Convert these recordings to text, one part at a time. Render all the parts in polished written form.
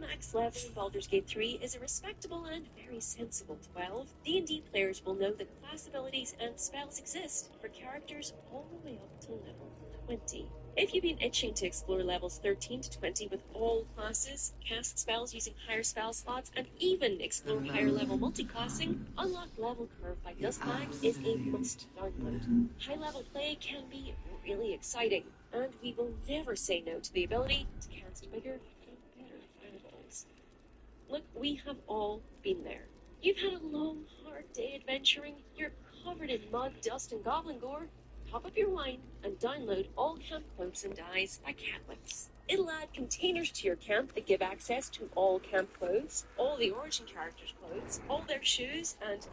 the max level in Baldur's Gate 3 is a respectable and very sensible 12, D&D players will know that class abilities and spells exist for characters all the way up to level 20. If you've been itching to explore levels 13 to 20 with all classes, cast spells using higher spell slots, and even explore higher level multiclassing, Unlock Level Curve by Duskbag is a must download. High level play can be really exciting, and we will never say no to the ability to cast bigger and better fireballs. Look, we have all been there. You've had a long, hard day adventuring, you're covered in mud, dust, and goblin gore. Top up your wine and download All Camp Cloaks and Dyes by Catlix. It'll add containers to your camp that give access to all camp clothes, all the Origin characters' clothes, all their shoes, and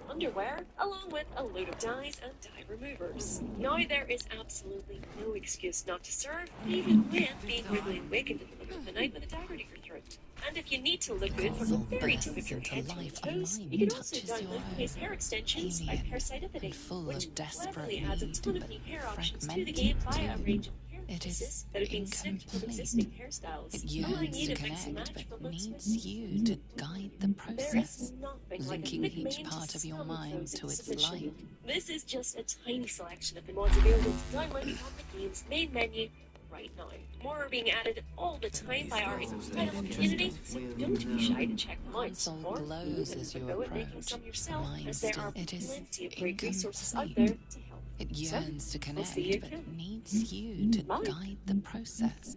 underwear, along with a load of dyes and dye removers. Now there is absolutely no excuse not to serve, even when being rudely awakened in the middle of the night with a dagger to your throat. And if you need to look good from the very tip of your head to your toes, you can also download Place Hair Extensions by Parasitipity, which cleverly adds a ton of new hair options to the game via a range of hair pieces that have been snipped from existing hairstyles, allowing you to mix and match what looks good. You to guide the There is process, nothing like a linking thick each mane part to of your stun mind foes to into its submission. life. This is just a tiny selection of the mods available to download from the game's main menu right now. More are being added all the time by our incredible community, so don't be shy to check them out. Console Or glows even as have a you go at making approach. some The yourself, mind as there still are it is plenty of great resources out there incomplete. to help. It So, yearns to we'll see you connect, again. but needs you to Bye. guide the process.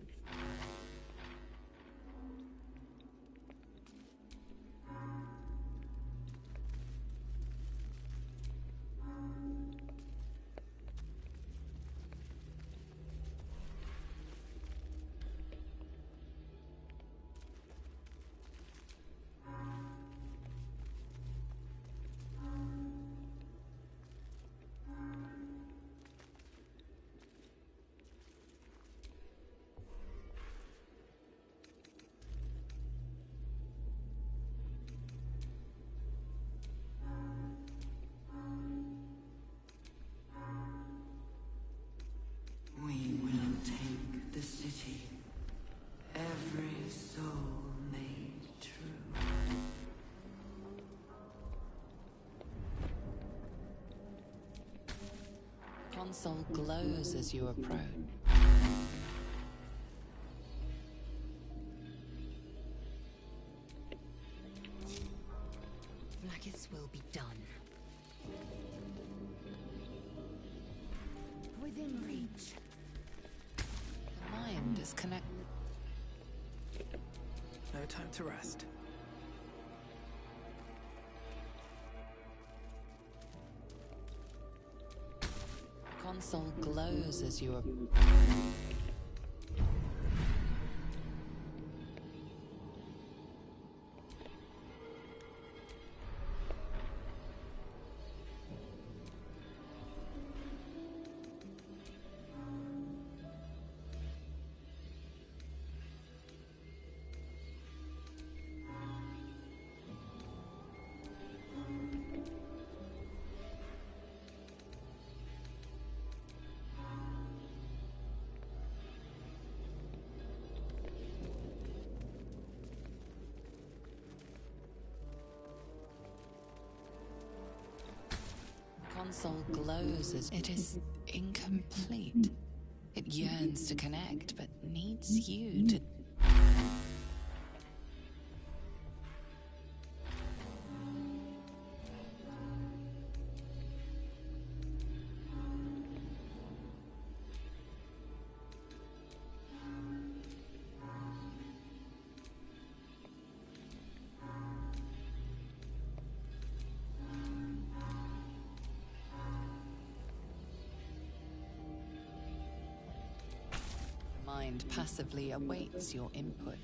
We will take the city, every soul made true. Console glows as you approach. Blackest will be done. Within reach. The mind is connected. No time to rest. Console glows as you approach. Console glows as it is incomplete. It yearns to connect, but needs you to. Mind passively awaits your input.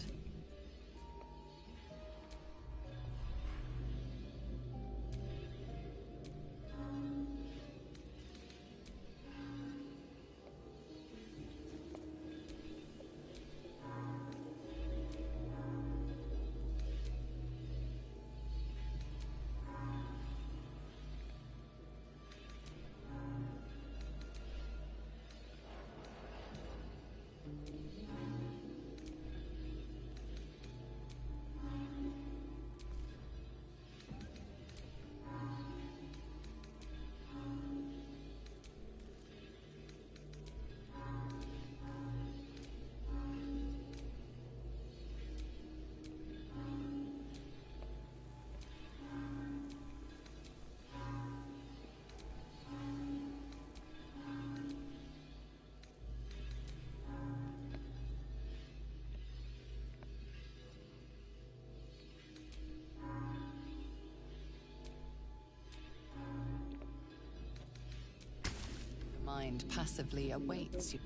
mind passively awaits you.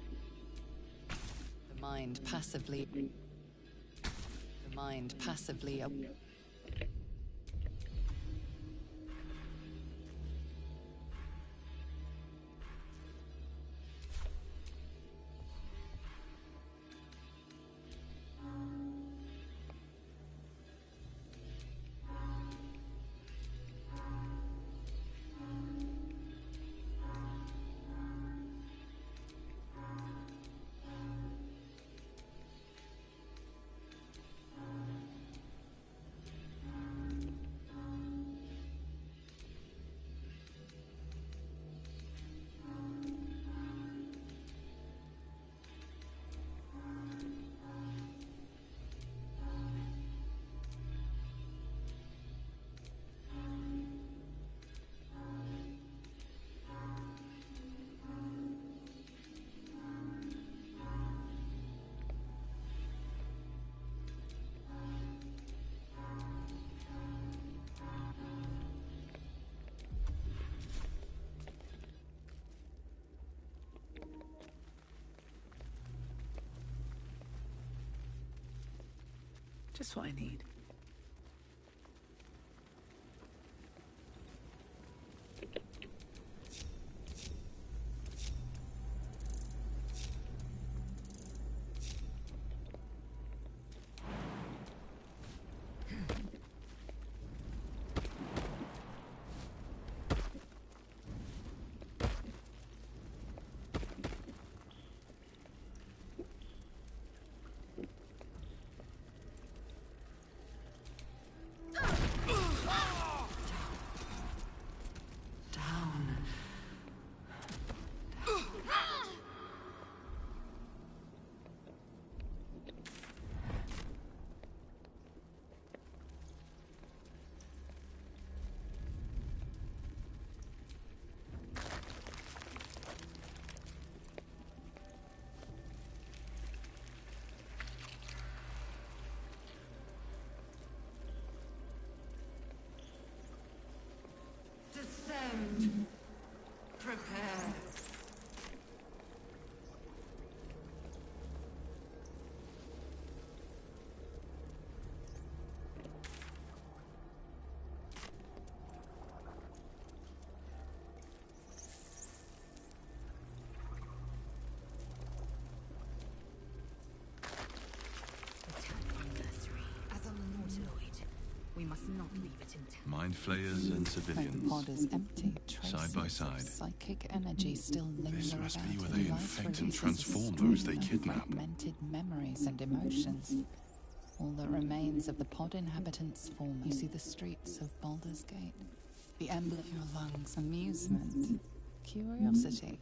The mind passively. The mind passively. Just what I need. Descend. Prepare. As on the Nautiloid, we must not leave it intact. Mind flayers and The civilians. pod is empty. Traces Side by side. of psychic energy still linger This must about. be where The they life infect and releases a transform stream those they of kidnap. fragmented memories and emotions. All that remains of the pod inhabitants form. You see the streets of Baldur's Gate. The emblem of your lungs. Amusement. Curiosity.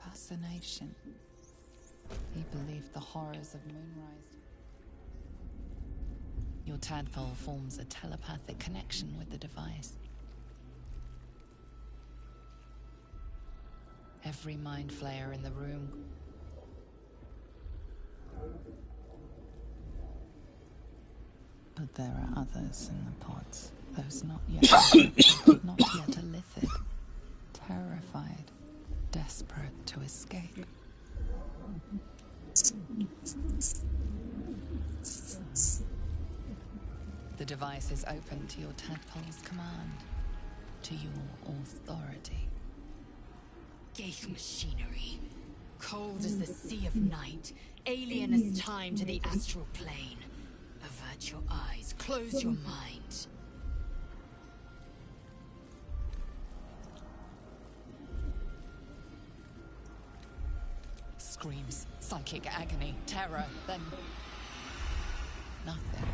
Fascination. He believed the horrors of Moonrise. Your tadpole forms a telepathic connection with the device. Every mind flayer in the room. But there are others in the pods. Those not yet not yet elithid. Terrified. Desperate to escape. The device is open to your tadpole's command. To your authority. Ghaik machinery. Cold as the sea of night. Alien as time to the astral plane. Avert your eyes. Close your mind. Screams, psychic agony, terror, then nothing.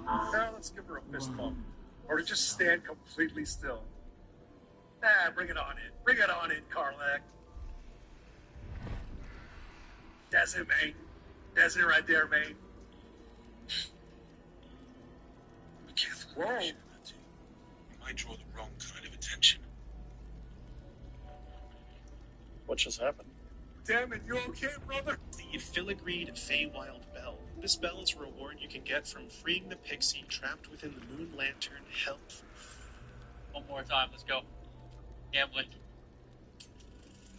Now let's give her a fist bump. Or to just stand completely still. Ah, bring it on in. Bring it on in, Karlak. That's it, mate. That's it right there, mate. Be careful with that shit, Auntie. You might draw the wrong kind of attention. What just happened? Damn it, you okay, brother? The filigreed Feywild Bell. This bell is a reward you can get from freeing the pixie trapped within the Moon Lantern Help. One more time, let's go. Gambling.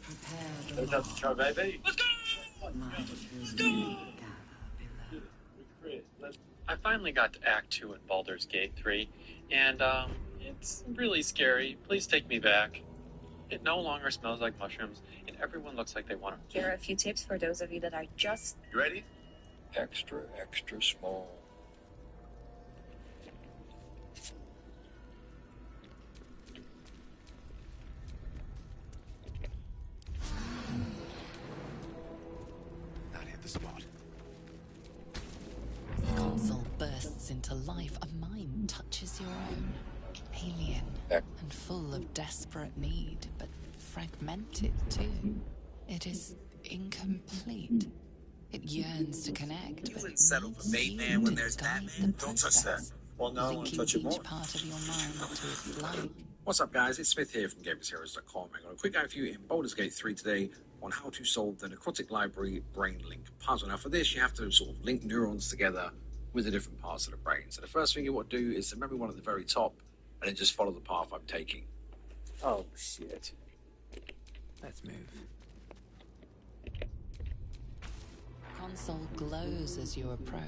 Prepare the That's the baby. Let's go! Let's go! I finally got to Act 2 in Baldur's Gate 3, and, it's really scary. Please take me back. It no longer smells like mushrooms, and everyone looks like they want to. Here are a few tips for those of you that are just... You ready? Extra, extra small. Not hit the spot. The console bursts into life. A mind touches your own. Alien and full of desperate need, but fragmented too. It is incomplete. It yearns to connect. You but wouldn't settle for bait man when there's guide Batman. the Don't touch that. process, Well, now I want to touch it linking more. each part of your mind to its like. What's up, guys? It's Smith here from GamersHeroes.com. I got a quick guide for you in Baldur's Gate 3 today on how to solve the Necrotic Library brain link puzzle. Now, for this, you have to sort of link neurons together with the different parts of the brain. So the first thing you want to do is remember one at the very top and then just follow the path I'm taking. Oh, shit. Let's move. Console glows as you approach.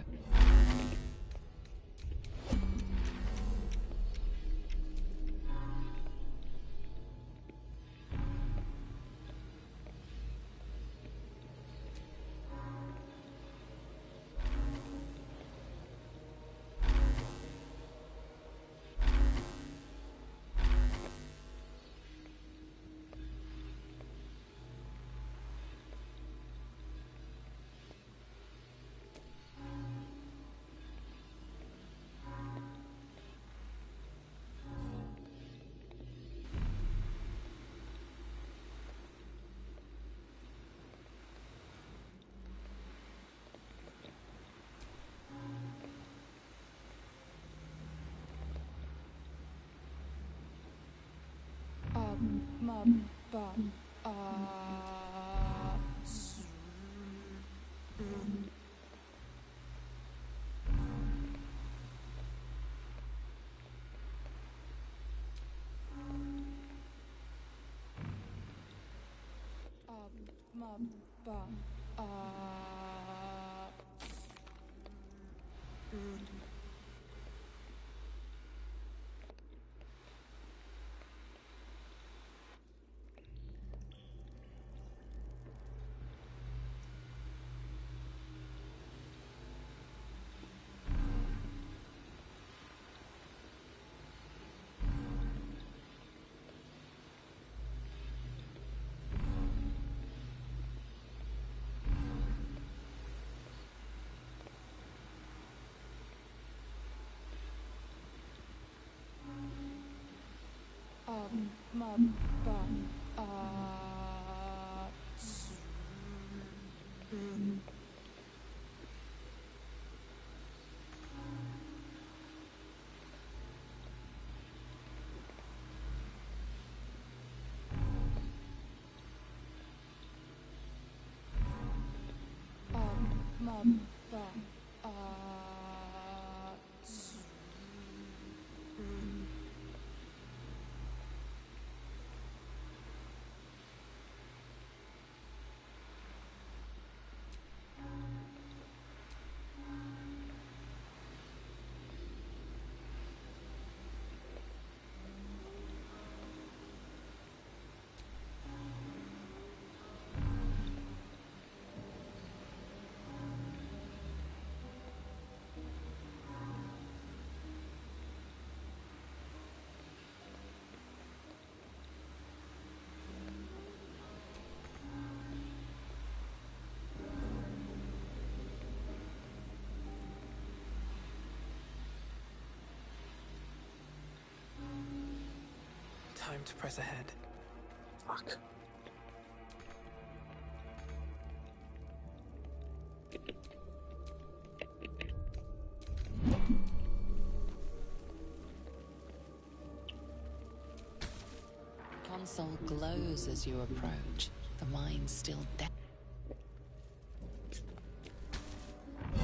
time to press ahead. Fuck. Console glows as you approach. The mind still dead.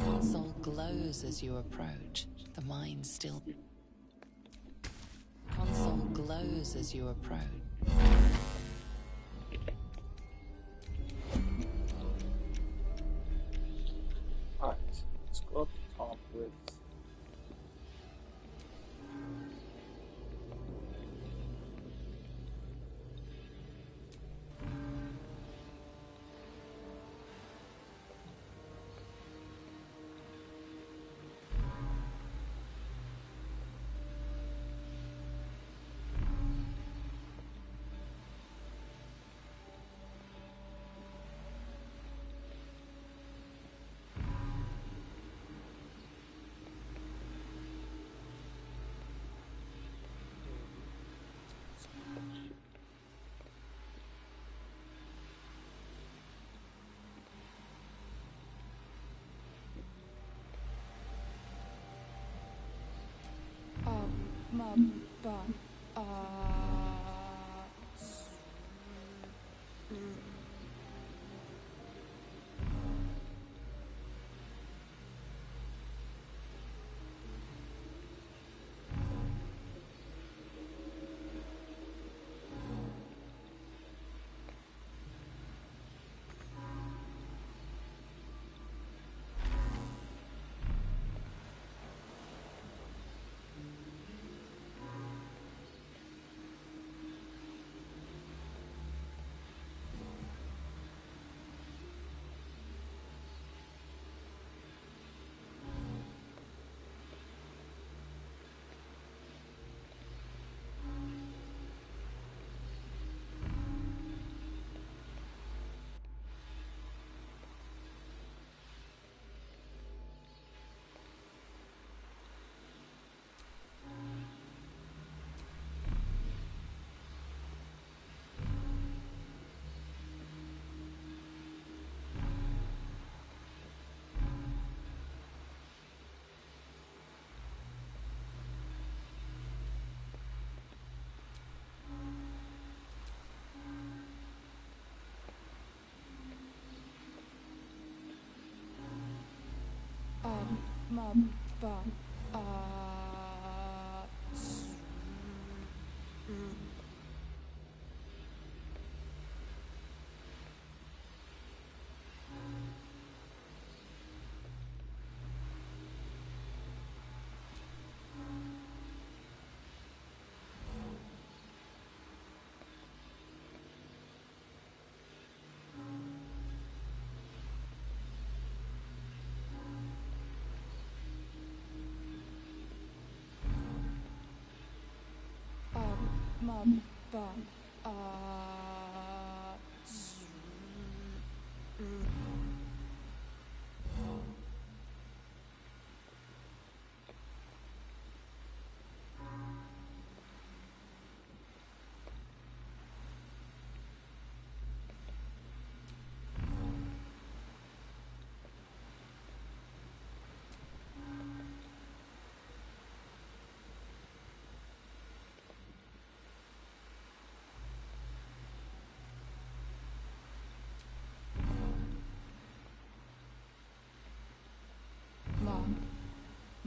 Console glows as you approach. The mind still. Console glows as you approach. Alright, let's go up the top with.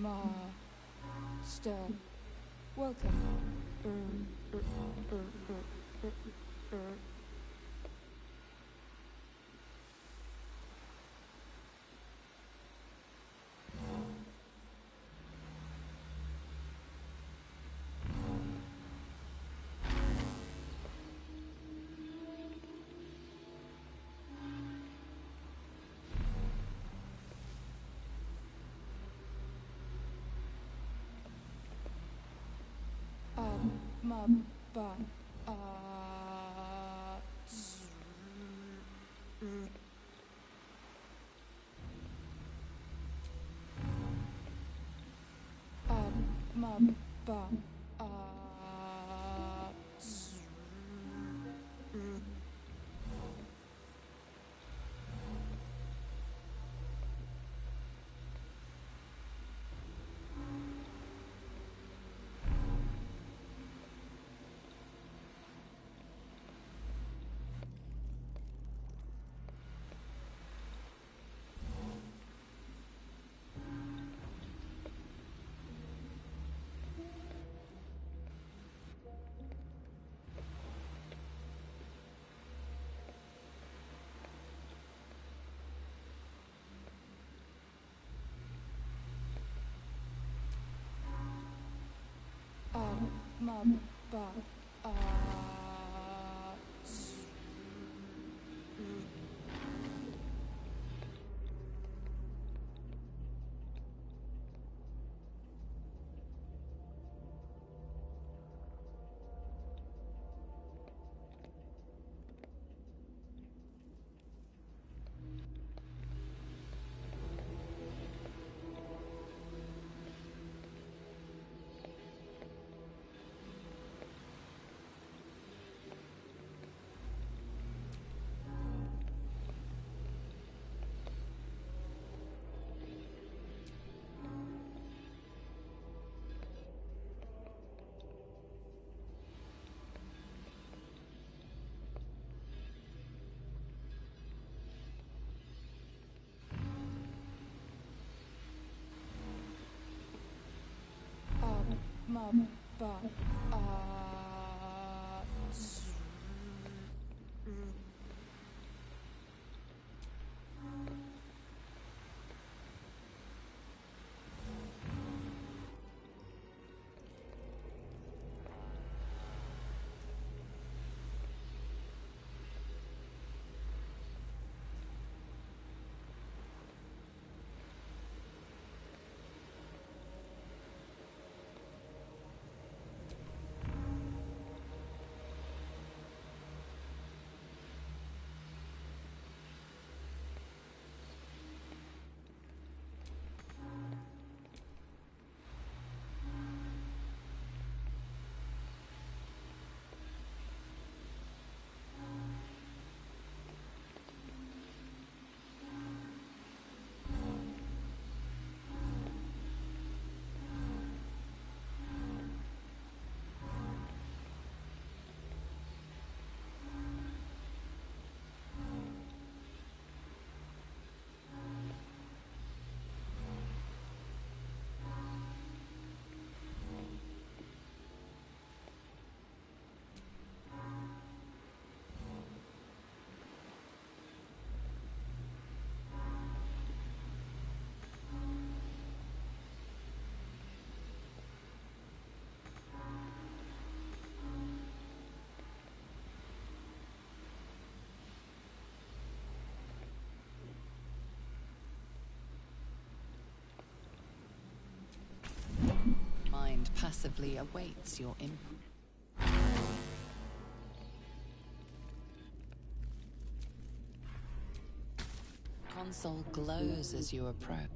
Master, welcome. ma, ba, ma, ba, Mind passively awaits your input. Console glows as you approach.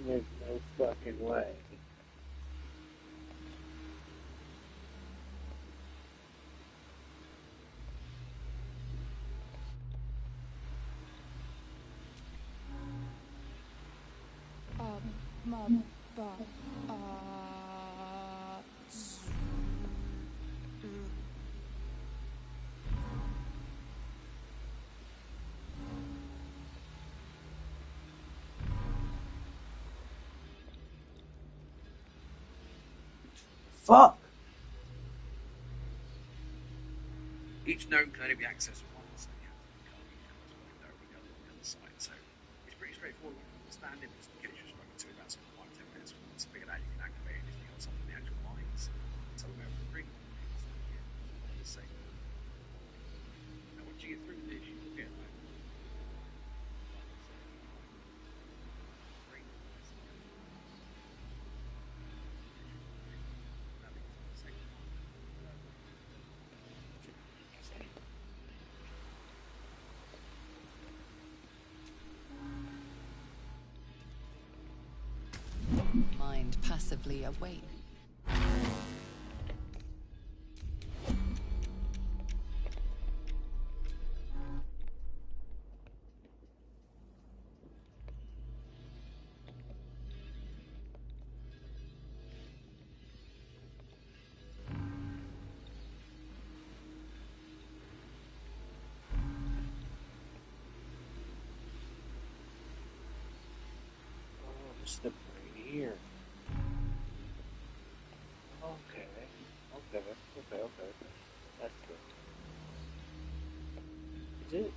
And there's no fucking way. Ma, ba, Fuck! Each node can only be accessed once, and you have to card each node's window on the other side. So it's pretty straightforward to understand it, just in case you're struggling to about 5-10 minutes once figured out you can activate anything else up in the actual lines. So we're going to bring the same. Now once you get through this, you will get like Mind passively awake. Oh, this is the brain here. Okay. That's good. Is it?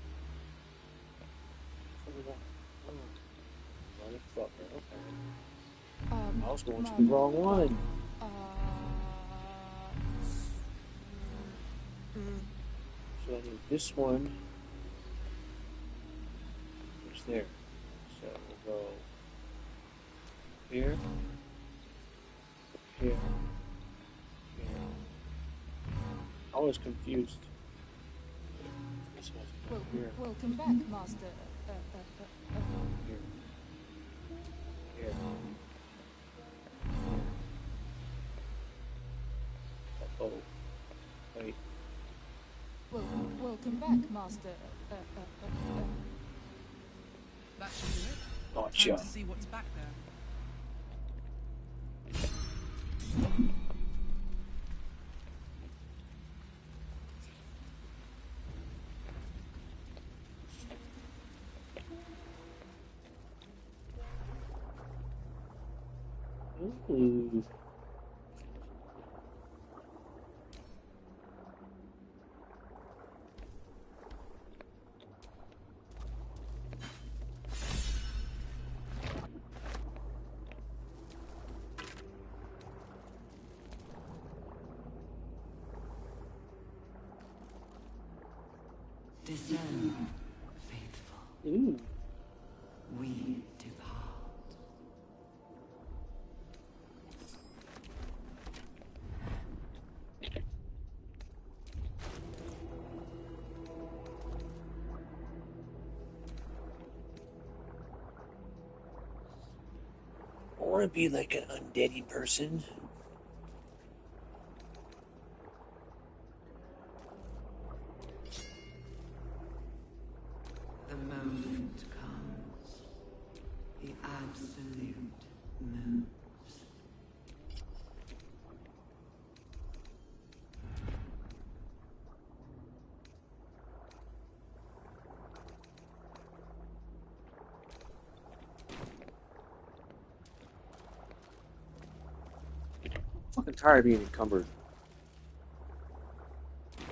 Motherfucker, okay. I was going to the wrong one. So I need this one. It's there. So we'll go here, here, here. I was confused. This wasn't here. welcome back, Master. Here. Here. Oh. Wait. Welcome back, Master. That should do it. Gotcha. Time to see what's back there. Ooh. Discern, faithful. Ooh. We depart. I want to be like an undeady person. The moment comes. The absolute moves. I'm fucking tired of being encumbered.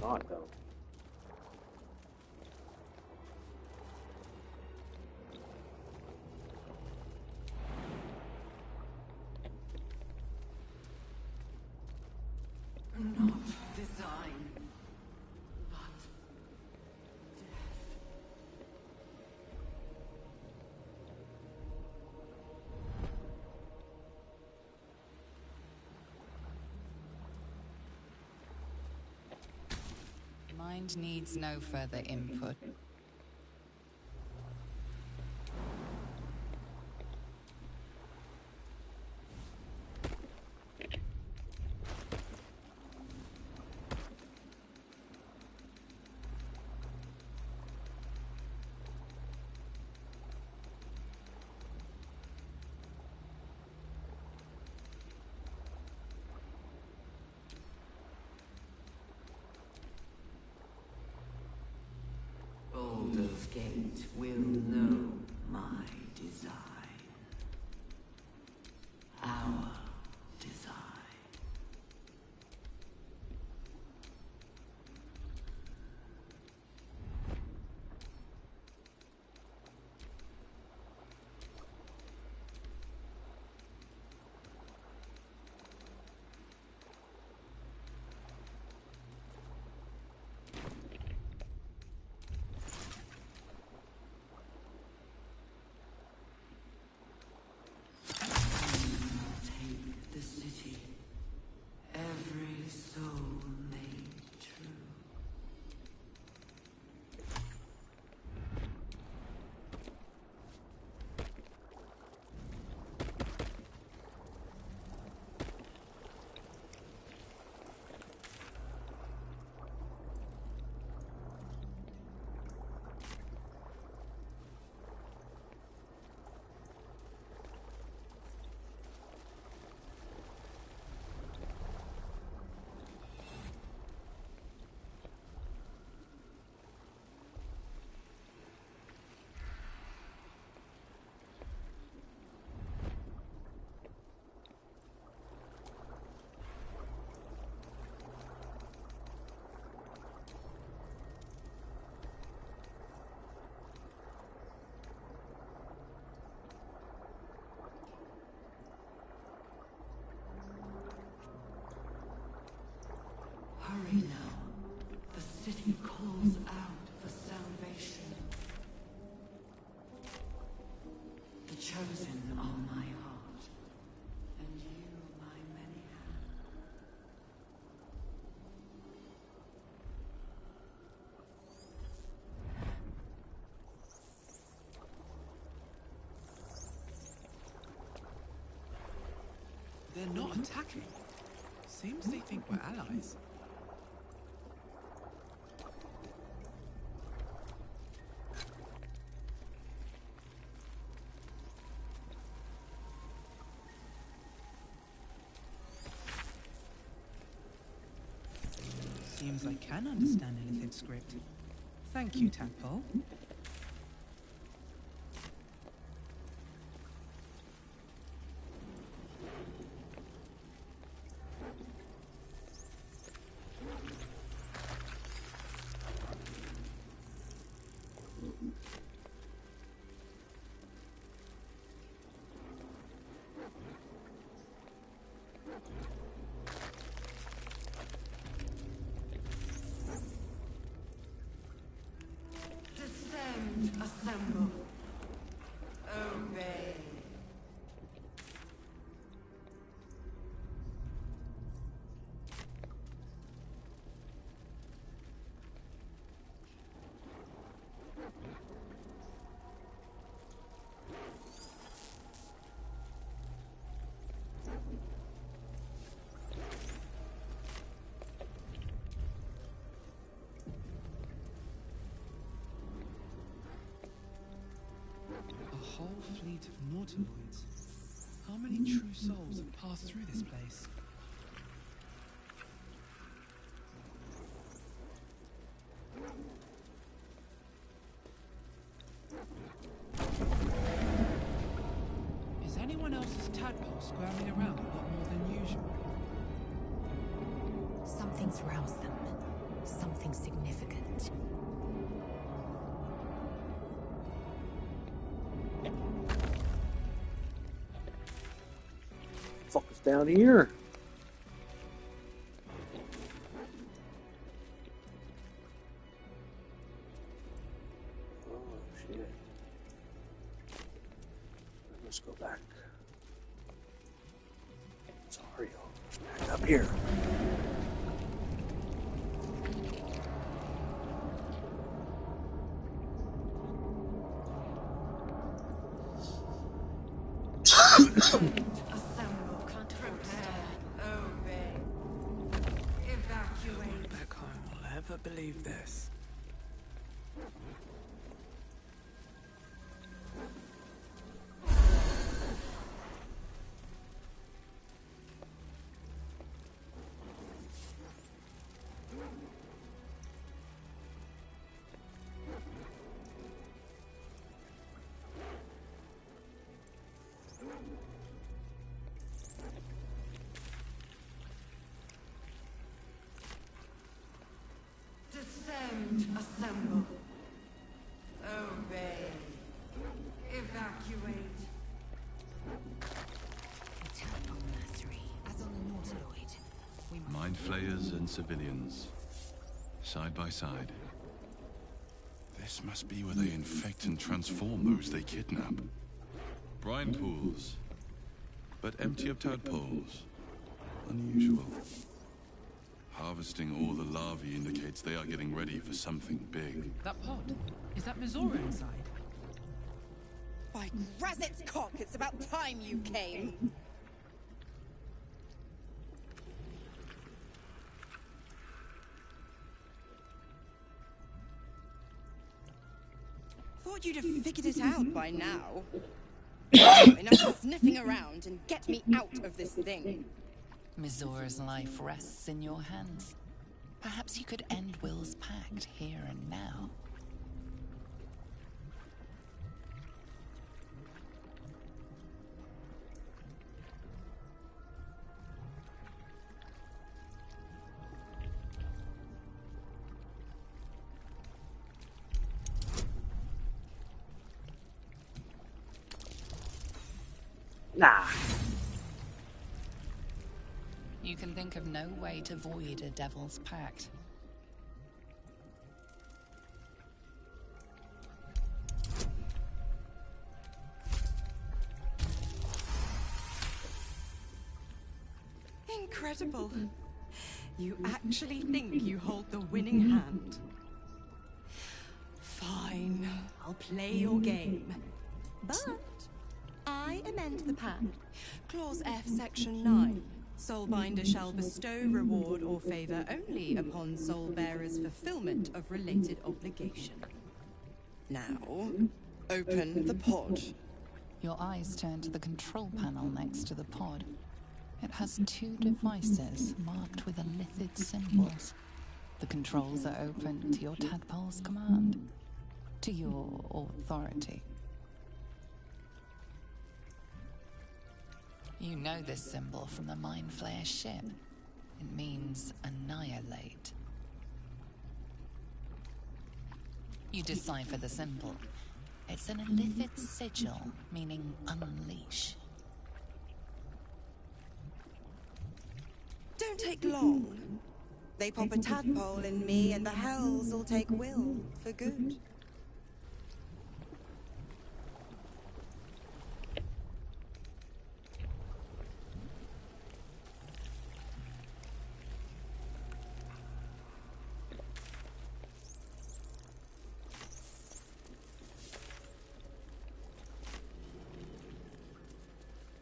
Not though. Not design, but death. Mind needs no further input. gate will know my design. Our design. Take the city. Every soul made true. Hurry now. The city calls out for salvation. The chosen are my heart, and you my many hands. They're not attacking. Seems they think we're allies. Seems I can understand Illithid script. Thank you, Tadpole. Descend, assemble. Obey. A whole fleet of Nautiloids. How many true souls have passed through this place? Is anyone else's tadpole squirming around a lot more than usual? Something's roused them. Something significant. Fuck is down here? Oh shit. Let's go back. Sorry, let's back up here. Assemble, prepare, obey. Evacuate. Back home will ever believe this. Ascend, assemble. Obey. Evacuate. Eternal nursery, as on the Nautiloid. Mind flayers and civilians, side by side. This must be where they infect and transform those they kidnap. Brine pools, but empty of tadpoles. Unusual. Harvesting all the larvae indicates they are getting ready for something big. That pod. Is that Mizora inside? By Grazit's cock, it's about time you came. Thought you'd have figured it out by now. Enough sniffing around and get me out of this thing. Mizora's life rests in your hands. Perhaps you could end Will's pact here and now. Nah. You can think of no way to void a devil's pact. Incredible. You actually think you hold the winning hand. Fine, I'll play your game. But I amend the pact. Clause F, Section 9. Soulbinder shall bestow reward or favor only upon soul-bearer's fulfillment of related obligation. Now, open the pod. Your eyes turn to the control panel next to the pod. It has two devices marked with elithid symbols. The controls are open to your tadpole's command, to your authority. You know this symbol from the Mind Flayer ship. It means annihilate. You decipher the symbol. It's an illithid sigil, meaning unleash. Don't take long. They pop a tadpole in me and the hells'll take Will for good.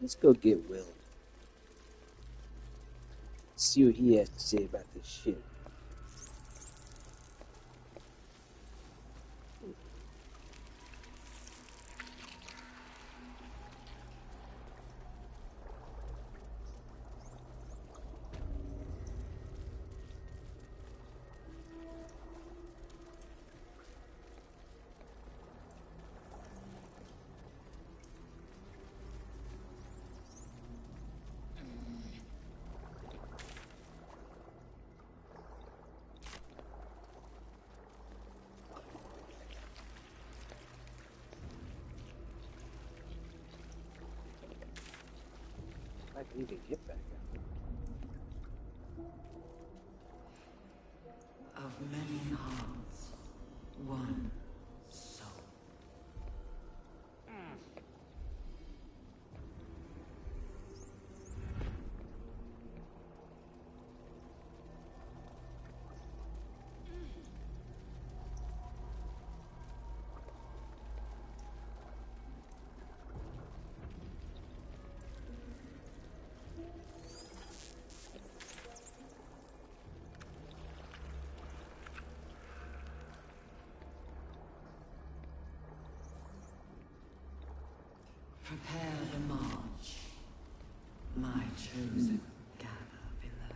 Let's go get Will. See what he has to say about this shit. I can even get back out. Of many hearts, one soul. Prepare the march. My chosen gather below.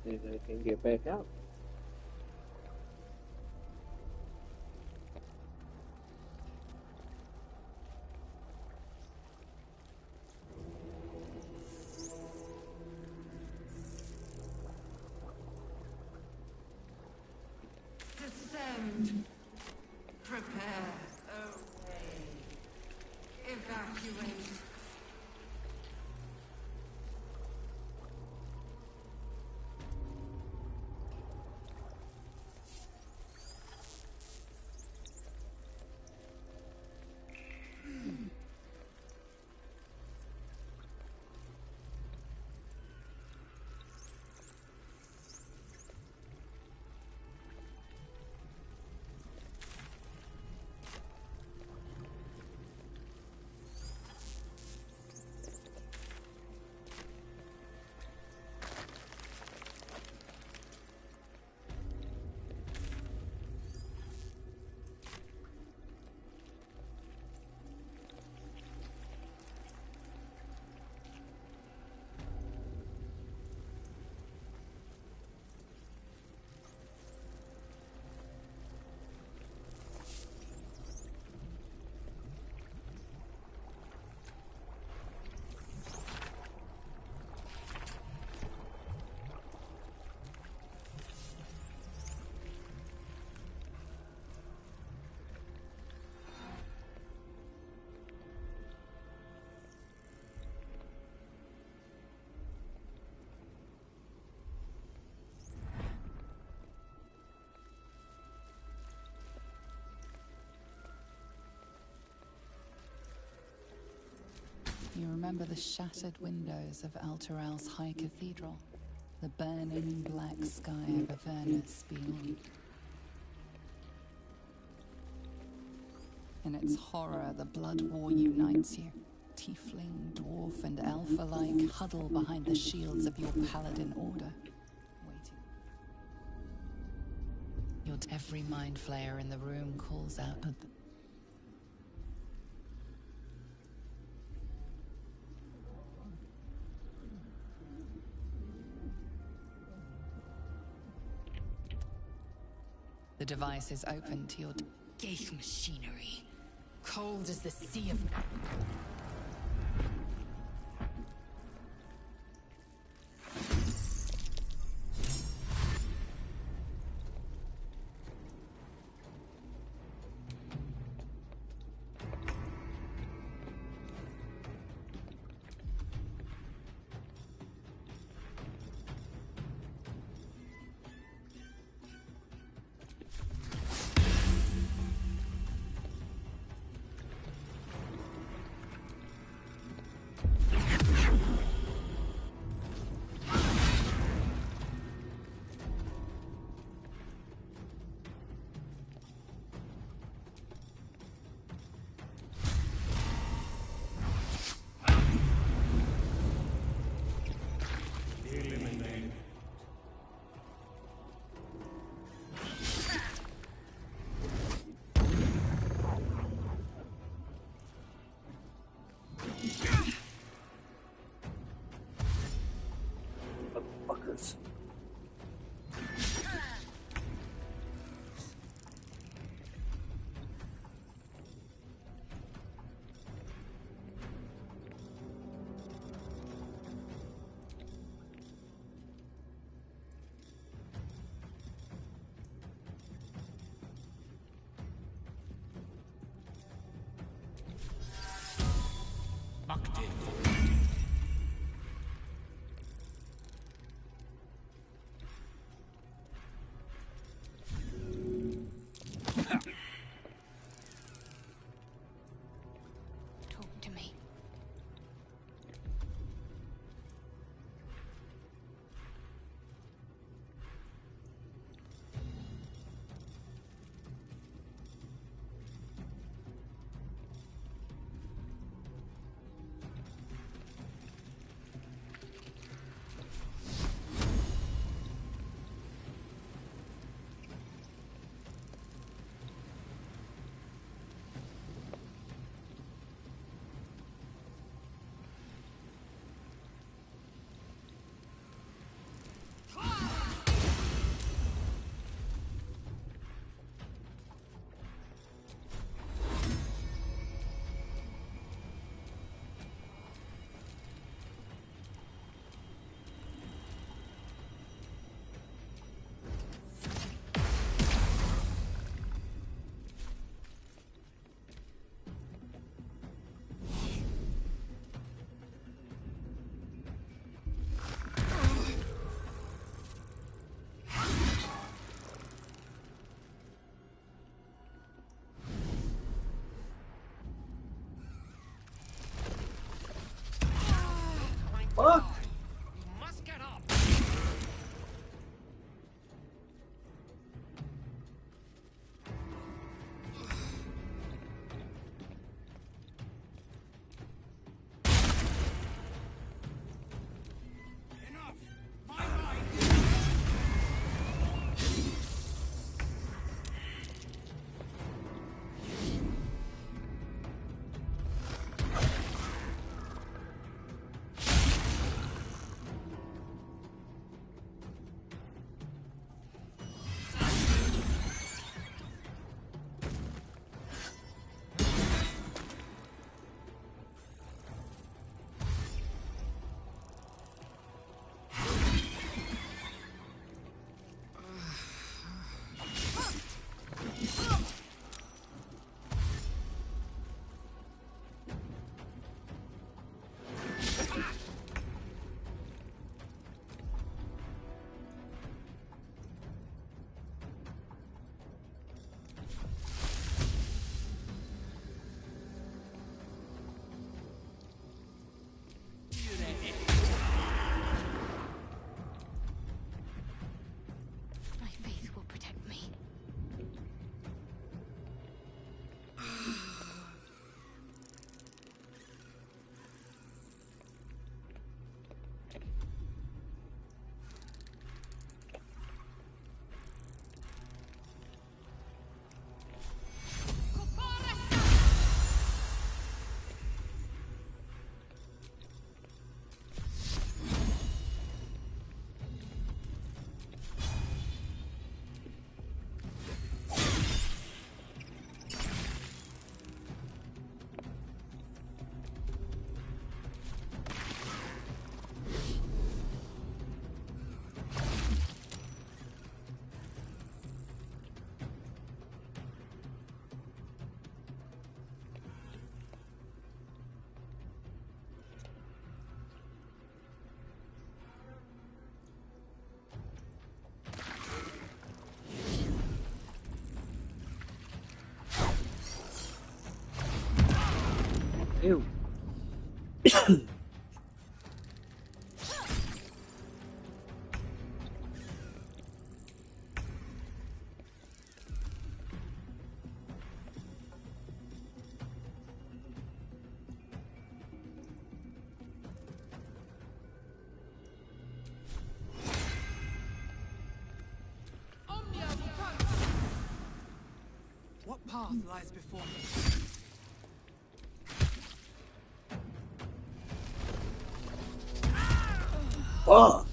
See if they can get back out. evacuate. You remember the shattered windows of Alteral's High Cathedral, the burning black sky of Avernus beyond. In its horror, the blood war unites you. Tiefling, dwarf, and elf alike huddle behind the shields of your paladin order, waiting. Every mind flayer in the room calls out at the The device is open to your... Geich machinery. Cold as the sea of... Motherfuckers. Talk to me. fuck? Must get up. My faith will protect me. Ew. What path lies before me? Fuck.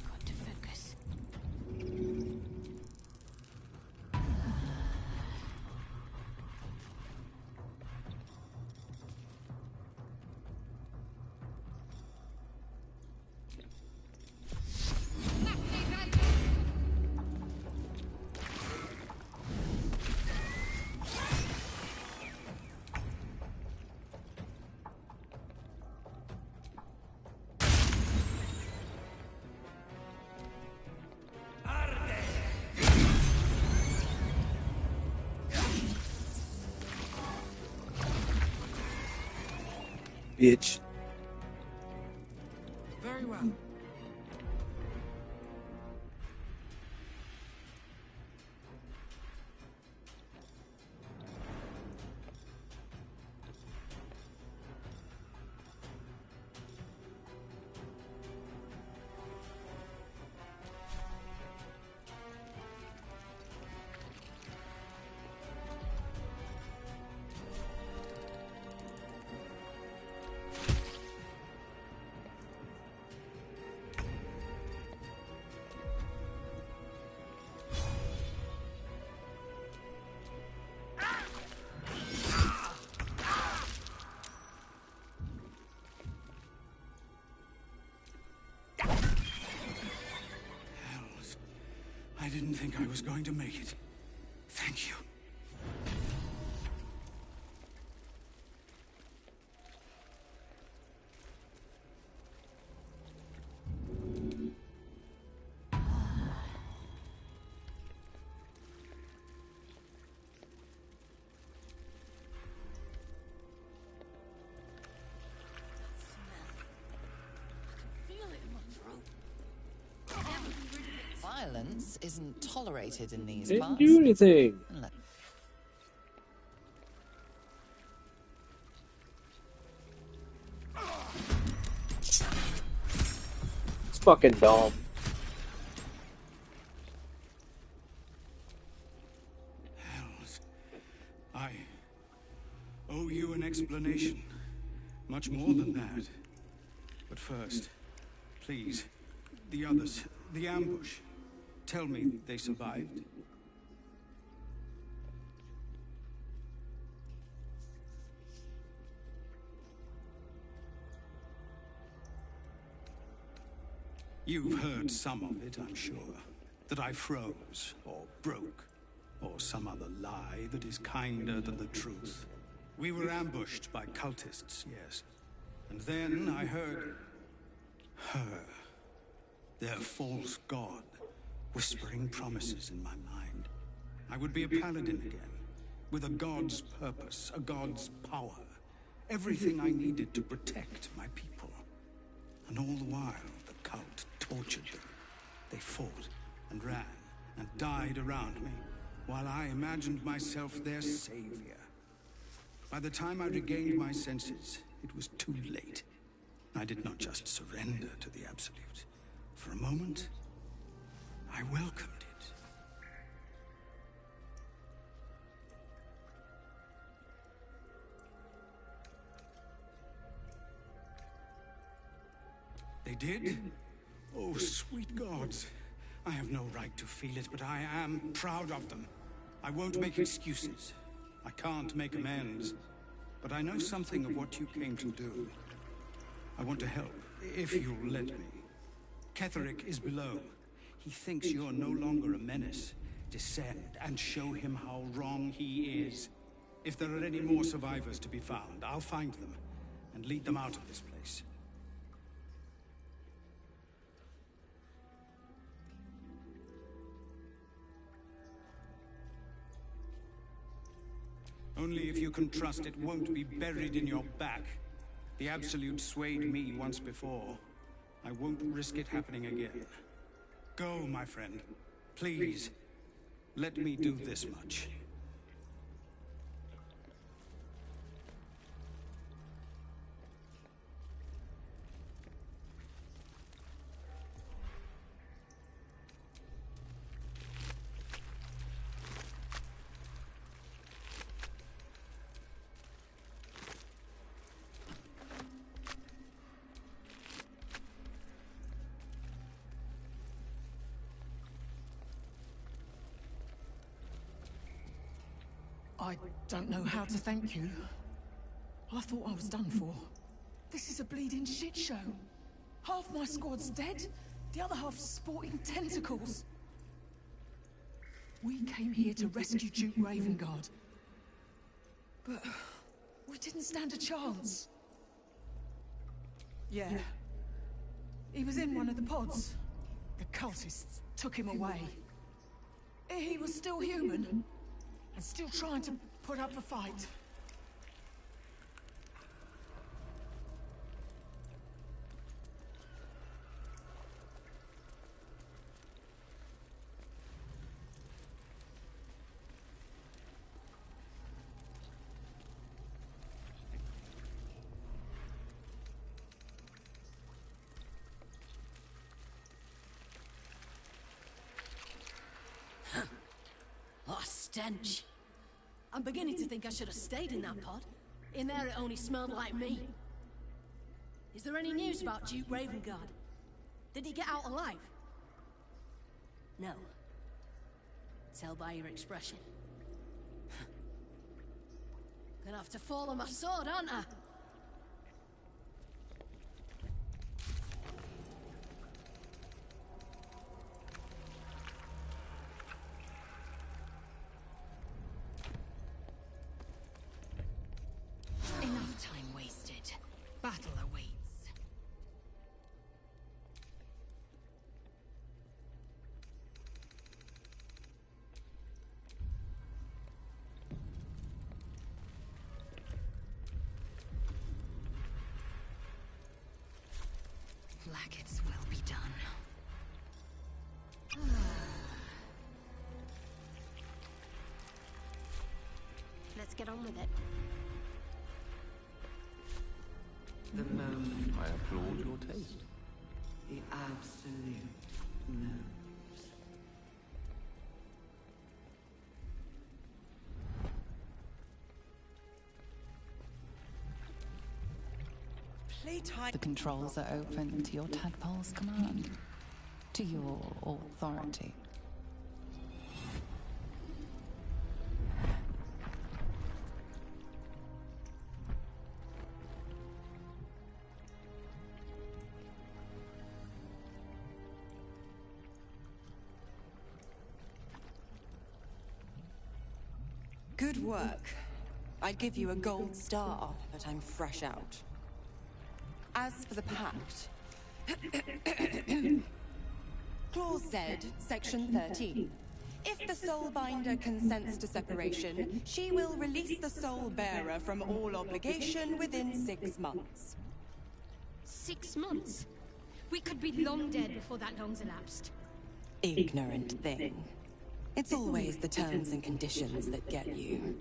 Got to focus. Bitch. Very well. didn't think I was going to make it. Thank you. Violence isn't tolerated in these Didn't parts. do anything. Look. It's fucking dumb. Hells. I owe you an explanation. Much more than that. But first, please, the others, the ambush. Tell me they survived. You've heard some of it, I'm sure. That I froze, or broke, or some other lie that is kinder than the truth. We were ambushed by cultists, yes. And then I heard her, their false god, whispering promises in my mind. I would be a paladin again, with a god's purpose, a god's power. Everything I needed to protect my people. And all the while, the cult tortured them. They fought and ran and died around me, while I imagined myself their savior. By the time I regained my senses, it was too late. I did not just surrender to the Absolute. For a moment, I welcomed it. They did? Oh, sweet gods. I have no right to feel it, but I am proud of them. I won't make excuses. I can't make amends. But I know something of what you came to do. I want to help, if you'll let me. Ketherick is below. He thinks you're no longer a menace. Descend and show him how wrong he is. If there are any more survivors to be found, I'll find them and lead them out of this place. Only if you can trust it won't be buried in your back. The Absolute swayed me once before. I won't risk it happening again. Go, my friend. Please, let me do this much. I don't know how to thank you. I thought I was done for. This is a bleeding shit show. Half my squad's dead, the other half's sporting tentacles. We came here to rescue Duke Ravengard. But we didn't stand a chance. Yeah. He was in one of the pods. The cultists took him away. He was still human. And still trying to put up a fight. What a stench. I'm beginning to think I should have stayed in that pod. In there it only smelled like me. Is there any news about Duke Ravengard? Did he get out alive? No. Tell by your expression. Gonna have to fall on my sword, aren't I? Its will be done. Let's get on with it. The moment. I applaud your taste. The absolute nerves. The controls are open to your tadpole's command, to your authority. Good work. I'd give you a gold star, but I'm fresh out. As for the pact... Clause Z, Section 13. If the Soulbinder consents to separation, she will release the Soul Bearer from all obligation within 6 months. 6 months? We could be long dead before that long's elapsed. Ignorant thing. It's always the terms and conditions that get you.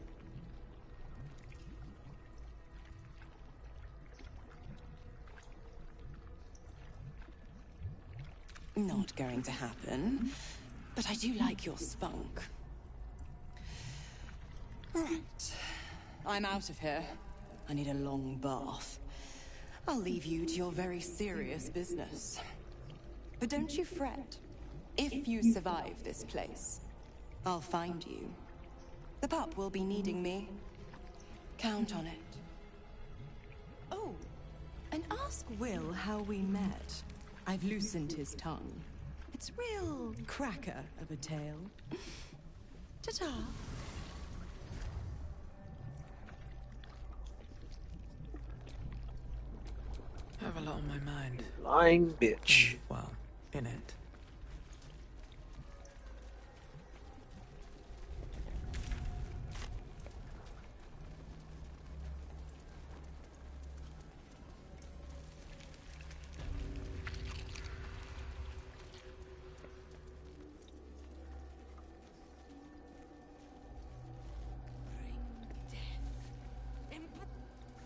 Not going to happen, but I do like your spunk. Right. I'm out of here. I need a long bath. I'll leave you to your very serious business. But don't you fret. If you survive this place, I'll find you. The pup will be needing me. Count on it. Oh, and ask Will how we met. I've loosened his tongue. It's real cracker of a tale. Ta-ta. I have a lot on my mind. Lying bitch. Well, in it.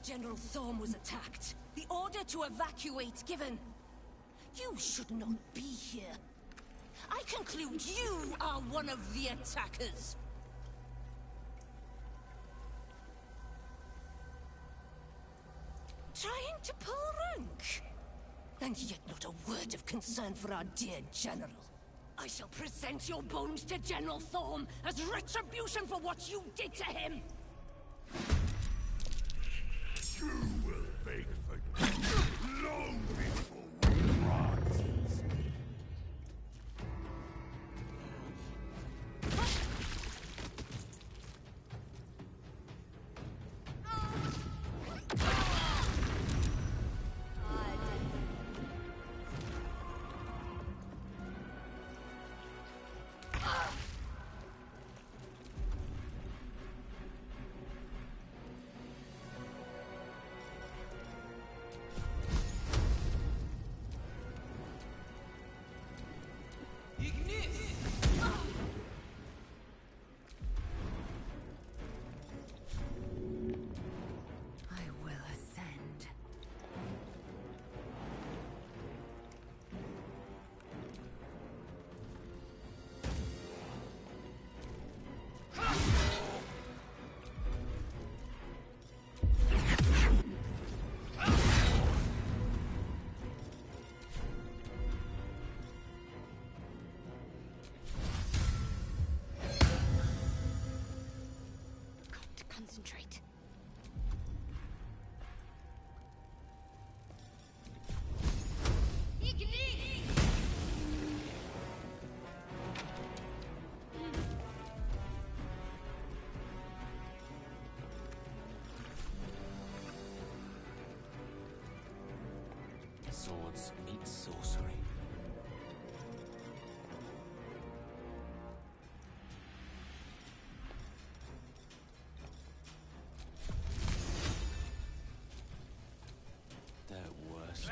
General Thorm was attacked. The order to evacuate given. You should not be here. I conclude you are one of the attackers. Trying to pull rank? And yet not a word of concern for our dear General. I shall present your bones to General Thorm as retribution for what you did to him. You will beg for long before we rise. Concentrate. Swords meet sorcery. They're worse.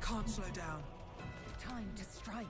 Can't slow down. Time to strike.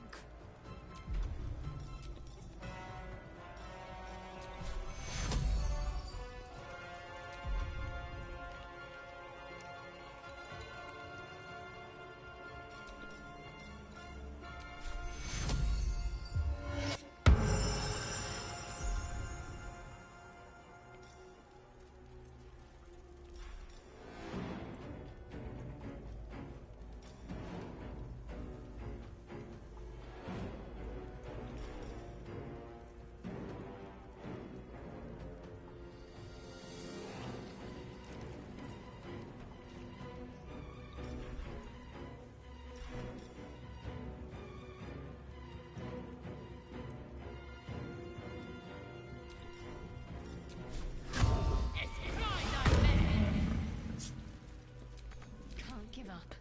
Give up.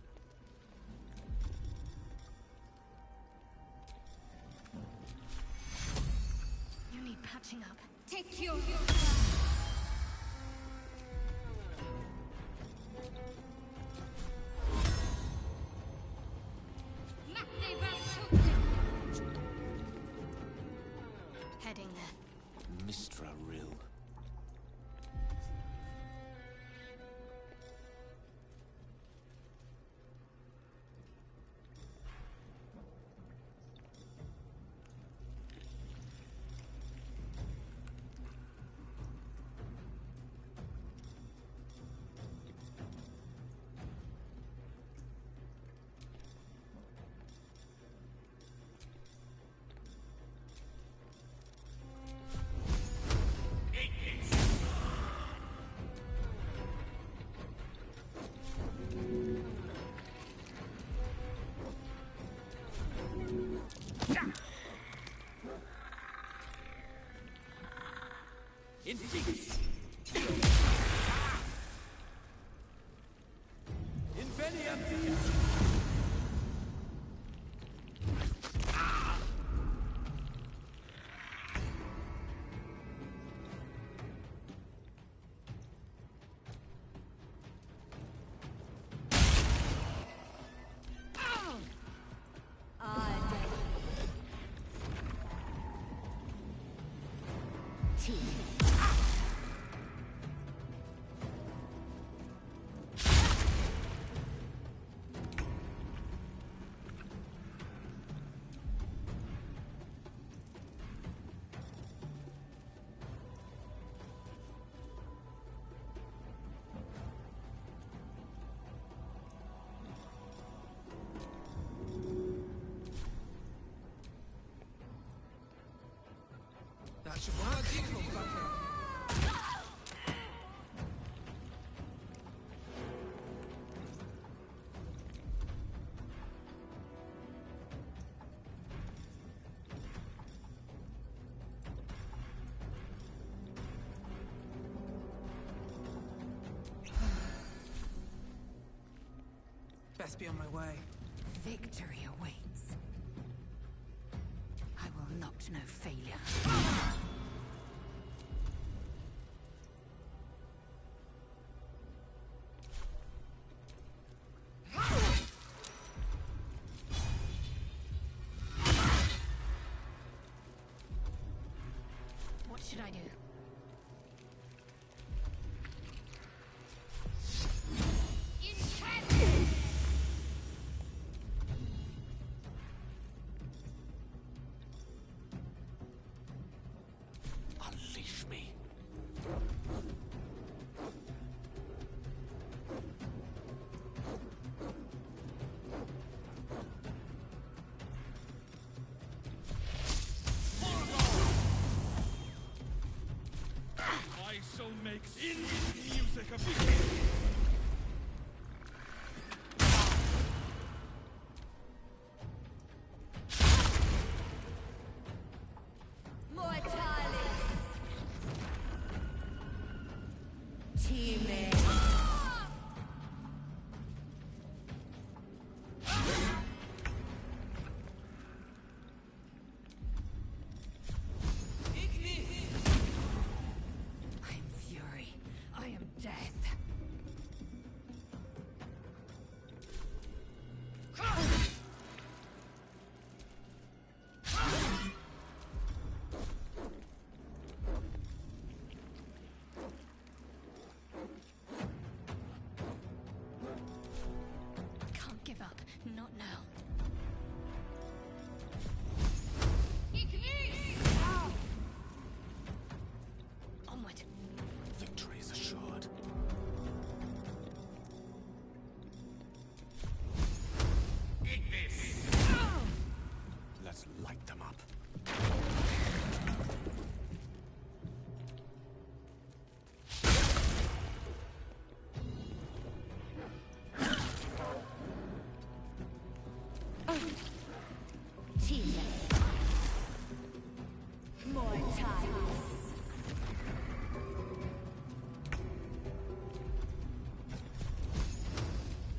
You need patching up. Take your... Heading there. Mistra Rill. That's your diesel fucker. Best be on my way. Victory awaits. I will not know failure. What should I do? Unleash me. I shall make in music of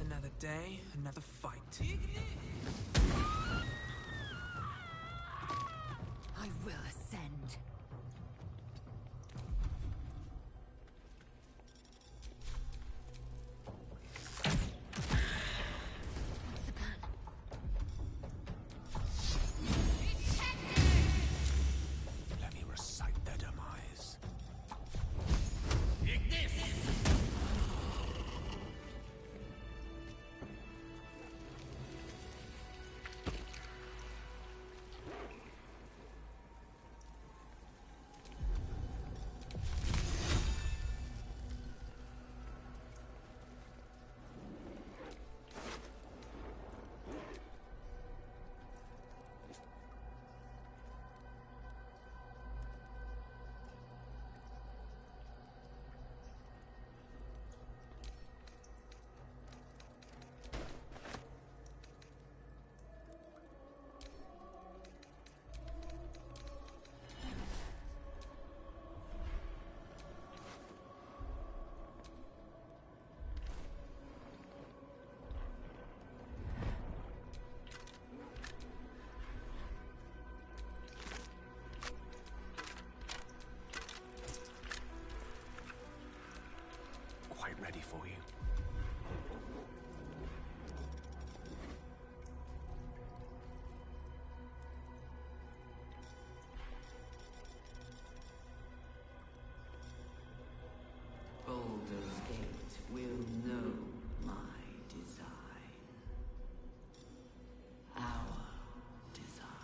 Another day, another fight. I will ascend. Let me recite their demise. Quite ready for you. Baldur's Gate will know my design. Our design.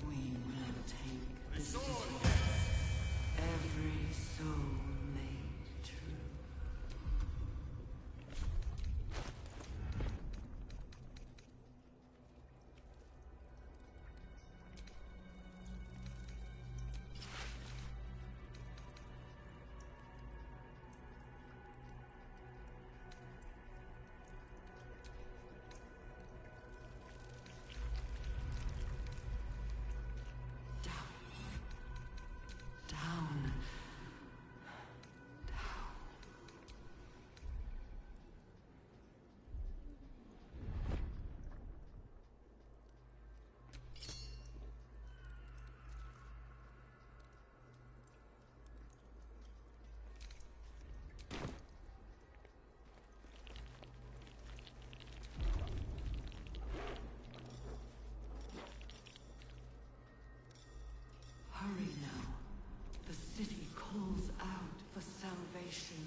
We will take this decision. Every soul made true. Down. Hurry now. The city calls out for salvation.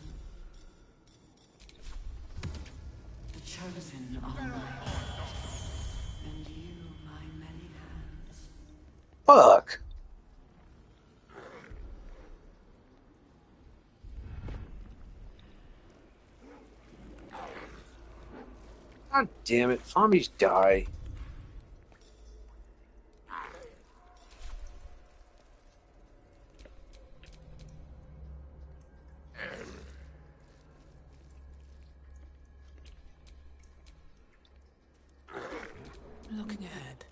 The chosen are my heart, and you my many hands. Fuck. God damn it. Zombies die. Looking ahead.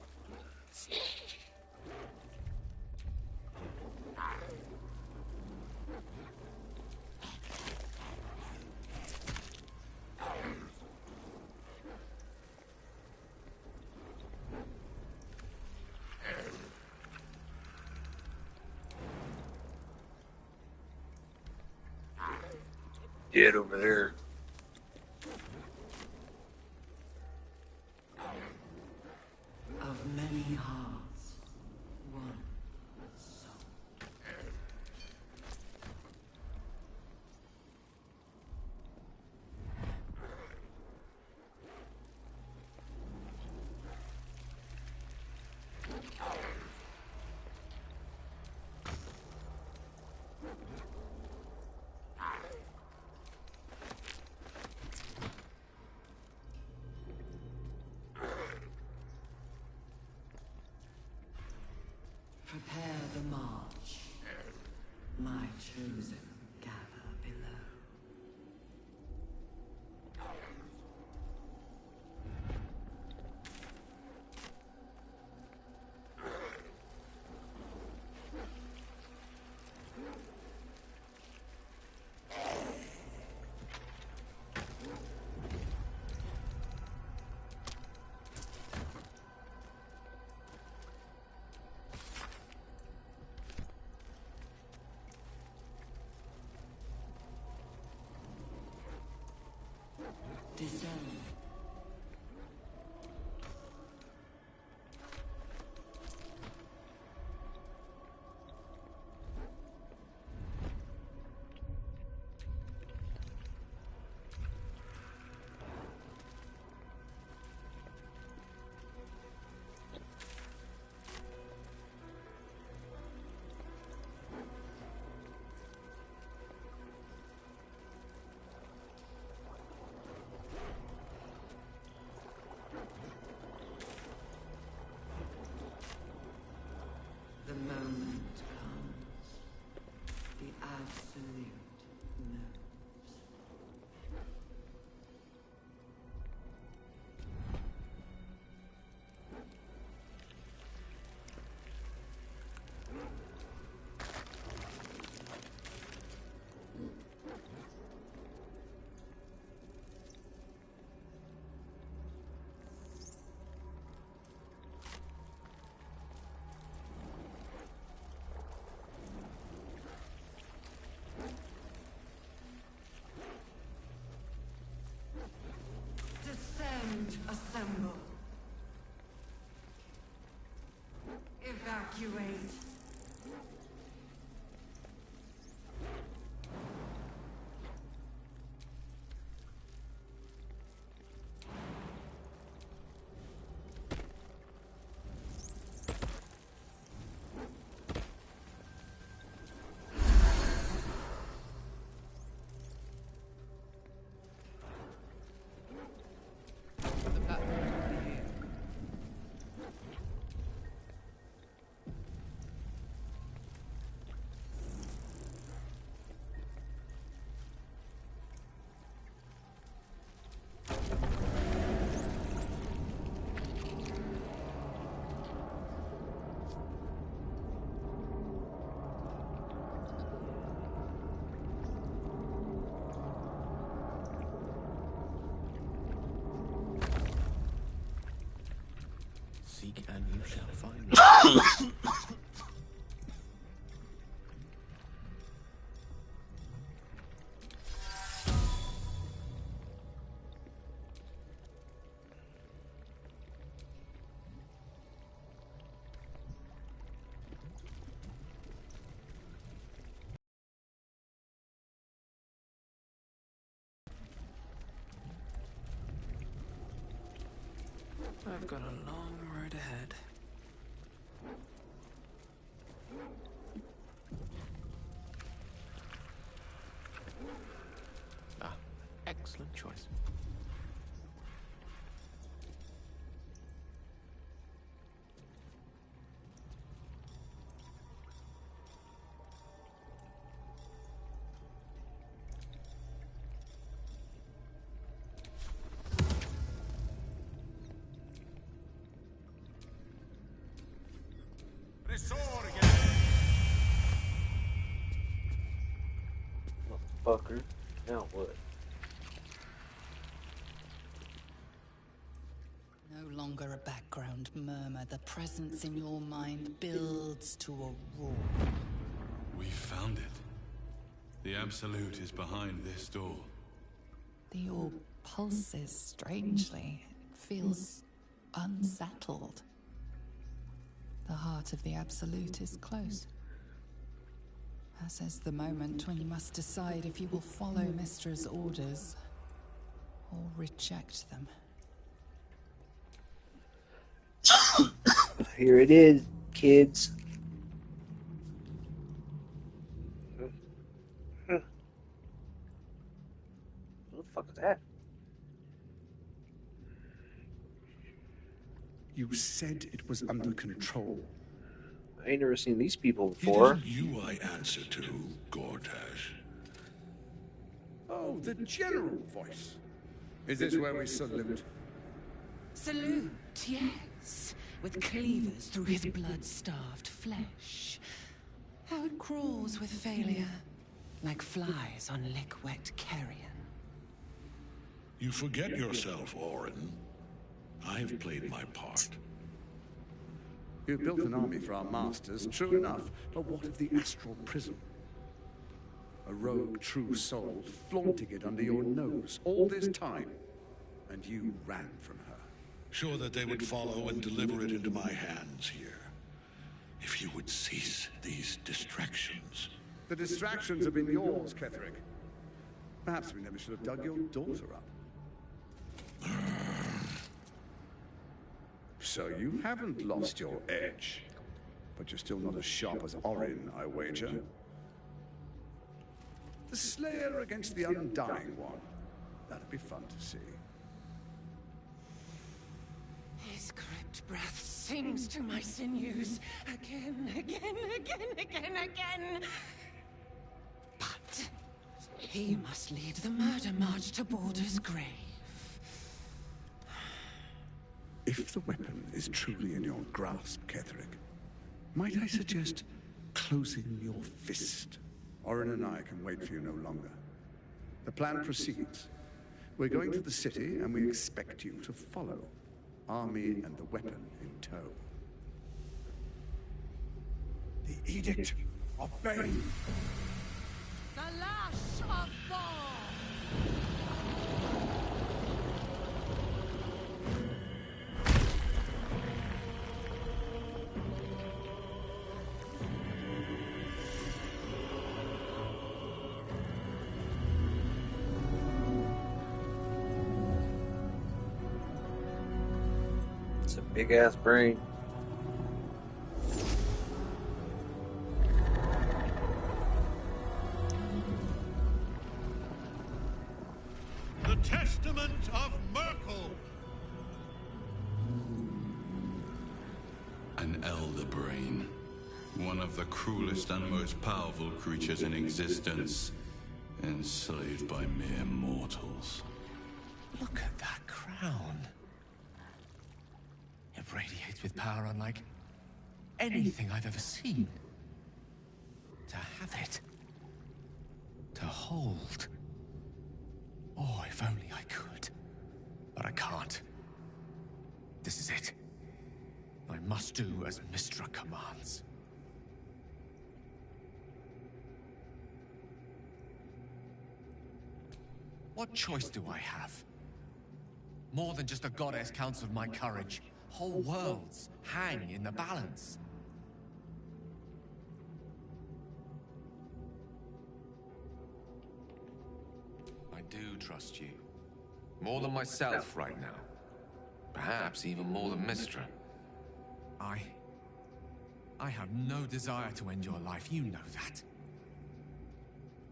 Dead over there. Of many hearts, one soul. Prepare the march. My chosen gather below. Descend. The moment comes. The absolute knows. Descend, assemble. Evacuate. Seek and you shall find. I've got a long road ahead. Ah, excellent choice. Motherfucker. Now what? No longer a background murmur. The presence in your mind builds to a roar. We found it. The Absolute is behind this door. The orb pulses strangely. It feels unsettled. The heart of the Absolute is close. As is the moment when you must decide if you will follow Mystra's orders or reject them. Here it is, kids. Who the fuck is that? You said it was under control. I ain't never seen these people before. It isn't you I answer to, Gortash. Oh, the general voice. Is this where we salute? Salute, yes. With cleavers through his blood-starved flesh. How it crawls with failure, like flies on lick-wet carrion. You forget yourself, Orin. I've played my part. You've built an army for our masters, true enough. But what of the astral prism? A rogue true soul flaunting it under your nose all this time. And you ran from her. Sure that they would follow and deliver it into my hands here. If you would cease these distractions. The distractions have been yours, Ketherick. Perhaps we never should have dug your daughter up. So you haven't lost your edge. But you're still not as sharp as Orin, I wager. The Slayer against the Undying One. That'd be fun to see. His crypt breath sings to my sinews. Again, again, again, again, again. But he must lead the murder march to Baldur's grave. If the weapon is truly in your grasp, Ketherick, might I suggest closing your fist? Orin and I can wait for you no longer. The plan proceeds. We're going to the city, and we expect you to follow. Army and the weapon in tow. The Edict of Bane. The lash of Thor! It's a big ass brain. The Testament of Merkel! An elder brain. One of the cruelest and most powerful creatures in existence. Enslaved by mere mortals. Look at that crown. It radiates with power unlike anything I've ever seen. To have it. To hold. Oh, if only I could. But I can't. This is it. I must do as Mystra commands. What choice do I have? More than just a goddess counts of my courage. Whole worlds hang in the balance. I do trust you. More than myself right now. Perhaps even more than Mystra. I have no desire to end your life, you know that.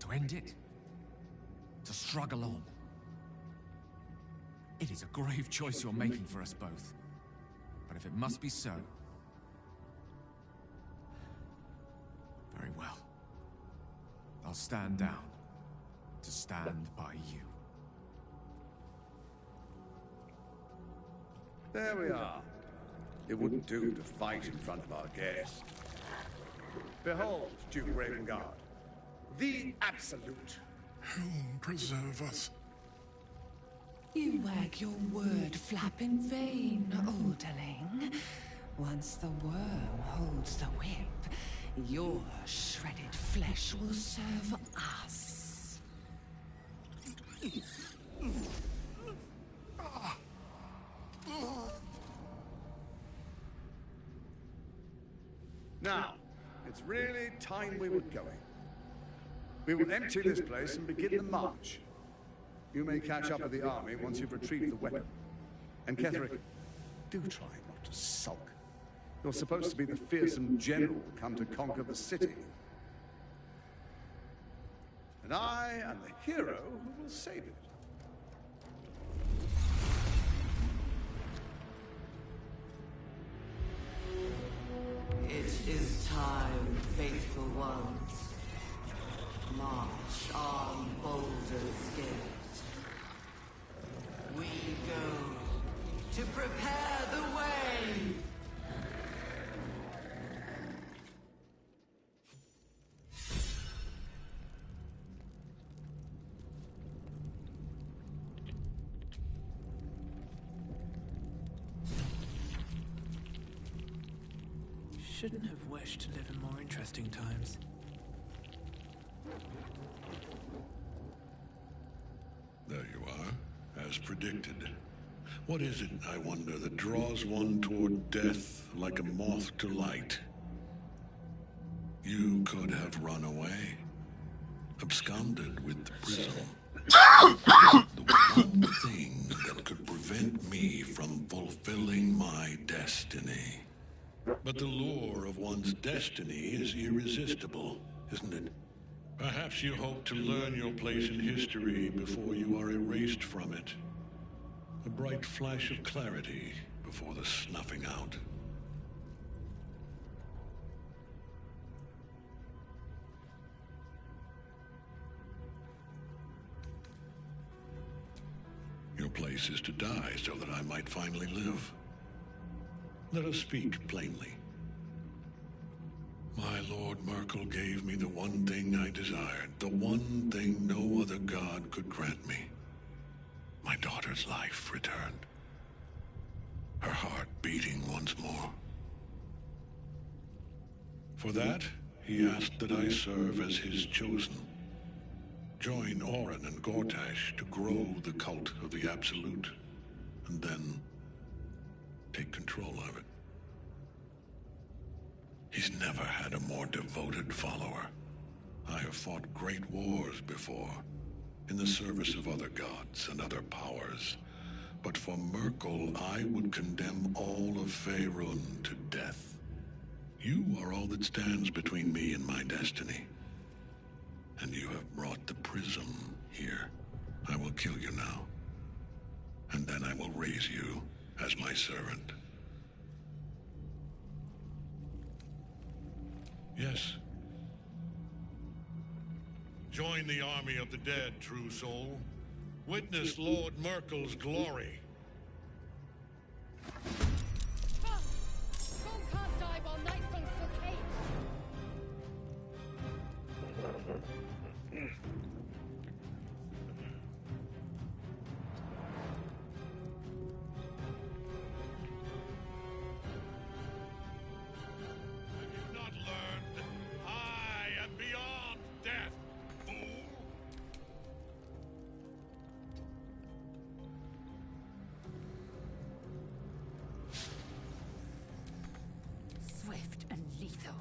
To end it. To struggle on. It is a grave choice you're making for us both. But if it must be so... very well. I'll stand down. To stand by you. There we are. It wouldn't do to fight in front of our guest. Behold, Duke Ravengard. The Absolute. Helm preserve us. You wag your word flap in vain, Alderling. Once the worm holds the whip, your shredded flesh will serve us. Now, it's really time we were going. We will empty this place and begin the march. You may catch up with the army once you've retrieved the weapon. And Ketherick, do try not to sulk. You're supposed to be the fearsome general come to conquer the city. And I am the hero who will save it. It is on Baldur's Gate. We go to prepare the way. Shouldn't have wished to live in more interesting times. There you are, as predicted. What is it, I wonder, that draws one toward death like a moth to light? You could have run away, absconded with the prism. The one thing that could prevent me from fulfilling my destiny. But the lure of one's destiny is irresistible, isn't it? Perhaps you hope to learn your place in history before you are erased from it. A bright flash of clarity before the snuffing out. Your place is to die so that I might finally live. Let us speak plainly. My Lord Merkel gave me the one thing I desired, the one thing no other god could grant me. My daughter's life returned. Her heart beating once more. For that, he asked that I serve as his chosen. Join Orin and Gortash to grow the cult of the Absolute, and then take control of it. He's never had a more devoted follower. I have fought great wars before, in the service of other gods and other powers. But for Merkel, I would condemn all of Faerun to death. You are all that stands between me and my destiny. And you have brought the prism here. I will kill you now. And then I will raise you as my servant. Yes. Join the army of the dead, true soul. Witness Lord Merkel's glory. Storm can't die while Nightsong's still caged. Not learned. I am beyond death, fool. Swift and lethal.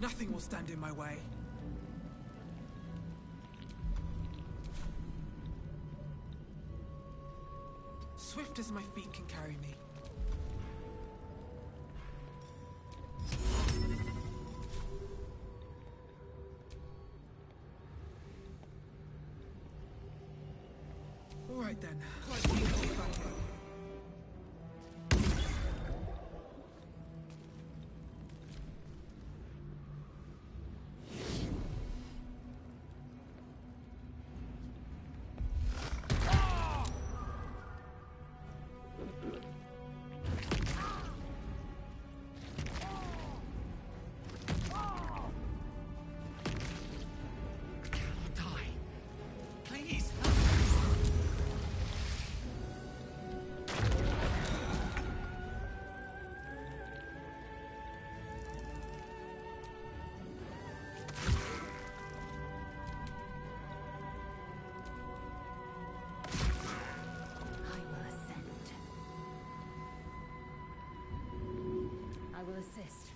Nothing will stand in my way. Swift as my feet can carry me. All right then. Let's see what we find here. I will assist.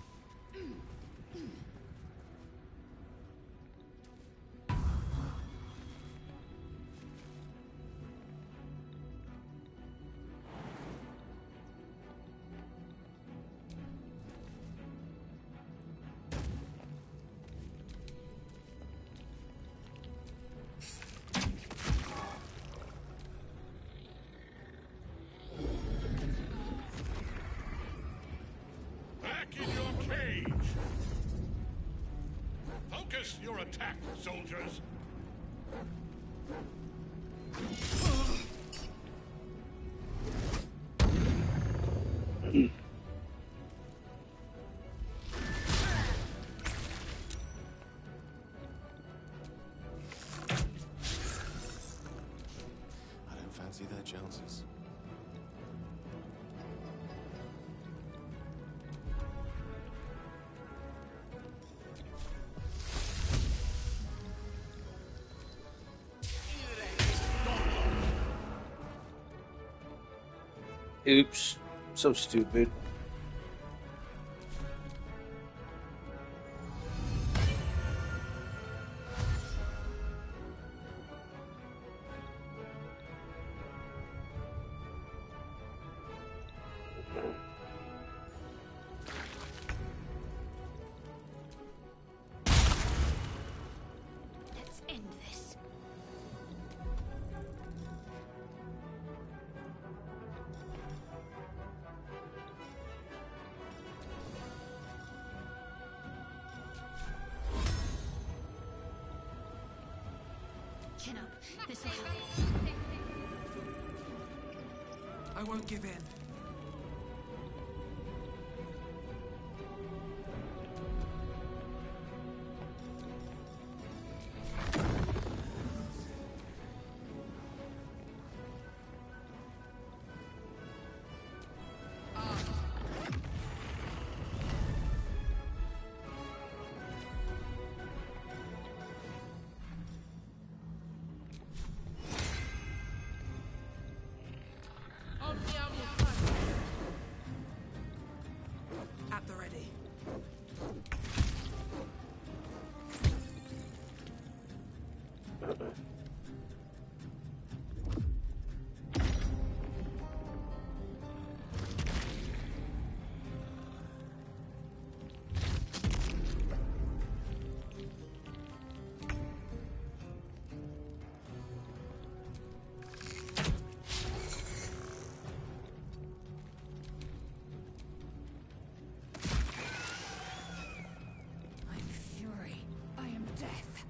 Back in your cage! Focus your attack, soldiers! I don't fancy their chances. Oops. So stupid. Let's end this. Chin up. This'll help. I won't give in. At the ready. I'm fury. I am death.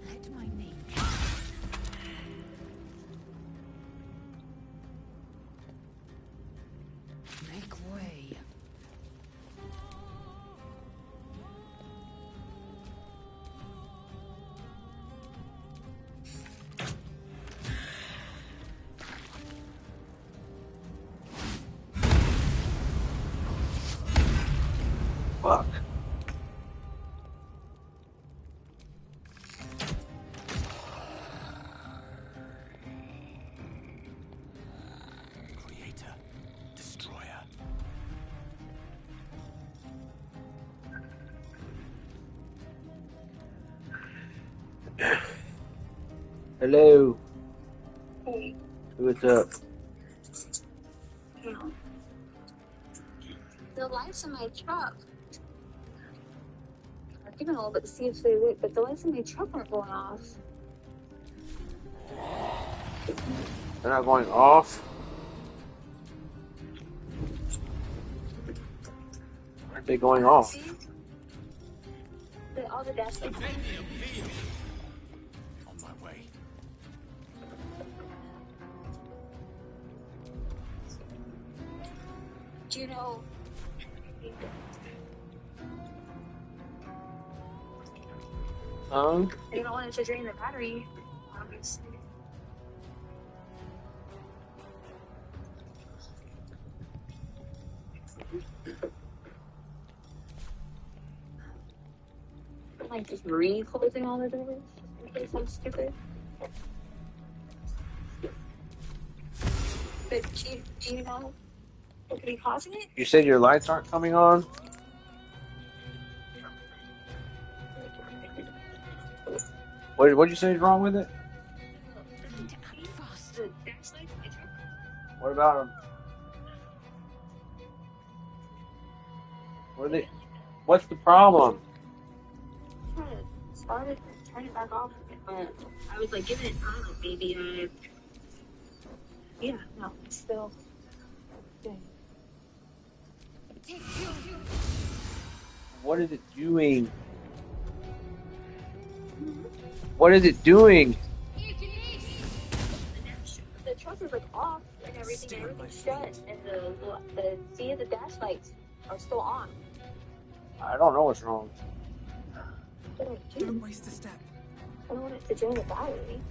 Let my name make way. Hello. Hey. What's up? No. The lights in my truck. I've given a little bit to see if they work, but the lights in my truck aren't going off. They're not going off. Aren't they going off? All the dash lights. On my way. Do you know? You don't want it to drain the battery, obviously. Like just re-closing all the doors in case I'm stupid. But do you know what could be causing it? You said your lights aren't coming on? What'd you say is wrong with it? The dash lights in my truck. What about them? What's the problem? I'm trying to start it and turn it back off, but I was like giving it, I don't know, maybe yeah, no, it's still good. What is it doing? What is it doing? The truck is like off and everything's shut, and the dash lights are still on. I don't know what's wrong. What do I do? Don't waste a step. I don't want it to drain the battery.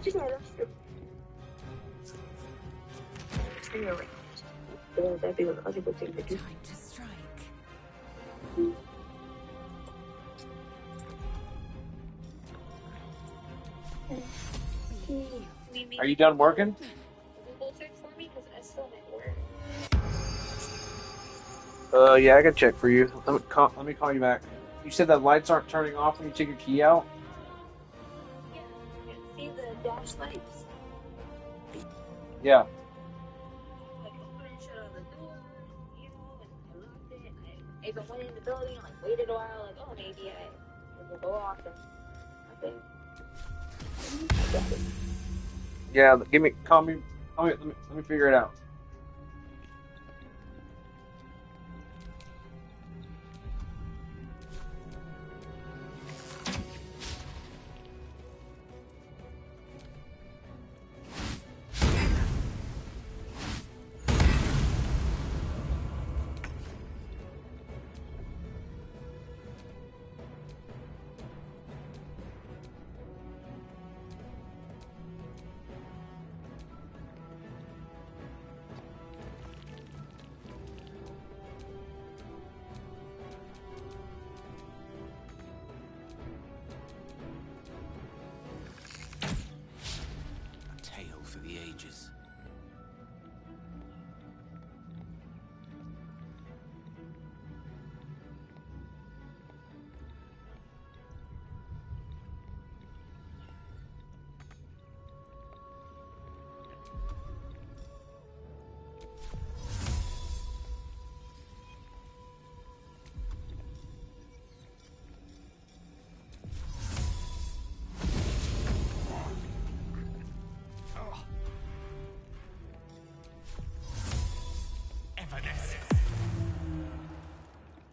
Just my left. That'd be a logical thing to do. Time to strike. Are you done working? Google check for me because I still didn't work. Yeah, I can check for you. Let me call you back. You said that lights aren't turning off when you take your key out? Yeah, see the dash lights? Yeah. Like, open and shut on the door, you know, and I locked it. I even went in the building and, like, waited a while, like, oh, maybe it will go off, and nothing. I got it. Yeah, call me, let me figure it out. A tale for the ages.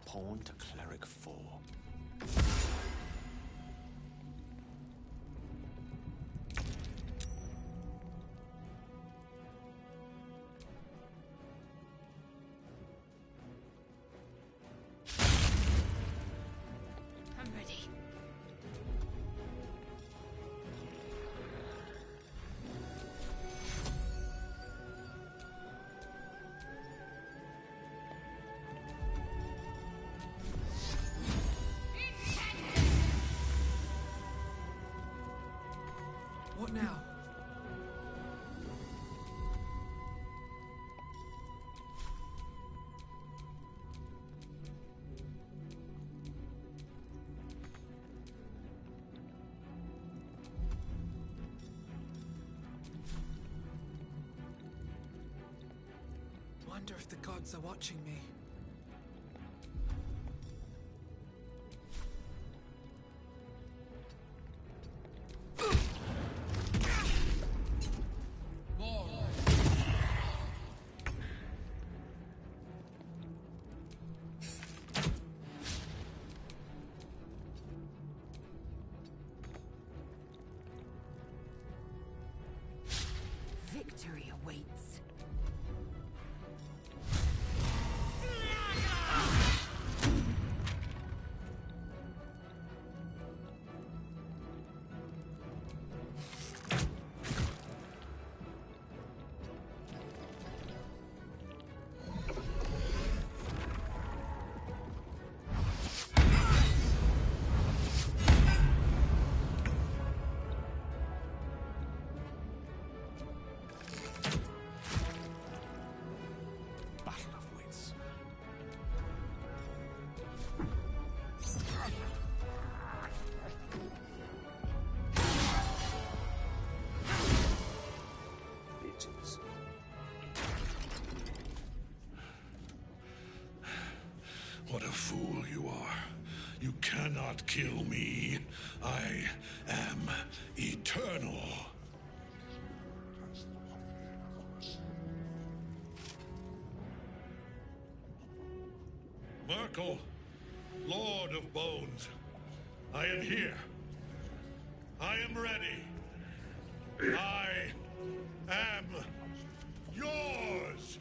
Pawn to cleric 4. I'm ready. wonder if the gods are watching me. Victory awaits. Battle of wits. Bitches. What a fool you are. You cannot kill me. I am eternal. Merkel, Lord of Bones, I am here. I am ready. I am yours.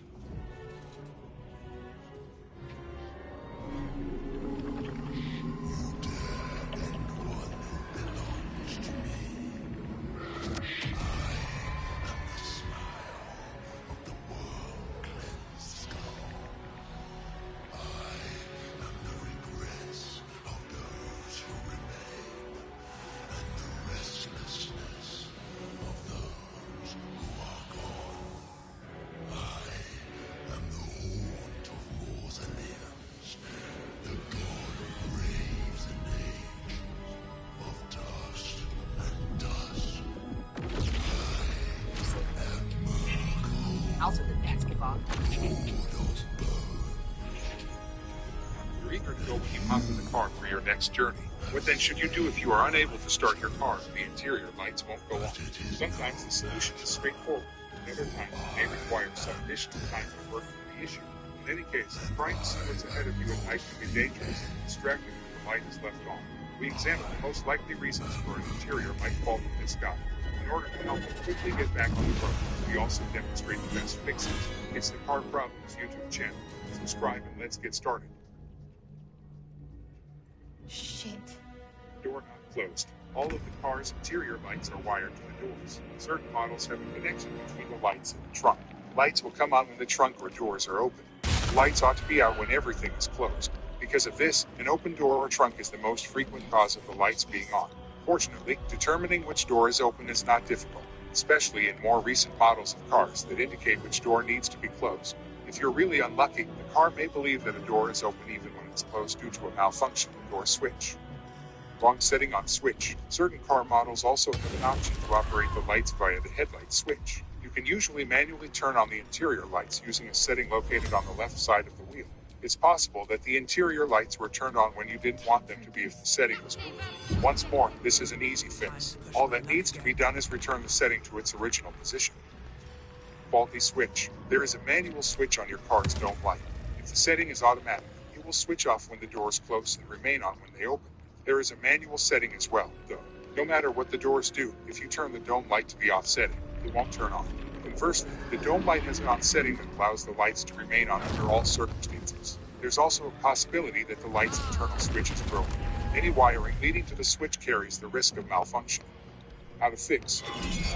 Also the basketball. You're eager to go when you hop in the car for your next journey. What then should you do if you are unable to start your car? The interior lights won't go on. Sometimes the solution is straightforward. At other times, it may require some additional time to work through the issue. In any case, trying to see what's ahead of you at night can be dangerous and distracting if the light is left on. We examine the most likely reasons for an interior light fault in the sky. In order to help you quickly get back on the road, we also demonstrate the best fixes. It's the Car Problems YouTube channel. Subscribe and let's get started. Shit. Door not closed. All of the car's interior lights are wired to the doors. Certain models have a connection between the lights and the trunk. Lights will come on when the trunk or doors are open. The lights ought to be out when everything is closed. Because of this, an open door or trunk is the most frequent cause of the lights being on. Fortunately, determining which door is open is not difficult, especially in more recent models of cars that indicate which door needs to be closed. If you're really unlucky, the car may believe that a door is open even when it's closed due to a malfunction door switch. Wrong setting on switch. Certain car models also have an option to operate the lights via the headlight switch. You can usually manually turn on the interior lights using a setting located on the left side of the wheel. It's possible that the interior lights were turned on when you didn't want them to be if the setting was moved. Once more, this is an easy fix. All that needs to be done is return the setting to its original position. Faulty switch. There is a manual switch on your car's dome light. If the setting is automatic, it will switch off when the doors close and remain on when they open. There is a manual setting as well, though. No matter what the doors do, if you turn the dome light to the off setting, it won't turn on. Conversely, the dome light has an on setting that allows the lights to remain on under all circumstances. There's also a possibility that the light's internal switch is broken. Any wiring leading to the switch carries the risk of malfunction. How to fix.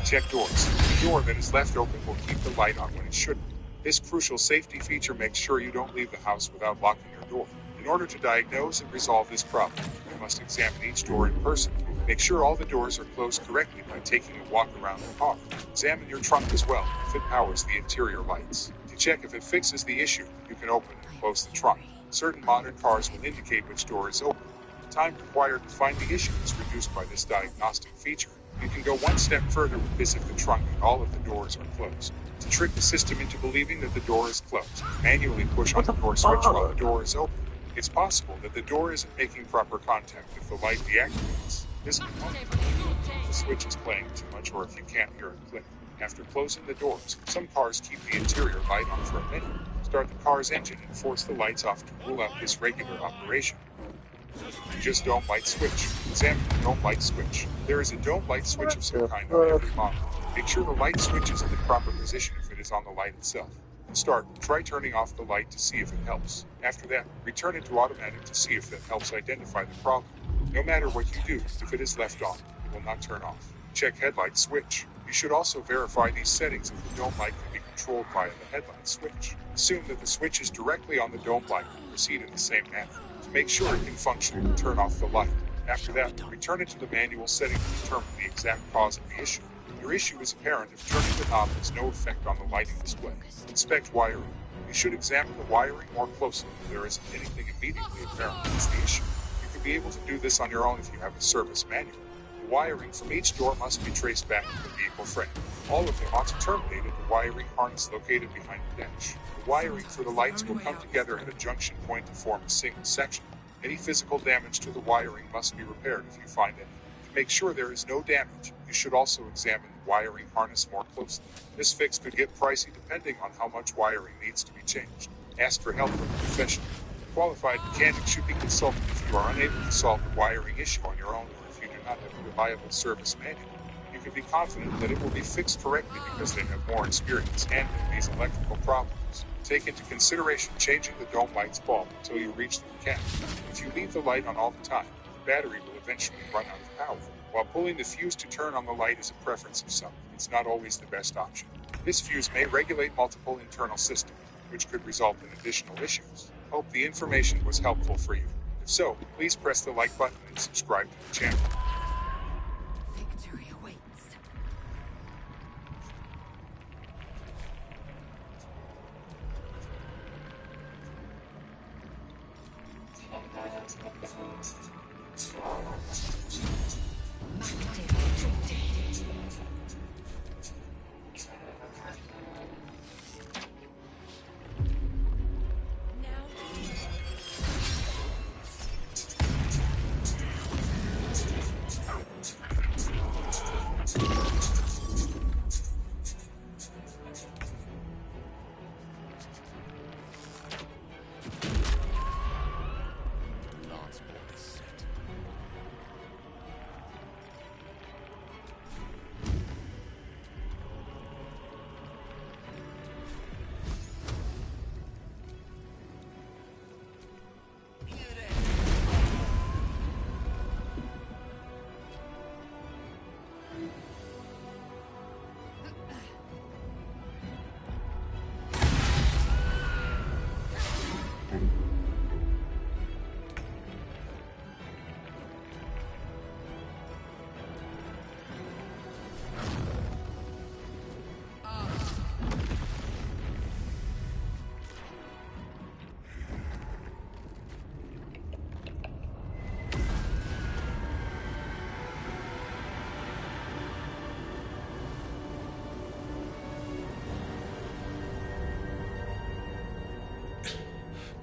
Check doors. The door that is left open will keep the light on when it shouldn't. This crucial safety feature makes sure you don't leave the house without locking your door. In order to diagnose and resolve this problem, you must examine each door in person. Make sure all the doors are closed correctly by taking a walk around the car. Examine your trunk as well, if it powers the interior lights. To check if it fixes the issue, you can open and close the trunk. Certain modern cars will indicate which door is open. The time required to find the issue is reduced by this diagnostic feature. You can go one step further with this if the trunk and all of the doors are closed. To to trick the system into believing that the door is closed. Manually push on the door switch while the door is open. It's possible that the door isn't making proper contact if the light deactivates. This can help if the switch is playing too much or if you can't hear it click. After closing the doors, some cars keep the interior light on for a minute. Start the car's engine and force the lights off to rule out this regular operation. Just dome light switch. Examine the dome light switch. There is a dome light switch of some kind on every model. Make sure the light switch is in the proper position if it is on the light itself. To start, try turning off the light to see if it helps. After that, return it to automatic to see if that helps identify the problem. No matter what you do, if it is left on, it will not turn off. Check headlight switch. You should also verify these settings if the dome light can be controlled via the headlight switch. Assume that the switch is directly on the dome light and proceed in the same manner. To make sure it can function, turn off the light. After that, return it to the manual setting to determine the exact cause of the issue. Your issue is apparent if turning the knob has no effect on the lighting display. Inspect wiring. You should examine the wiring more closely if there isn't anything immediately apparent as the issue. You can be able to do this on your own if you have a service manual. The wiring from each door must be traced back to the vehicle frame. All of them ought to terminate at the wiring harness located behind the dash. The wiring for the lights will come together at a junction point to form a single section. Any physical damage to the wiring must be repaired if you find any. To make sure there is no damage, you should also examine the wiring harness more closely. This fix could get pricey depending on how much wiring needs to be changed. Ask for help from a professional. A qualified mechanic should be consulted if you are unable to solve the wiring issue on your own or if you do not have a reliable service manual. You can be confident that it will be fixed correctly because they have more experience handling these electrical problems. Take into consideration changing the dome light's bulb until you reach the mechanic. If you leave the light on all the time, the battery will eventually run out of power. While pulling the fuse to turn on the light is a preference of some, it's not always the best option. This fuse may regulate multiple internal systems, which could result in additional issues. Hope the information was helpful for you. If so, please press the like button and subscribe to the channel. Victory awaits.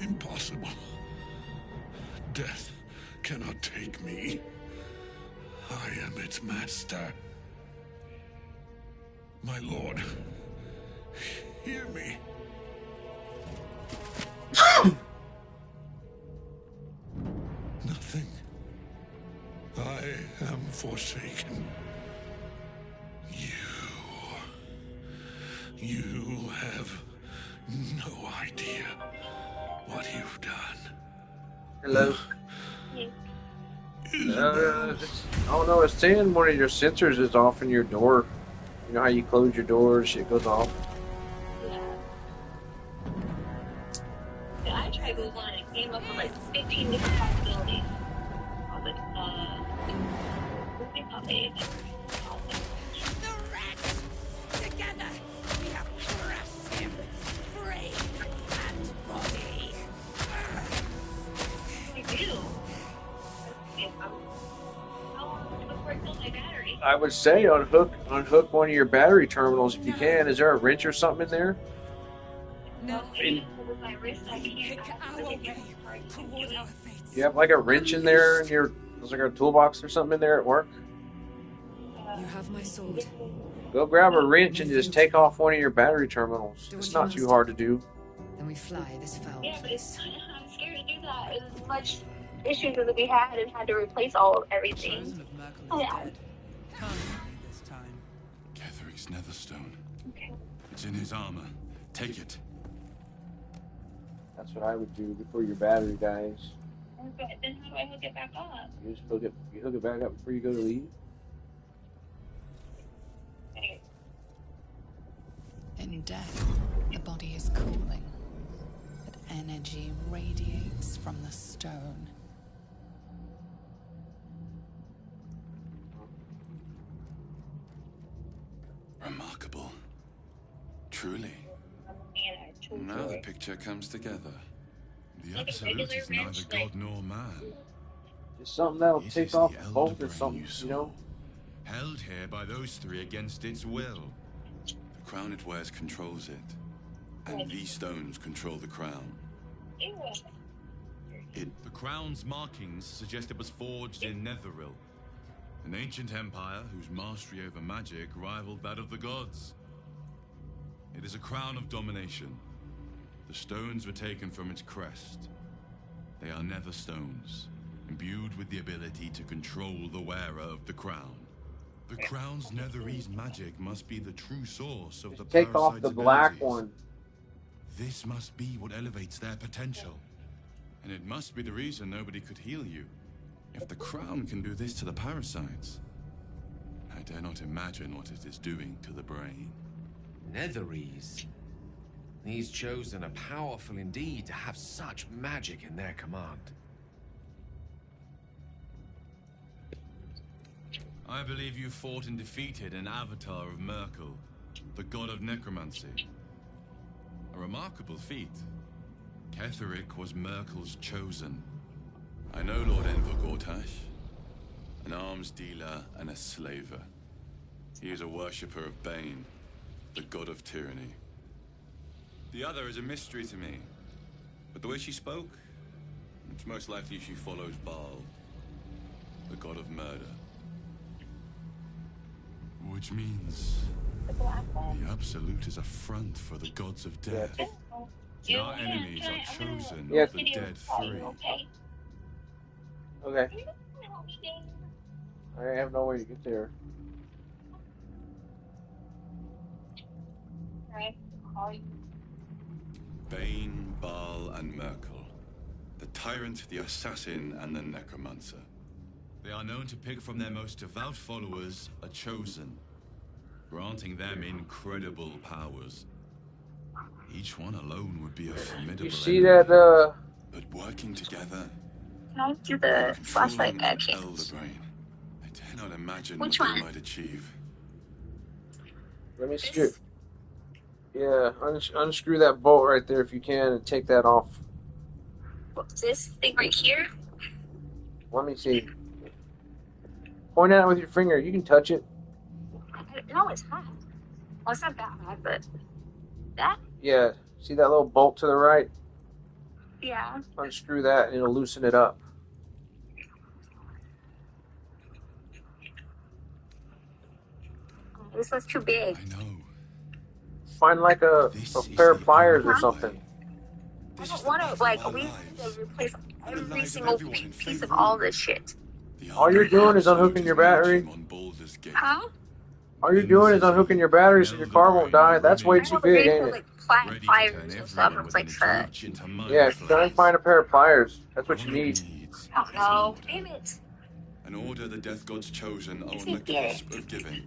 Impossible. Death cannot take me. I am its master. My lord, hear me. Nothing. I am forsaken. You have no idea what you've done. Hello. Oh no, it's saying one of your sensors is off in your door. You know how you close your door, shit goes off. Yeah, I tried Google and it came up with like 15 different possibilities. I was like, moving up age. Together, we have crushed him, brain and body. I do. How long before it kills my battery? I would say unhook one of your battery terminals if you can. Is there a wrench or something in there? No. With my wrist, I can't. Pick our way toward our fates. You have like a wrench in there in your, there's like a toolbox or something in there at work? You have my sword. Go grab a wrench and just take off one of your battery terminals. It's not too hard to do. Then we fly this foul Yeah, but place. I'm scared to do that. As much issues as we had and had to replace all of everything. Chosen of Merkel Oh, is yeah. dead. Can't be this time. Ketheric's Netherstone. Okay. It's in his armor. Take it. That's what I would do before your battery dies. But then how do I hook it back up? You just hook it back up before you go to leave. Okay. In death, the body is cooling, but energy radiates from the stone. Remarkable. Truly. And Now the picture comes together. The Like a Absolute regular is neither wrench, God like- nor man. Just something that'll It take is off the the elder bolt or brain something, you you know? Held here by those three against its will. The crown it wears controls it. And these stones control the crown. The crown's markings suggest it was forged in Netheril, an ancient empire whose mastery over magic rivaled that of the gods. It is a crown of domination. The stones were taken from its crest. They are nether stones, imbued with the ability to control the wearer of the crown. The crown's Netherese magic must be the true source of the Take off the parasite's black abilities. one. This must be what elevates their potential. And it must be the reason nobody could heal you. If the crown can do this to the parasites, I dare not imagine what it is doing to the brain. Netherese. These chosen are powerful indeed to have such magic in their command. I believe you fought and defeated an avatar of Merkel, the god of necromancy. A remarkable feat. Ketheric was Merkel's chosen. I know Lord Enver Gortash, an arms dealer and a slaver. He is a worshipper of Bane, the god of tyranny. The other is a mystery to me, but the way she spoke, it's most likely she follows Baal, the god of murder. Which means the Absolute is a front for the gods of death. And our enemies are chosen of the dead three. Okay. I have no way to get there. Bane, Baal, and Merkel. The tyrant, the assassin, and the necromancer. They are known to pick from their most devout followers a chosen, granting them incredible powers. Each one alone would be a formidable You see enemy, that, but working together, Can I do the flashlight controlling an action? elder brain, I dare not imagine Which what one? they might achieve. let me screw. Yeah, unscrew that bolt right there if you can and take that off. What's this thing right here? Let me see. Point at it with your finger. You can touch it. No, it's hot. Well, it's not that hot, but that? Yeah. See that little bolt to the right? Yeah. Unscrew that and it'll loosen it up. This was too big. I know. Find like a pair of pliers or something. I don't want to, like, we need to replace every single piece of all this shit. All you're doing is unhooking your battery. Huh? All you're doing is unhooking your battery so your car won't die. That's way too big, ain't it? Like, flat pliers and stuff. I was like, fuck. Yeah, try and find a pair of pliers. That's what you need. Oh, no. Damn it. An order the death gods chosen are on the cusp of giving.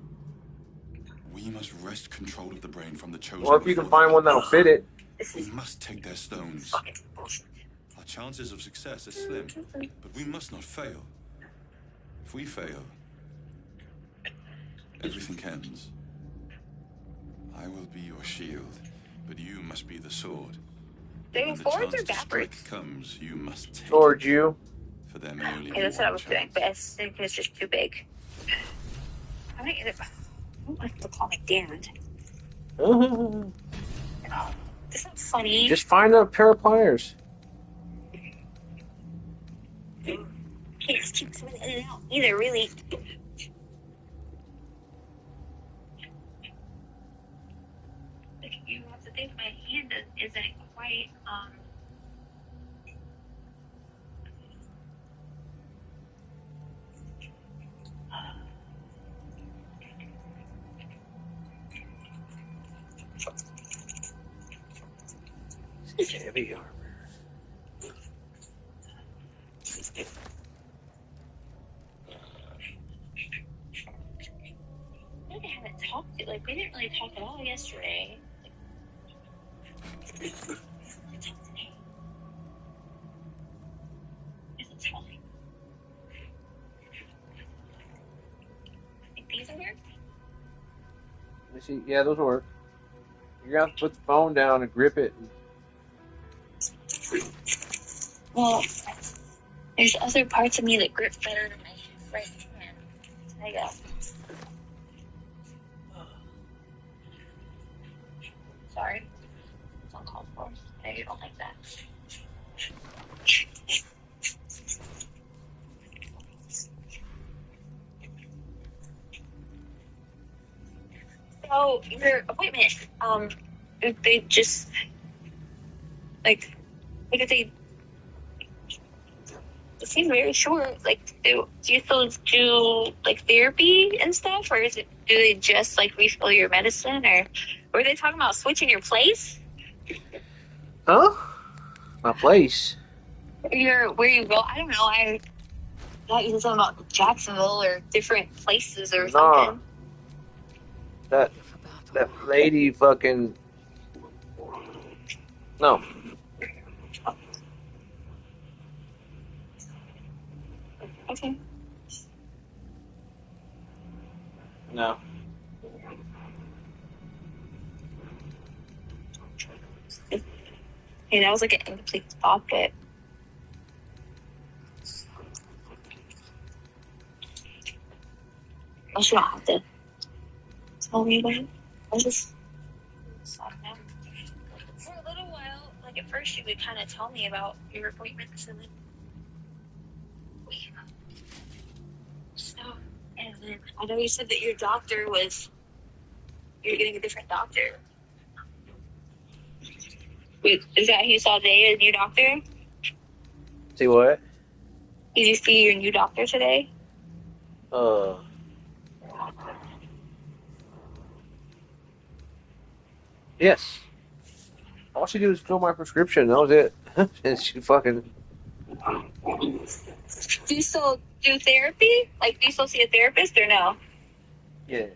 We must wrest control of the brain from the chosen. Or if you can find one that'll fit it. We must take their stones. Our chances of success are slim, but we must not fail. If we fail, everything ends. I will be your shield, but you must be the sword. Doing When the forwards chance or to strike backwards? comes, you must take Towards you. it. For there may only Okay, be that's what I one was doing, chance. but I think it's just too big. I don't like to call my dad. That's not funny. Just find a pair of pliers. Can't just keep coming in and out either, really. Like, you have to think my hand isn't quite, It's heavy armor. they haven't talked. Like, they didn't really talk at all yesterday. They talked today. Isn't talking. I think these will work. Let me see. Yeah, those work. You're gonna have to put the phone down and grip it. Well, there's other parts of me that grip better than my right hand. I guess. Sorry. It's uncalled for. I know you don't like that. So, your appointment, if they just, like if they seem very short, like, do you still do, like, therapy and stuff, or do they just, like, refill your medicine, or were they talking about switching your place? Huh? My place. Where you go? I don't know. I thought you were talking about Jacksonville or different places or something. That lady fucking... No. Okay. No. Hey, that was like an incomplete thought, but you don't have to tell me about it. I just I don't know. For a little while, like at first, you would kind of tell me about your appointments, and then stuff. And then I know you said that your doctor you're getting a different doctor. Wait, is that who you saw today, a new doctor? See what? Did you see your new doctor today? Yes. All she did was fill my prescription. That was it. And she fucking... Do you still do therapy? Like, do you still see a therapist or no? Yes.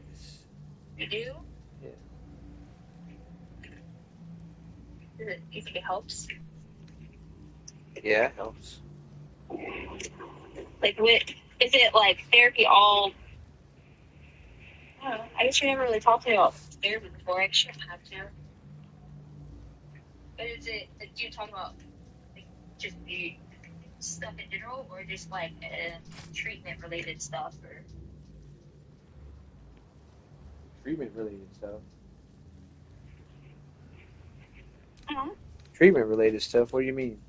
You do? Yeah. You think it helps? Yeah, it helps. Like, what is it, like therapy all? I don't know. I guess you never really talked to me about therapy before. I shouldn't have to. But is it? Do you talk about like just the stuff in general, or just like treatment related stuff, or Treatment related stuff. I don't know. Treatment related stuff? What do you mean?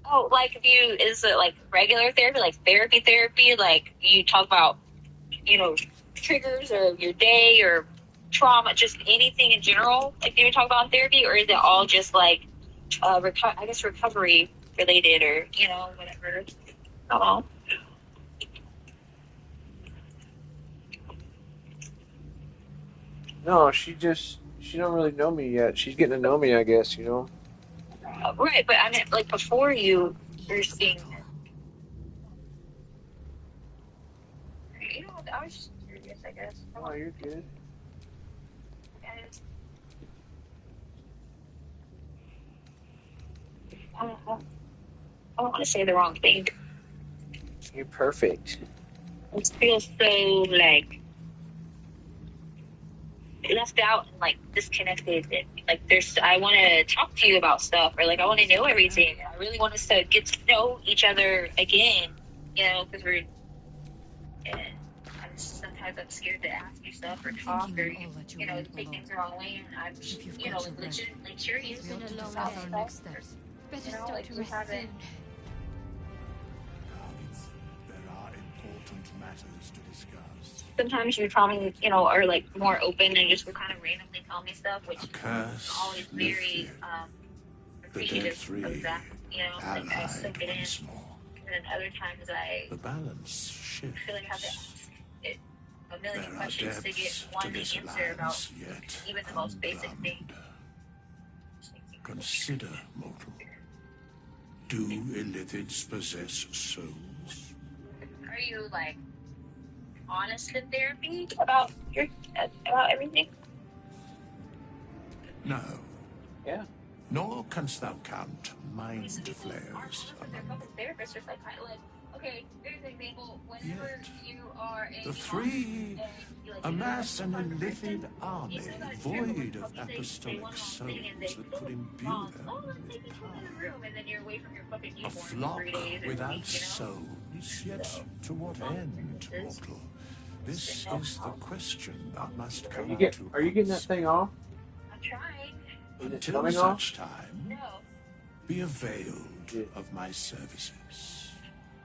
Oh, like is it like regular therapy, like therapy, like you talk about, triggers or your day or trauma, just anything in general, like you talk about in therapy, or is it all just like, I guess recovery related, or, whatever. I don't know. No, she don't really know me yet. She's getting to know me, I guess, Right, but I mean, like before you were seeing it. I was just curious, I guess. Oh, you're good. I don't want to say the wrong thing. You're perfect. It feels so, like, left out and, like, disconnected. And, like, I want to talk to you about stuff, or, like, I want to know everything. I really want us to get to know each other again, because we're... I just sometimes sometimes I'm scared to ask you stuff or talk or, you know, take things the wrong way, and I'm, you know, legitimately curious We ought to about discuss our next stuff. steps. You Better know, start like to you rest haven't. soon. There are important matters to discuss. Sometimes you tell me, you know, are like more open and just will kind of randomly tell me stuff, which I'm always very appreciative of that. You know, like I soak it in. And then other times The balance shifts. feel like I have to ask it a million There are questions to get depths one to this answer about alliance yet even the most basic thing. Consider, mortal. Do illithids possess souls? Are you like honest in therapy about everything? No. Yeah. Nor canst thou count mind They're flayers among fucking therapists, just like okay, here's an example. Whenever you are a the three. Amass an illithid army void of apostolic souls that could imbue them with power. and then you're away from your fucking A newborn for flock 3 days or a without week, you know? souls, yet to what end, mortal? This is the question thou must come to. Are you getting that thing off? I'm trying. Until coming off? such time, be availed of my services.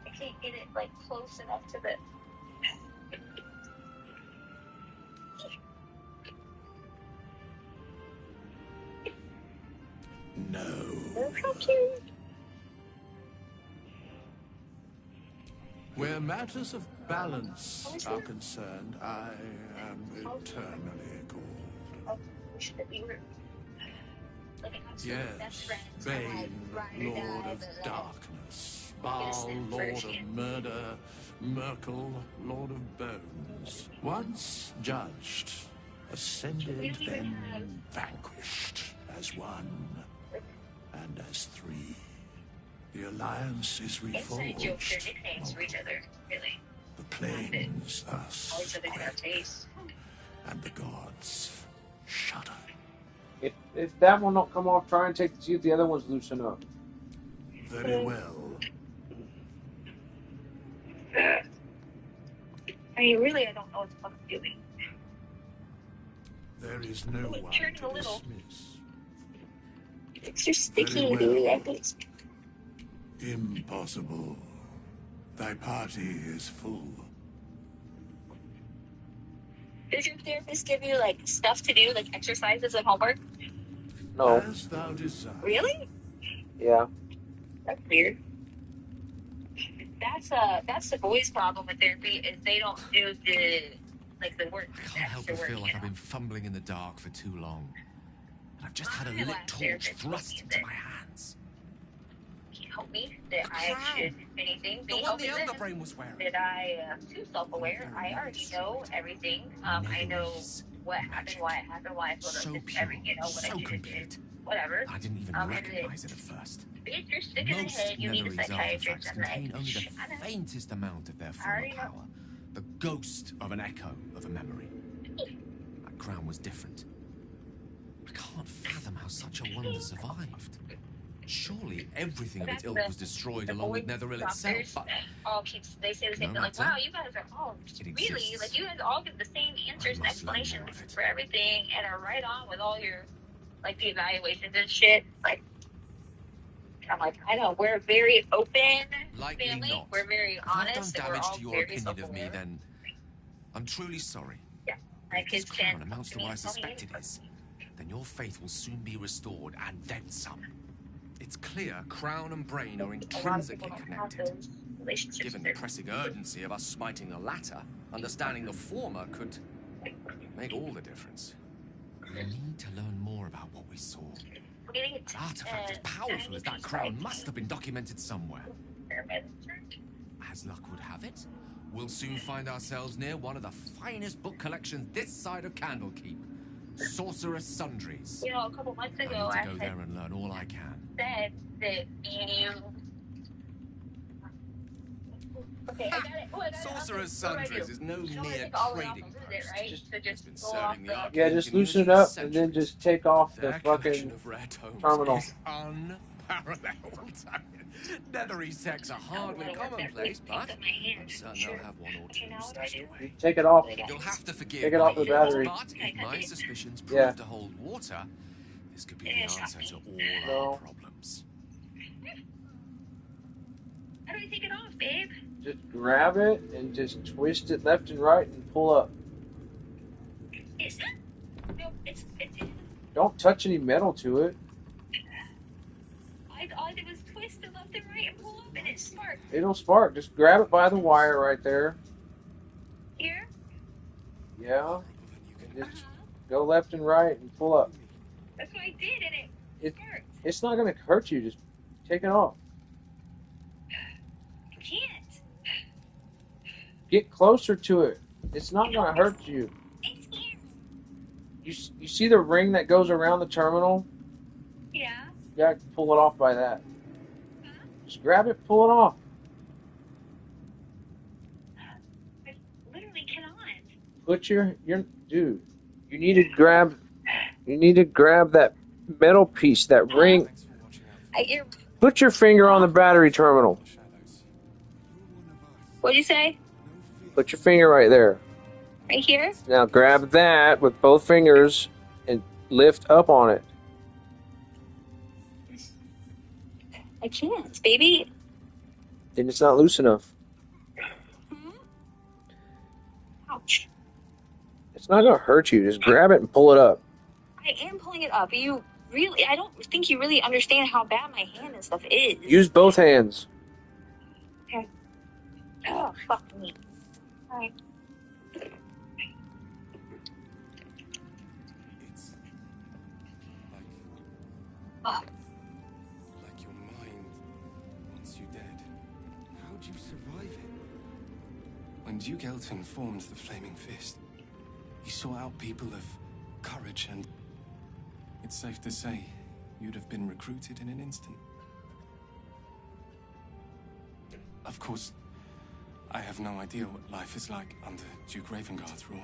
I can't get it like close enough to the. No. Where matters of balance are concerned, I am eternally cold. Yes, Bane, Lord of Darkness, Baal, Lord of Murder, Merkel, Lord of Bones. Once judged, ascended, then vanquished as one and as three. The alliance is reforged. Nicknames for each other, really. The planes thus quake, and the gods shudder. If that one don't come off, try and see if the other ones loosen up. Very well. I mean, really, I don't know what the fuck I'm doing. There is no one to dismiss. It's just sticky, dude. I think. Impossible. Thy party is full. Does your therapist give you like stuff to do, like exercises and homework? No. As thou desire. Really? Yeah. That's weird. That's the boys' problem with therapy is they don't do the work. I can't help but feel like I've been fumbling in the dark for too long. And I've just had a lit torch thrust into my hands. Can't help me that I should anything. The one the other brain was wearing. That I too self-aware. I already know everything. I know what happened, why it happened, why I feel like every, you know, what I should do. Whatever. I didn't even recognize it at first. If you're sick in the head, you need a psychiatrist. And contain only the faintest amount of their former power. The ghost of an echo of a memory. That crown was different. I can't fathom how such a wonder survived. Surely everything of its ilk was destroyed along with Netheril itself, but all keeps they say the same thing, like, wow, you guys are all really, like, you guys all give the same answers and explanations for everything and are right on with all your, like, the evaluations and shit. Like, I'm like, I know, we're a very open family. Not. We're very honest. If I've done and we're damage all to your very opinion of me, self-aware. then I'm truly sorry. Yeah, if this crown amounts to what I suspect it is, then your faith will soon be restored, and then some. It's clear crown and brain are intrinsically connected. Given the pressing urgency of us smiting the latter, understanding the former could make all the difference. We need to learn more about what we saw. An artifact as powerful as that crown must have been documented somewhere. As luck would have it, we'll soon find ourselves near one of the finest book collections this side of Candlekeep. Sorcerer's Sundries. You know, a couple months ago, I need to go there and learn all I can. Said that you. Okay, I got it. Oh, I got Sorcerer's Sundries is no mere trading post. Right? It's been serving the Yeah, just loosen it up and then just take off the fucking terminal. Unparalleled. parallels. Nethery sects are hardly commonplace, but I'm certain they'll have one or two stashed away. Take it off. You'll have to forgive Take it my off the ignorance, battery. but if my suspicions prove Yeah. to hold water, this could be the answer to all No. our problems. How do we take it off, babe? Just grab it and just twist it left and right and pull up. Is that? No, it's. Don't touch any metal to it. All I did was twist it left and right and pull up, and it sparked. It'll spark. Just grab it by the wire right there. Here? Yeah. And just go left and right and pull up. That's what I did, and it sparked. It's not going to hurt you. Just take it off. I can't. Get closer to it. It's not going to hurt you. It's here. You see the ring that goes around the terminal? Yeah. You got to pull it off by that. Just grab it, pull it off. I literally cannot. Put your dude. You need to grab that metal piece, that ring. Put your finger on the battery terminal. What'd you say? Put your finger right there. Right here? Now grab that with both fingers and lift up on it. I can't, baby. Then it's not loose enough. Ouch. It's not going to hurt you. Just grab it and pull it up. I am pulling it up. You really, I don't think you really understand how bad my hand and stuff is. Use both hands. Okay. Oh, fuck me. Alright. Oh. Like your mind wants you dead. How'd you survive it? When Duke Elton formed the Flaming Fist, he sought out people of courage, and it's safe to say you'd have been recruited in an instant. Of course, I have no idea what life is like under Duke Ravengard's rule,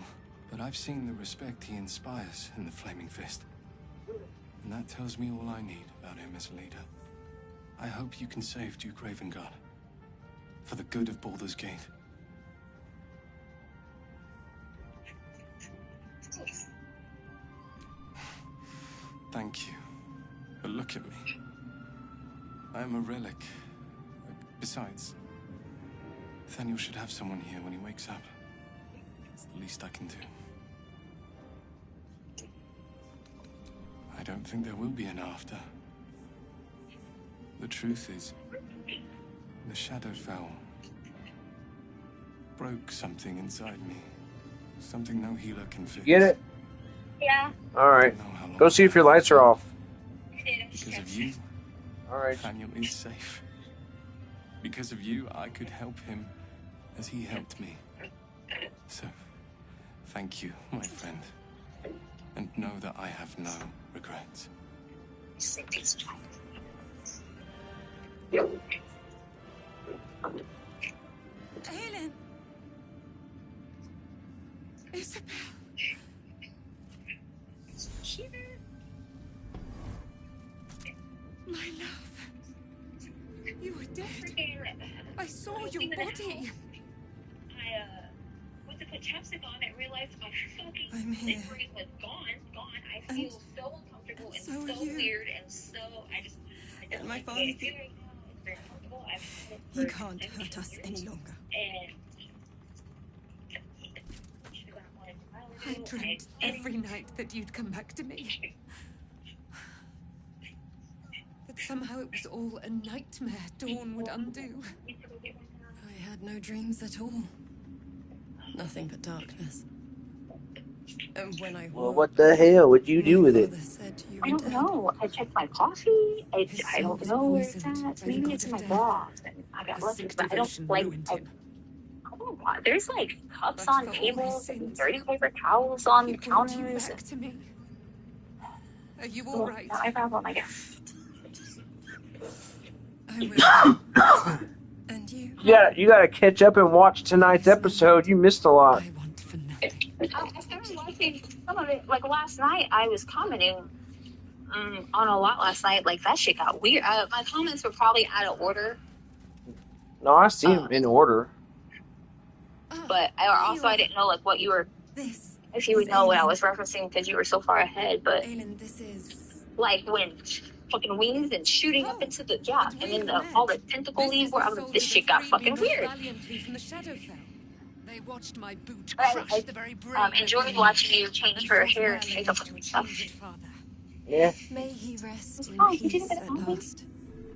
but I've seen the respect he inspires in the Flaming Fist. And that tells me all I need about him as a leader. I hope you can save Duke Ravengard. For the good of Baldur's Gate. Thank you. But look at me. I am a relic. Besides, Nathaniel should have someone here when he wakes up. It's the least I can do. I don't think there will be an after. The truth is, the Shadowfell broke something inside me. Something no healer can fix. Get it? Yeah. Alright. Go see if your lights are off. Because of you, Alright. Nathaniel is safe. Because of you, I could help him as he helped me. So, thank you, my friend. And know that I have no regrets. Helen! Isabel! My love. You were dead. I saw your body. I went to put chapstick on and realized my fucking I'm here. brain was gone. I feel so uncomfortable and so so you. weird and so I don't My like father- the way I feel right now. It's very uncomfortable. I've had it He for can't 10 hurt us years. any longer. And I dreamt every night that you'd come back to me. That somehow it was all a nightmare Dawn would undo. I had no dreams at all. Nothing but darkness. And when I Well, what the hell would you do with it? I don't know. I checked my coffee. I don't know where it's at. Maybe it's in my bra. I got left it, but I don't like. Oh, there's like cups on tables and dirty paper towels on counters. Back to me. Are you Well, all right? not my problem, I guess. I will. And you? Yeah, you gotta catch up and watch tonight's episode. You missed a lot. I started watching some of it. Like last night, I was commenting on a lot last night. Like, that shit got weird. My comments were probably out of order. No, I see them in order. But I didn't know, like, what you were... If you would know what I was referencing, because you were so far ahead, but... Aelin, this is... Like, when fucking wings and shooting up into the... Yeah, and then all the tentacle leaves were... I was like, this shit got fucking weird. Valiantly from the Shadowfell. They watched my boot I crush the very brain enjoyed watching you change her hair and makeup and stuff. Yeah. May he rest in peace at last.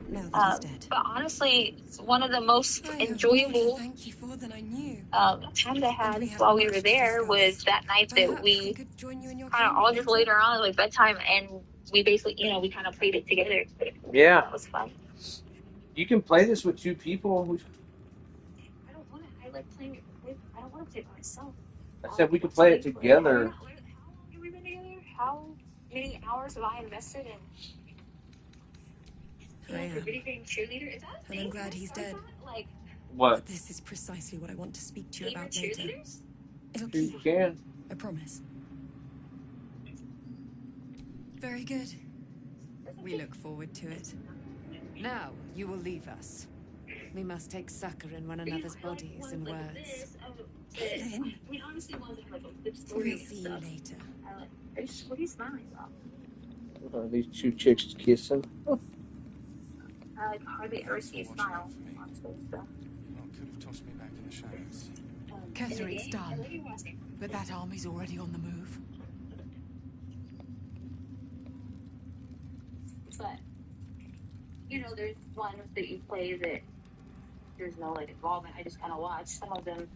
Now that he's dead. But honestly, it's one of the most enjoyable times I had while we were there was that night that we kind of all just laid around like bedtime, and we basically, we kind of played it together. Yeah. That was fun. You can play this with 2 people. I don't want to. I like playing it with. I don't want to play it by myself. I said we could play it together. How long have we been together? How many hours have I invested in? I'm I'm glad he's dead. Like, what? But this is precisely what I want to speak to you about later. It'll You keep. can. I promise. Very good. We look forward to it. Now you will leave us. We must take succor in one another's bodies and words. Aelin. I mean, honestly, like a good We'll story. see you later. What are you smiling about? Are these 2 chicks kissing? I hardly ever see you smile. Honestly, so. Could have tossed me back in the shadows. Ketheric's done, but that army's already on the move. But, there's ones that you play that there's no, like, involvement. I just kind of watch. Some of them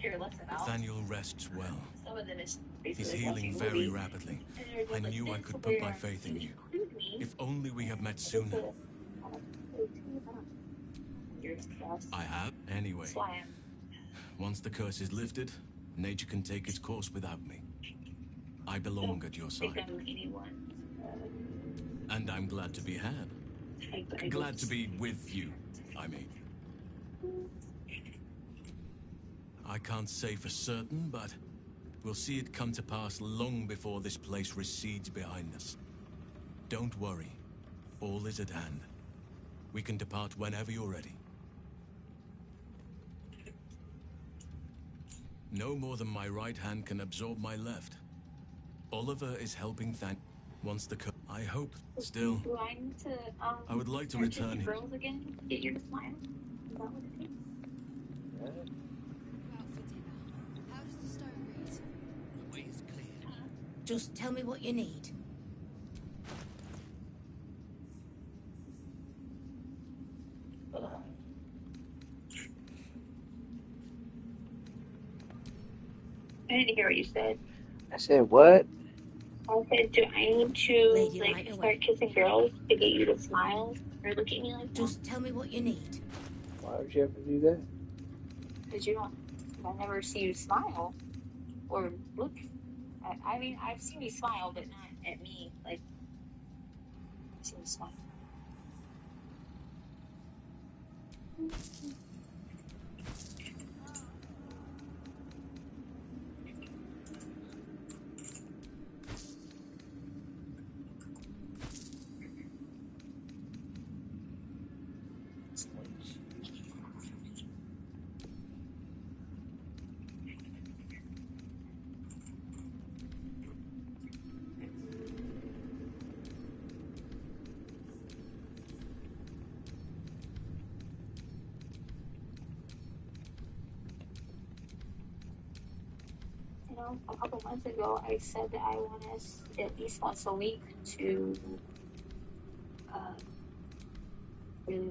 care less about. Nathaniel rests well. Some of them is He's basically healing very rapidly. I knew I could put my faith in you. If only we had met sooner. I have. Anyway, once the curse is lifted, nature can take its course without me. I belong at your side. And I'm glad to be had. Glad to be with you, I mean. I can't say for certain, but we'll see it come to pass long before this place recedes behind us. Don't worry. All is at hand. We can depart whenever you're ready. No more than my right hand can absorb my left. Oliver is helping once the I hope. Still, Do I need to, I would like to return here. girls again? Get you to smile? Is that what it is? How does the stone read? The way is clear. Just tell me what you need. I didn't hear what you said. I said what? I said, do I need to start kissing girls to get you to smile or look at me like that? Just tell me what you need. Why would you have to do that? Because I never see you smile or look. I mean, I've seen you smile, but not at me. Like, I've seen you smile. A couple months ago, I said that I want us at least once a week to really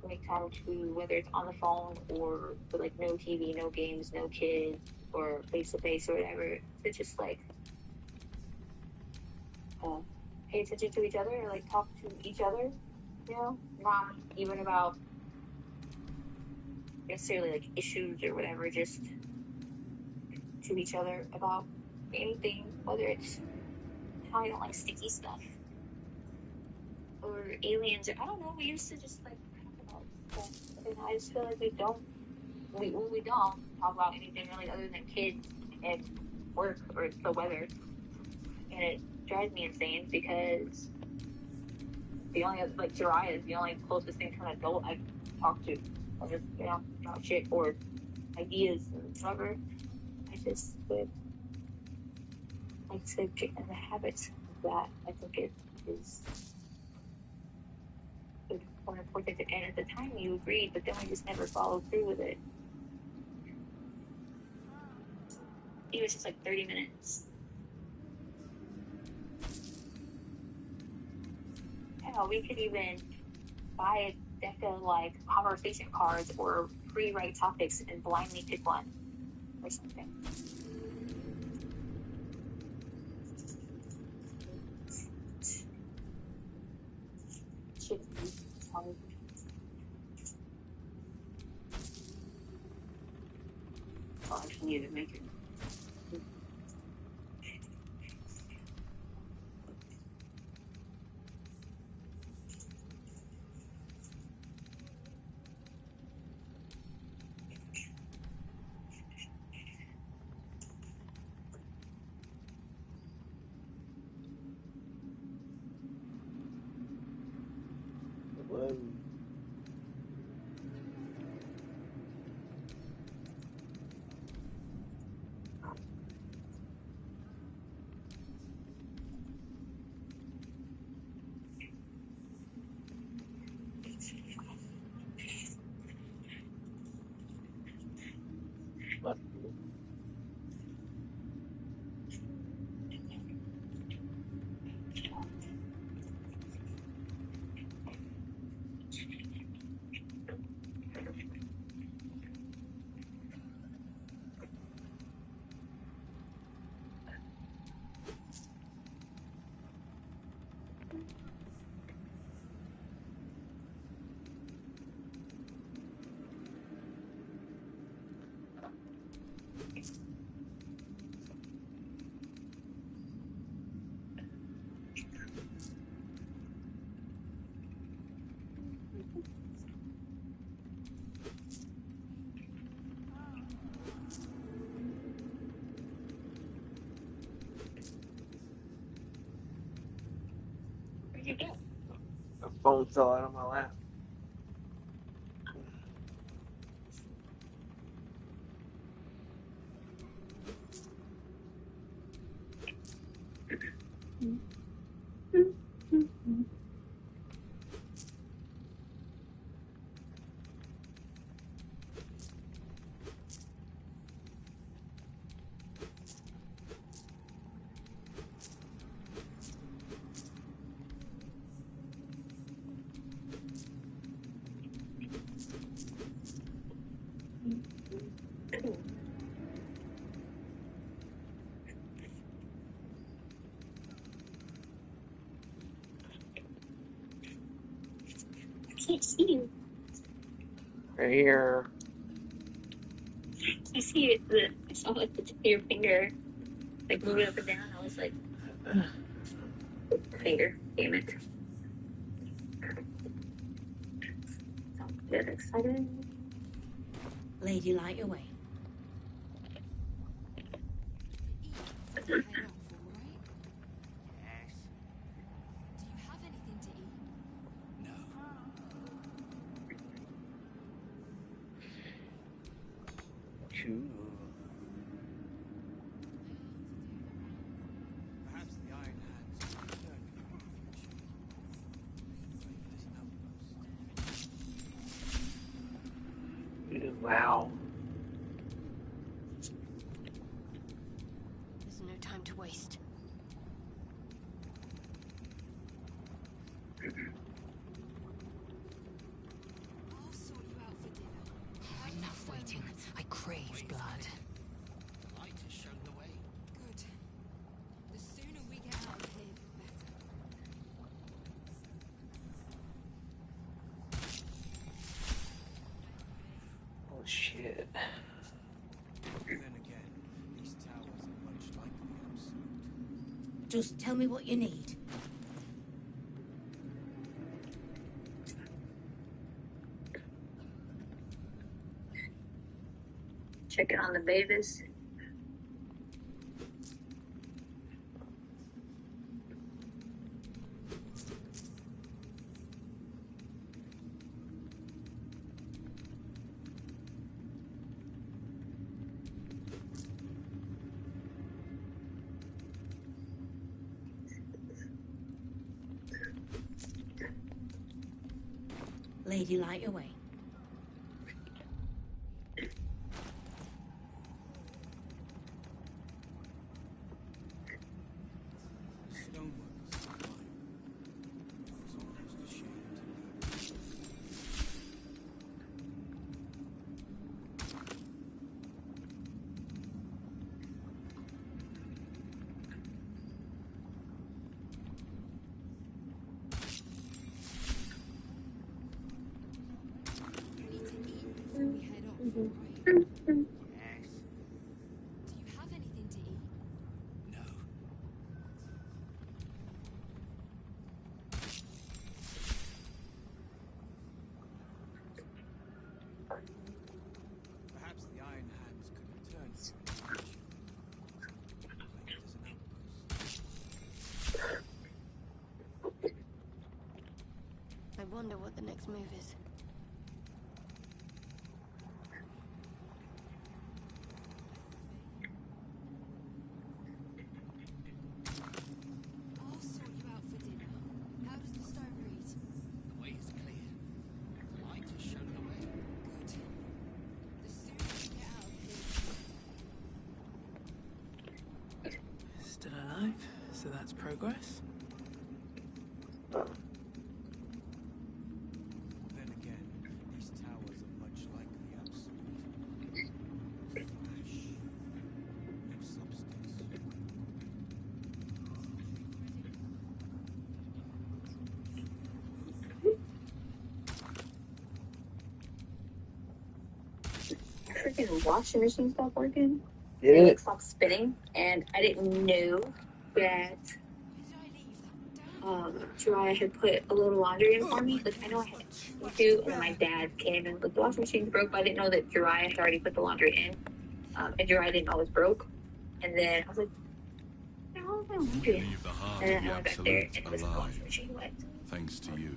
make time to, whether it's on the phone or with no TV, no games, no kids, or face to face or whatever, to just pay attention to each other or talk to each other, not even about necessarily issues or whatever, just to each other about anything, whether it's how I don't like sticky stuff or aliens, or I don't know. We used to just talk about stuff, and I just feel like we don't talk about anything really other than kids and work or the weather, and it drives me insane because the only, like, Jiraiya is the only closest thing to an adult I've talked to. I just, about shit or ideas and whatever. I just would like to get in the habit of that. I think it is more important. And at the time you agreed, but then we just never followed through with it. It was just like 30 minutes. Hell, we could even buy a deck of like conversation cards or pre-write topics and blindly pick one or something. Should be hard. Oh, I need to make it. Where'd you go? The phone fell out of my lap. I can't see you. Right here. I see it. I saw like the tip of your finger, like moving up and down. I was like, finger, damn it. Don't get excited. Lady, light your way. Perhaps the Iron Hands will return in the future. Wow. There's no time to waste. I'll sort you out for dinner. Enough waiting. I crave blood. The light has shown the way. Good. The sooner we get out of here, the better. Oh shit. Then again, these towers are much like the Absolute. Just tell me what you need. Check it on the babies. Lady Light away. Perhaps the Iron Hands could return to I wonder what the next move is. I'll sort you out for dinner. How does the stone read? The way is clear. The light has shown the way. Good. The sooner we get out of here. Still alive, so that's progress. Then again, these towers are much like the absolute. Flash. No substance. Freaking washing machine stopped working. Did It it? like stopped spinning, and I didn't know that Jiraiya had put a little laundry in for me. Like I know I had to, and then my dad came and like the washing machine broke, but I didn't know that Jiraiya had already put the laundry in. And Jiraiya didn't know it was broke. And then I was like, "Where all my laundry in?" Leave the heart And of then the I went back there, Absolute and it was the alive. washing machine wet. Thanks to you.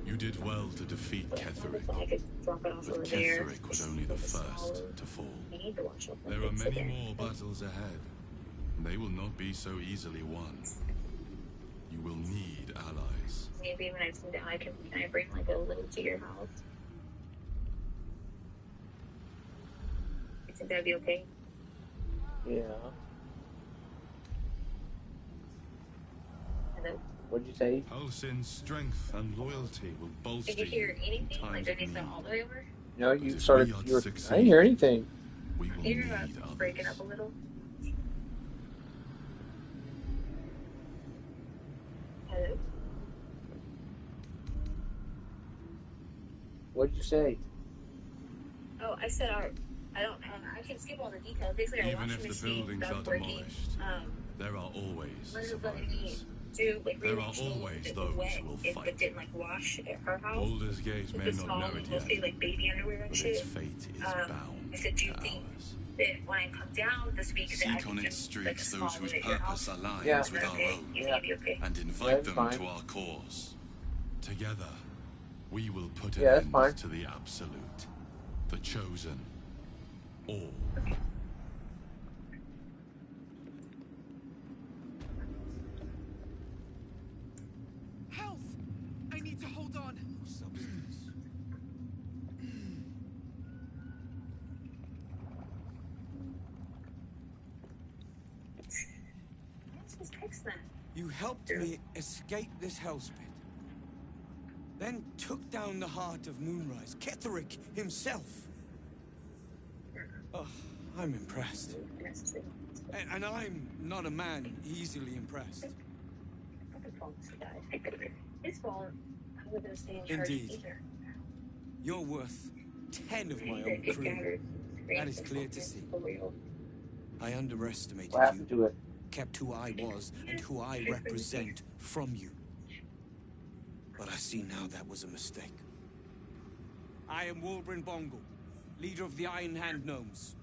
You did well to defeat Ketheric. I could drop it off But over there. Ketheric was only the first to fall. I need to wash up. There are many more battles ahead. They will not be so easily won. You will need allies. Maybe when I come down, can I bring like a little to your house? You think that'd be okay? Yeah. Hello? What'd you say? Halsin's strength and loyalty will bolster Did you hear you in anything? Like, times did of they need. sound all the way over? No, But you if started. we are to You were, I succeed, didn't hear anything. We will You're need others. breaking up a little. Hello? What'd you say? Oh, I said our. I don't. I can skip all the details. Basically, our Even washing if the machine buildings are stopped working. demolished, there are always What is letting me survivors. do like There are rewash the always it those wet who will if fight. it didn't like wash at her house. Baldur's Gate may It's not small, know it mostly yet, like baby underwear and but shit. its fate is bound I said, do you to think ours. that when I come down this week that I Seek can on do its like a streets small those whose one at your purpose house? aligns Yeah. with our Okay. own, You think it'd be okay? and Yeah, invite that's them fine. to our cause. Together, we will put Yeah, an that's fine. end to the Absolute, the Chosen, all. Health! I need to hold on. No substance. Let's just fix that. You helped me escape this hellspit. Then took down the heart of Moonrise, Ketheric himself. Oh, I'm impressed. And I'm not a man easily impressed. His fault. I wouldn't stay in charge Indeed. either. You're worth 10 of my own crew. That is clear to see. I underestimated What happened you. to it? Kept who I was and who I represent from you. But I see now that was a mistake. I am Wolbrin Bongle, leader of the Iron Hand Gnomes.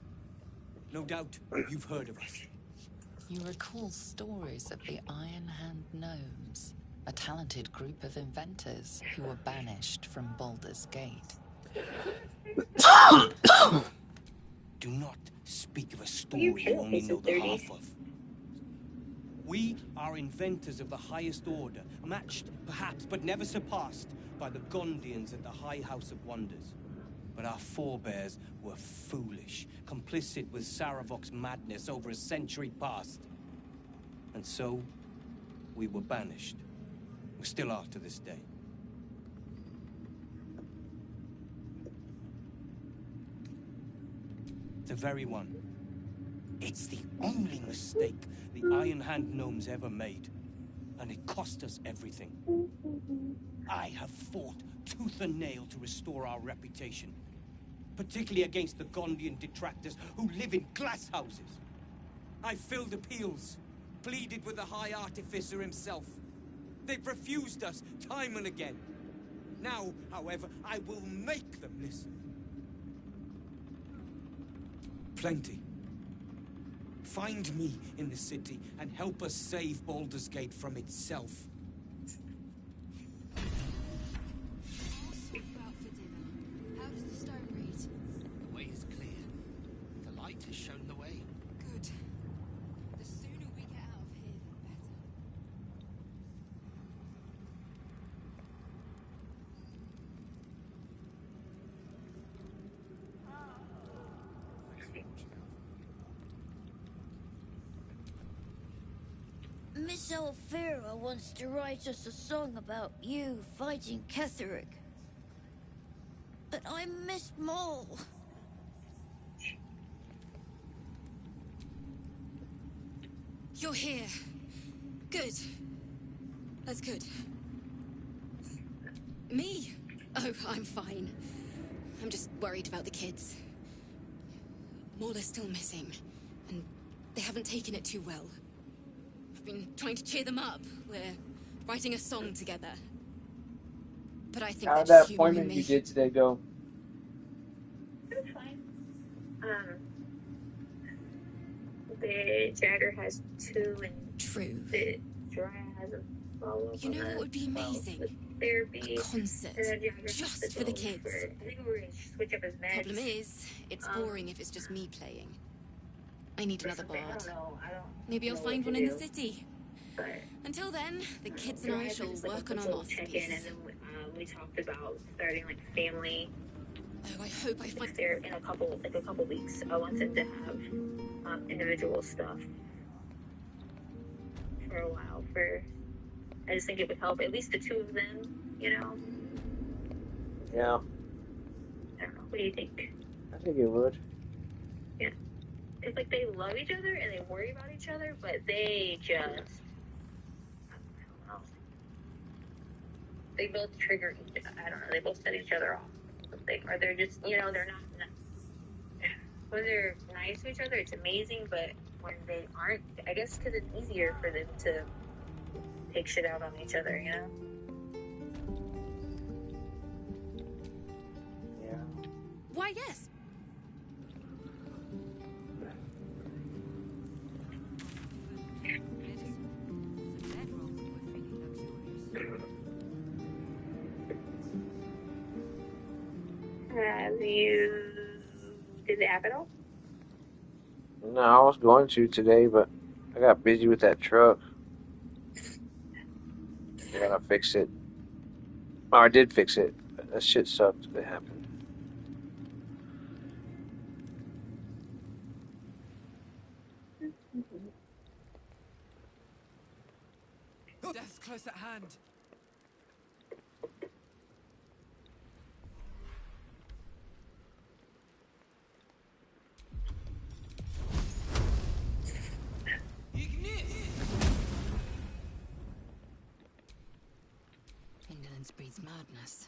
No doubt you've heard of us. You recall stories of the Iron Hand Gnomes, a talented group of inventors who were banished from Baldur's Gate. Do not speak of a story you only know the half of. We are inventors of the highest order, matched, perhaps, but never surpassed, by the Gondians at the High House of Wonders. But our forebears were foolish, complicit with Saravok's madness over a century past. And so, we were banished. We still are to this day. The very one. It's the only mistake the Iron Hand gnomes ever made. And it cost us everything. I have fought tooth and nail to restore our reputation. Particularly against the Gondian detractors who live in glass houses. I filled appeals, pleaded with the High Artificer himself. They've refused us time and again. Now, however, I will make them listen. Plenty. Find me in the city and help us save Baldur's Gate from itself. How does the stone read? The way is clear. The light has shown the way. Good. The sooner we get out of here, the better. Miss Alfira wants to write us a song about you fighting Ketheric. But I missed Maul. You're here. Good. That's good. Me? Oh, I'm fine. I'm just worried about the kids. Maul is still missing, and they haven't taken it too well. I've been trying to cheer them up. We're writing a song together. But I think How did they're that just humoring appointment me. you did today go? It was fine. The Jagger has 2 and True. the Jorah has a follow-up. You know what would be amazing? Therapy. A concert. And then Jagger has Just to for the go kids. I think we're going to switch up his meds. Problem is, it's boring if it's just me playing. I need another bard. I don't know. Maybe I'll know find what one to in the do. city. But Until then, the kids and Jorah I has shall just, like, work a on our full check-in, masterpiece. and then we talked about starting like family. Oh, I hope I find there in a couple weeks. I want them to have individual stuff for a while. I just think it would help at least the 2 of them. You know. Yeah. I don't know. What do you think? I think it would. Yeah. It's like they love each other and they worry about each other, but they just, I don't know. They both trigger each other. I don't know. They both set each other off. Or they're just, they're not. When they're nice to each other, it's amazing. But when they aren't, I guess because it's easier for them to take shit out on each other, Yeah. Why, yes. Have you did the app at all? No, I was going to today, but I got busy with that truck. I gotta fix it. Oh, I did fix it. That shit sucked. It happened. Death's close at hand. Indolence breeds madness.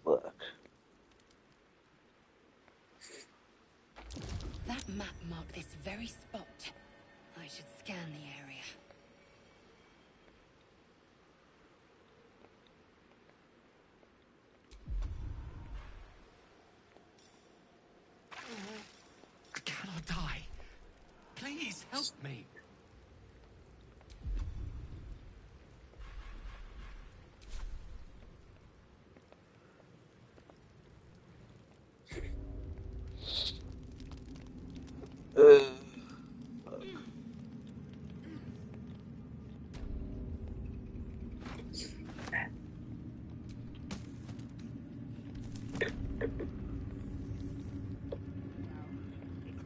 Look. That map marked this very spot. I should scan the area. I cannot die. Please. Please help me.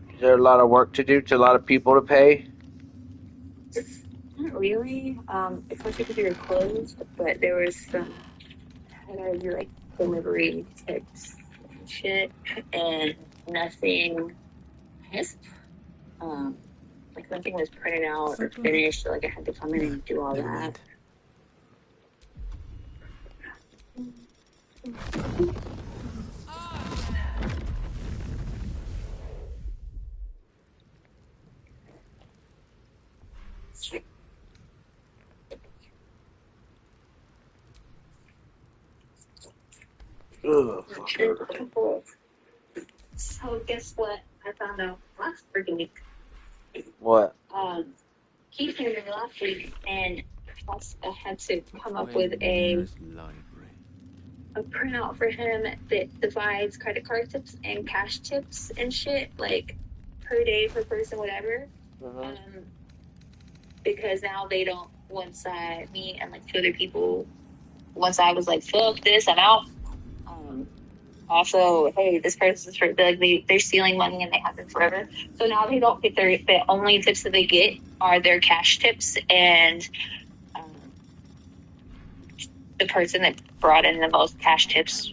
Is there a lot of work to do, to a lot of people to pay? Not really. Especially because you're closed, but there was some, I gotta do like delivery tips and shit, and nothing, I guess, like nothing was printed out or finished, so like I had to come in and do all Never that. mind. Ugh. So guess what? I found out last freaking week. What? Keith came in last week, and I had to come up with a printout for him that divides credit card tips and cash tips and shit, like per day, per person, whatever. Because now they don't. Once me and like two other people, once I was like, fuck this, I'm out. Also, hey, this person's for like they're stealing money and they have been forever. So now they don't get the only tips that they get are their cash tips, and the person that brought in the most cash tips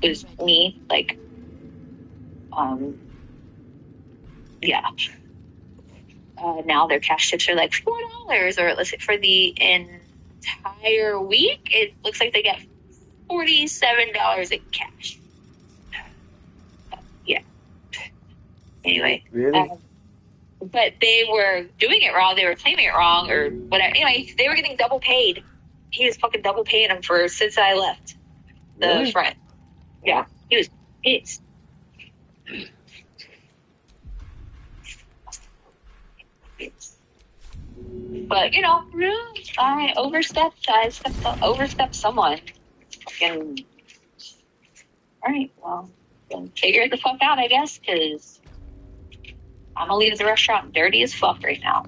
was me. Like, yeah. Now their cash tips are like $4, or let's say for the entire week, it looks like they get $47 in cash. Yeah. Anyway. Really? But they were doing it wrong. They were claiming it wrong, or whatever. Anyway, they were getting double paid. He was fucking double paying them for since I left the front. Yeah, he was pissed. But I overstepped someone. Fucking. All right, well, then figure it the fuck out, I guess, because I'm gonna leave the restaurant dirty as fuck right now.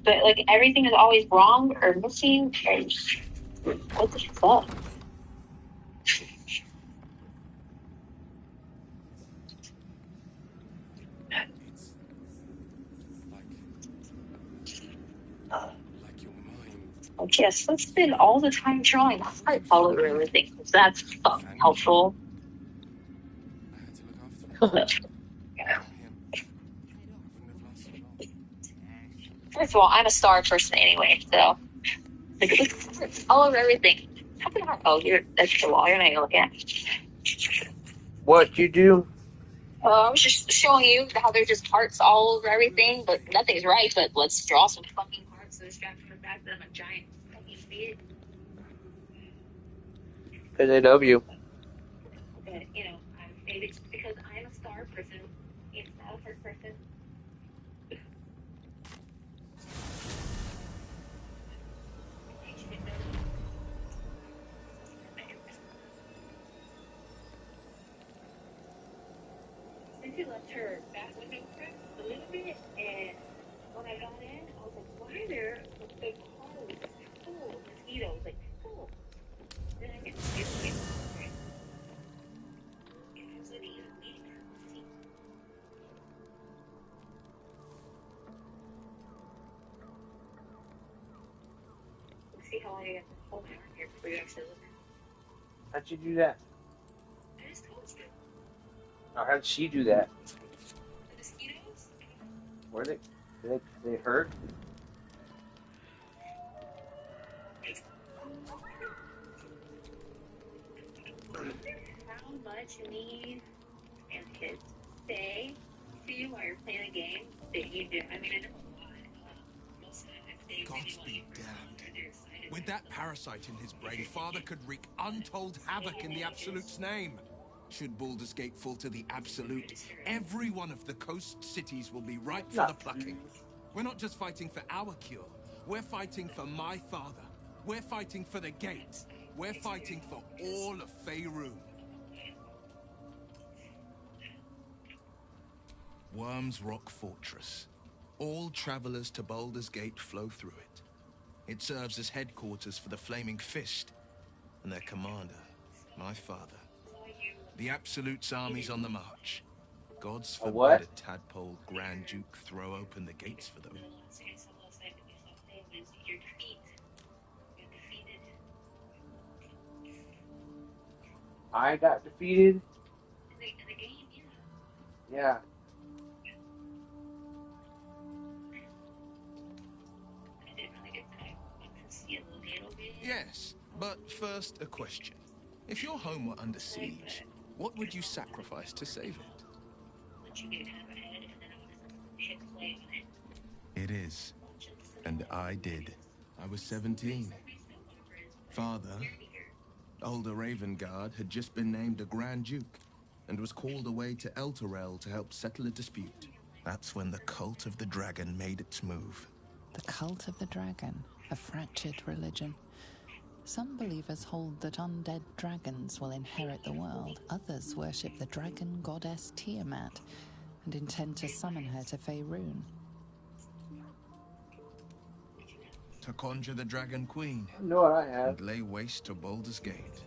But like everything is always wrong or missing. And what the fuck? Like your mind. Like, yes, let's spend all the time drawing heart all over everything, because that's fucking helpful. First of all, I'm a star person anyway, so like it's all over everything. How can I? Oh, that's the wall. You're not gonna look at. What you do? I was just showing you how there's just hearts all over everything, but nothing's right. But let's draw some fucking hearts and strapped to the back of them, a giant fucking beard. Because they love you. But maybe it's because I'm a star person, not a heart person. She left her back window cracked a little bit, and when I got in, I was like, why are there the car was full of mosquitoes, like full. Then I get scared. See how I got the whole hour here before you actually look. How'd you do that? I just told you. Or how'd she do that? The mosquitoes? Were they? Did they hurt? How much me and kids say to you while you're playing a game that you do? I mean, I know a lot. Most of the time, if they Gods be damned. With that parasite in his brain, Father could wreak untold havoc in the Absolute's name. Should Baldur's Gate fall to the Absolute, every one of the coast cities will be ripe for the plucking. We're not just fighting for our cure. We're fighting for my father. We're fighting for the Gate. We're fighting for all of Faerun. Worm's Rock Fortress. All travelers to Baldur's Gate flow through it. It serves as headquarters for the Flaming Fist and their commander, my father. The Absolute's army's on the march. Gods forbid a tadpole Grand Duke throw open the gates for them. I got defeated. In the game, yeah. Yeah. I didn't really get that. I could see a little bit. Yes, but first a question. If your home were under siege, what would you sacrifice to save it? Once you get kind of ahead, and then I would hit play on it. It is. And I did. I was 17. Father, older Ravengard, had just been named a Grand Duke and was called away to Elturel to help settle a dispute. That's when the Cult of the Dragon made its move. The Cult of the Dragon, a fractured religion. Some believers hold that undead dragons will inherit the world. Others worship the dragon goddess Tiamat and intend to summon her to Faerun. To conjure the Dragon Queen. I know what I have. And lay waste to Baldur's Gate.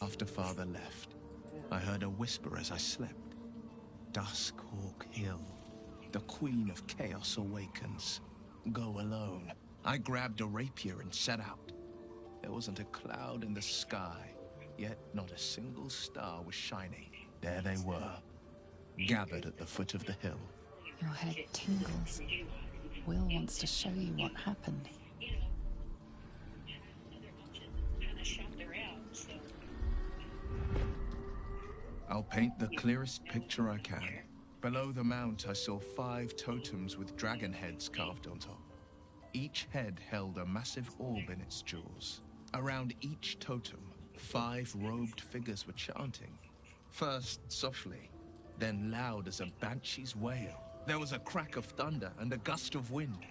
After Father left, I heard a whisper as I slept. Duskhawk Hill. The Queen of Chaos awakens. Go alone. I grabbed a rapier and set out. There wasn't a cloud in the sky, yet not a single star was shining. There they were, gathered at the foot of the hill. Your head tingles. Will wants to show you what happened. I'll paint the clearest picture I can. Below the mount, I saw 5 totems with dragon heads carved on top. Each head held a massive orb in its jaws. Around each totem, 5 robed figures were chanting. First softly, then loud as a banshee's wail. There was a crack of thunder and a gust of wind.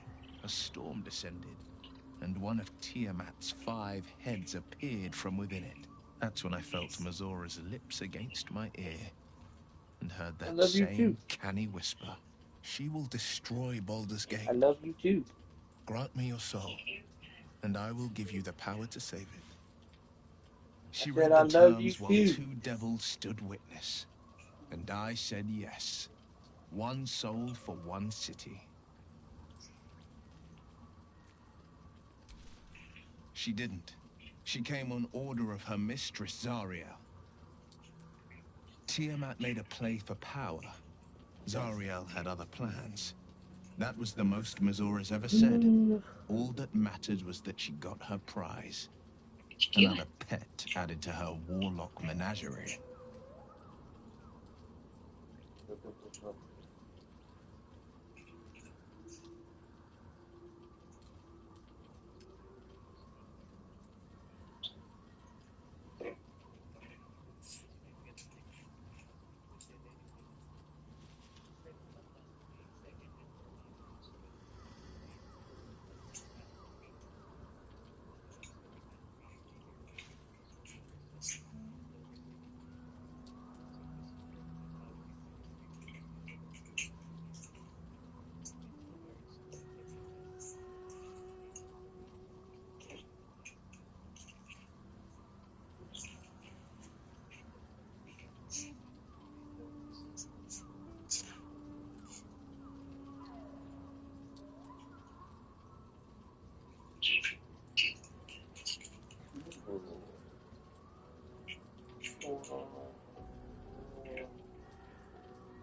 A storm descended, and one of Tiamat's 5 heads appeared from within it. That's when I felt Mazora's lips against my ear, and heard that same canny whisper. She will destroy Baldur's Gate. I love you too. Grant me your soul, and I will give you the power to save it. She read the terms while 2 devils stood witness, and I said yes. 1 soul for 1 city. She didn't. She came on order of her mistress, Zariel. Tiamat made a play for power. Zariel had other plans. That was the most Mazora's ever said. All that mattered was that she got her prize. Another pet added to her warlock menagerie.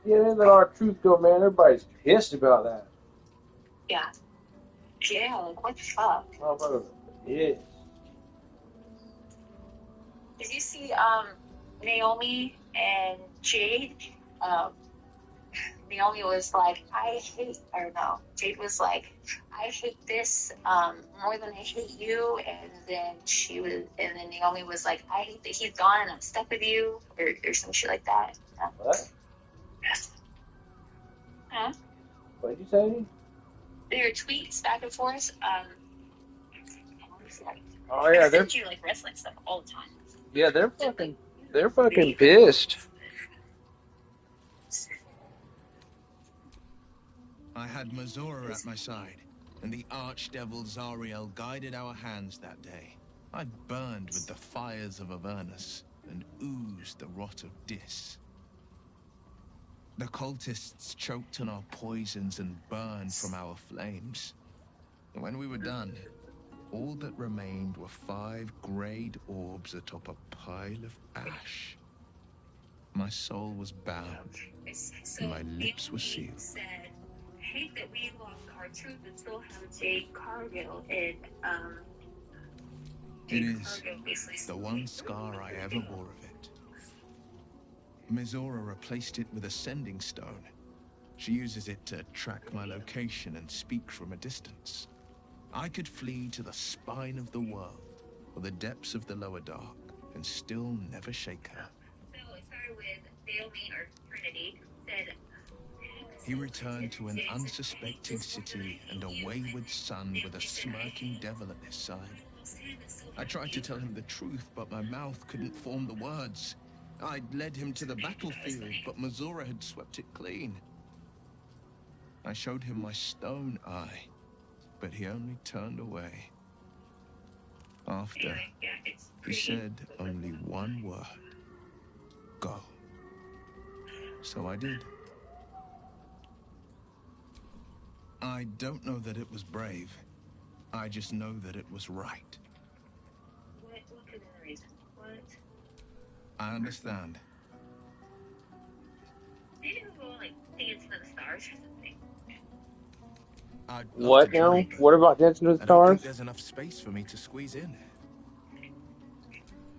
Yeah, they let our truth go, man. Everybody's pissed about that. Yeah. Yeah, like what the fuck? Oh, brother. Yeah. Did you see Naomi and Jade? Naomi was like, Jade was like, I hate this more than I hate you, and then Naomi was like, I hate that he's gone and I'm stuck with you, or some shit like that. What? Huh? What did you say? Their tweets back and forth. Oh yeah, I send you like wrestling stuff all the time. yeah, they're fucking pissed. I had Mazora at my side, and the archdevil Zariel guided our hands that day. I burned with the fires of Avernus and oozed the rot of Dis. The cultists choked on our poisons and burned from our flames. And when we were done, all that remained were 5 greyed orbs atop a pile of ash. My soul was bound, and my lips were sealed. Said, I hate that we lost our truth and still have Jade Cargill in It is the one scar I ever bore of it. Mizora replaced it with a sending stone. She uses it to track my location and speak from a distance. I could flee to the spine of the world or the depths of the lower dark and still never shake her. So it started with Naomi or Trinity said, He returned to an unsuspecting city and a wayward son with a smirking devil at his side. I tried to tell him the truth, but my mouth couldn't form the words. I'd led him to the battlefield, but Mazora had swept it clean. I showed him my stone eye, but he only turned away. After, he said only one word. Go. So I did. I don't know that it was brave. I just know that it was right. What could be the reason? What? I understand. Maybe we'll go, like, dance to the stars or something. What now? What about Dancing with the I don't think Stars? there's enough space for me to squeeze in.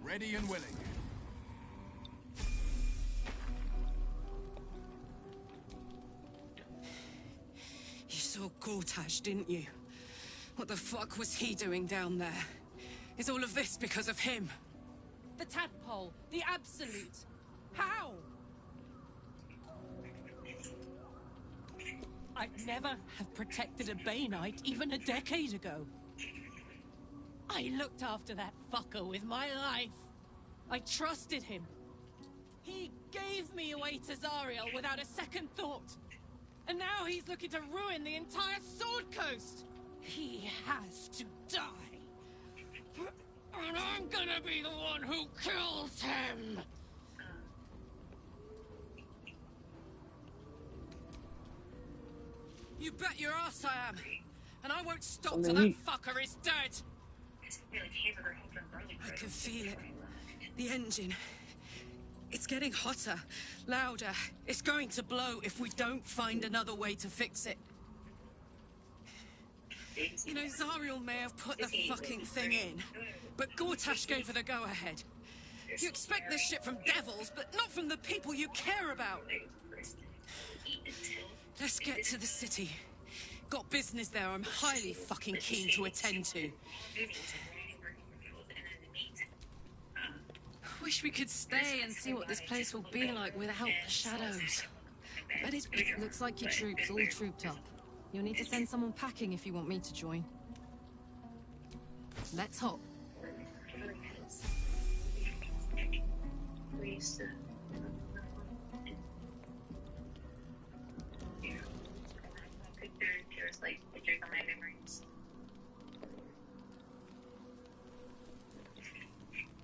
Ready and willing. You saw Gortash, didn't you? What the fuck was he doing down there? Is all of this because of him? The tadpole, the absolute. How? I'd never have protected a Bainite even a decade ago. I looked after that fucker with my life. I trusted him. He gave me away to Zariel without a second thought. And now he's looking to ruin the entire Sword Coast. He has to die. And I'm gonna be the one who kills him. You bet your ass I am. And I won't stop till that fucker is dead. I can feel it. The engine. It's getting hotter, louder. It's going to blow if we don't find another way to fix it. You know, Zariel may have put the fucking thing in, but Gortash gave her the go-ahead. You expect this shit from devils, but not from the people you care about. Let's get to the city. Got business there I'm highly fucking keen to attend to. Wish we could stay and see what this place will be like without the shadows. But it Looks like your troops all trooped up. You'll need to send someone packing if you want me to join. Let's hop.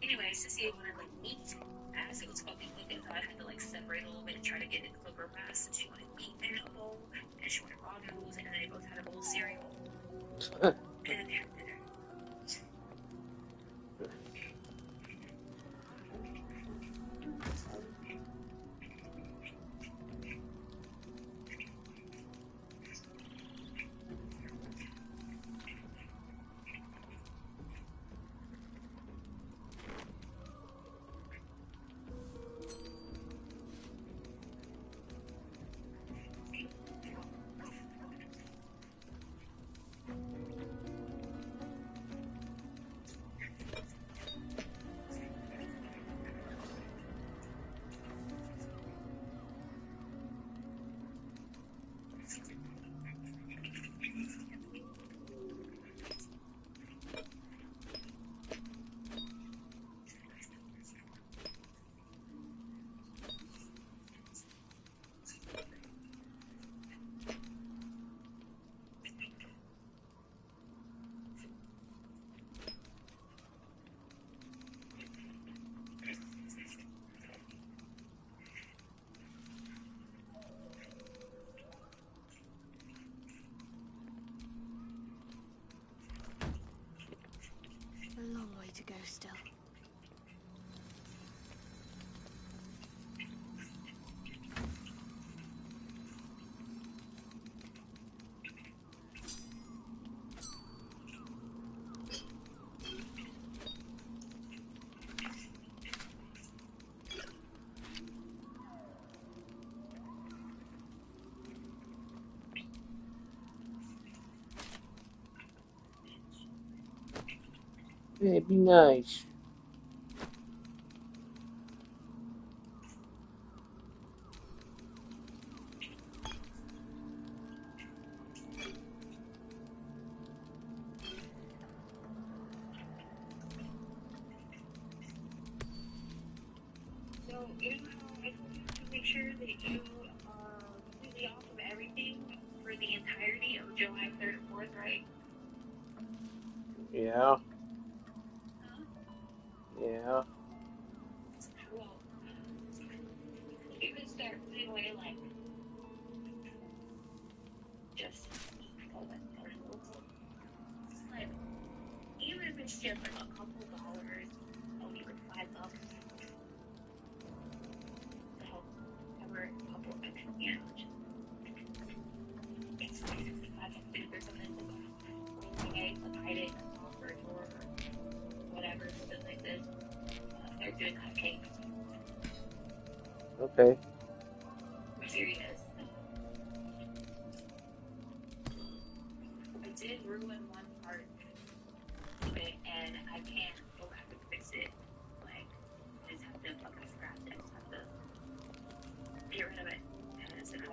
Anyways, to see it when I like meat, as it was fucking looking, so I had to like separate a little bit and try to get it to cook her fast. And she wanted meat in a bowl, and she wanted raw noodles, and then they both had a bowl of cereal. And then they had dinner. go still. Hey, be nice. So, you know how I told you to make sure that you are completely off of everything for the entirety of July 3rd and 4th, right? Yeah. Huh? Yeah. Well, you can start putting away, like, just like, even if it's just like a couple dollars, only like $5 to help cover a couple extra, you know, just it's like $5 or something, like rainy days, like hide it in a sock or a drawer or whatever, something like this. They're doing cupcakes. Okay. I'm serious. I did ruin one part of it, and I can't go back and fix it. Like, I just have to fucking scratch it. I just have to get rid of it. Because if I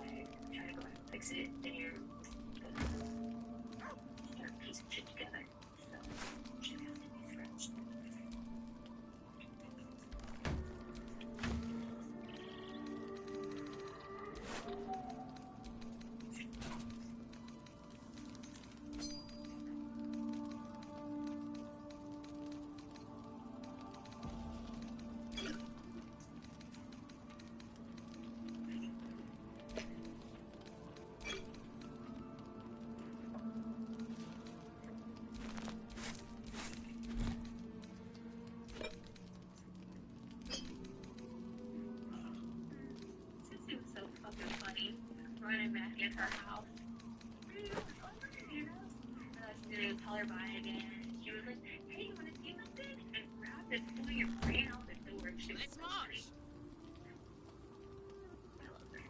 try to go back and fix it, then you're gonna start piecing shit together. So, it should have to be scratched. It was so fucking funny running back in her house. You know, and I was gonna tell her bye again. And she was like, "Hey, you wanna see something?" And grabbed the toy and ran out the door. She was so funny. I love her.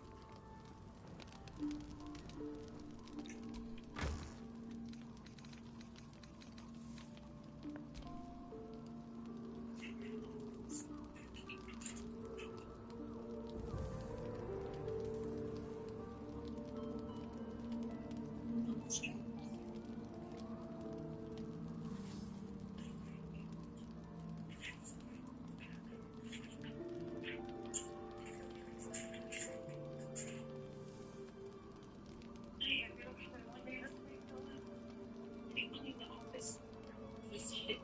People in the office. This shit.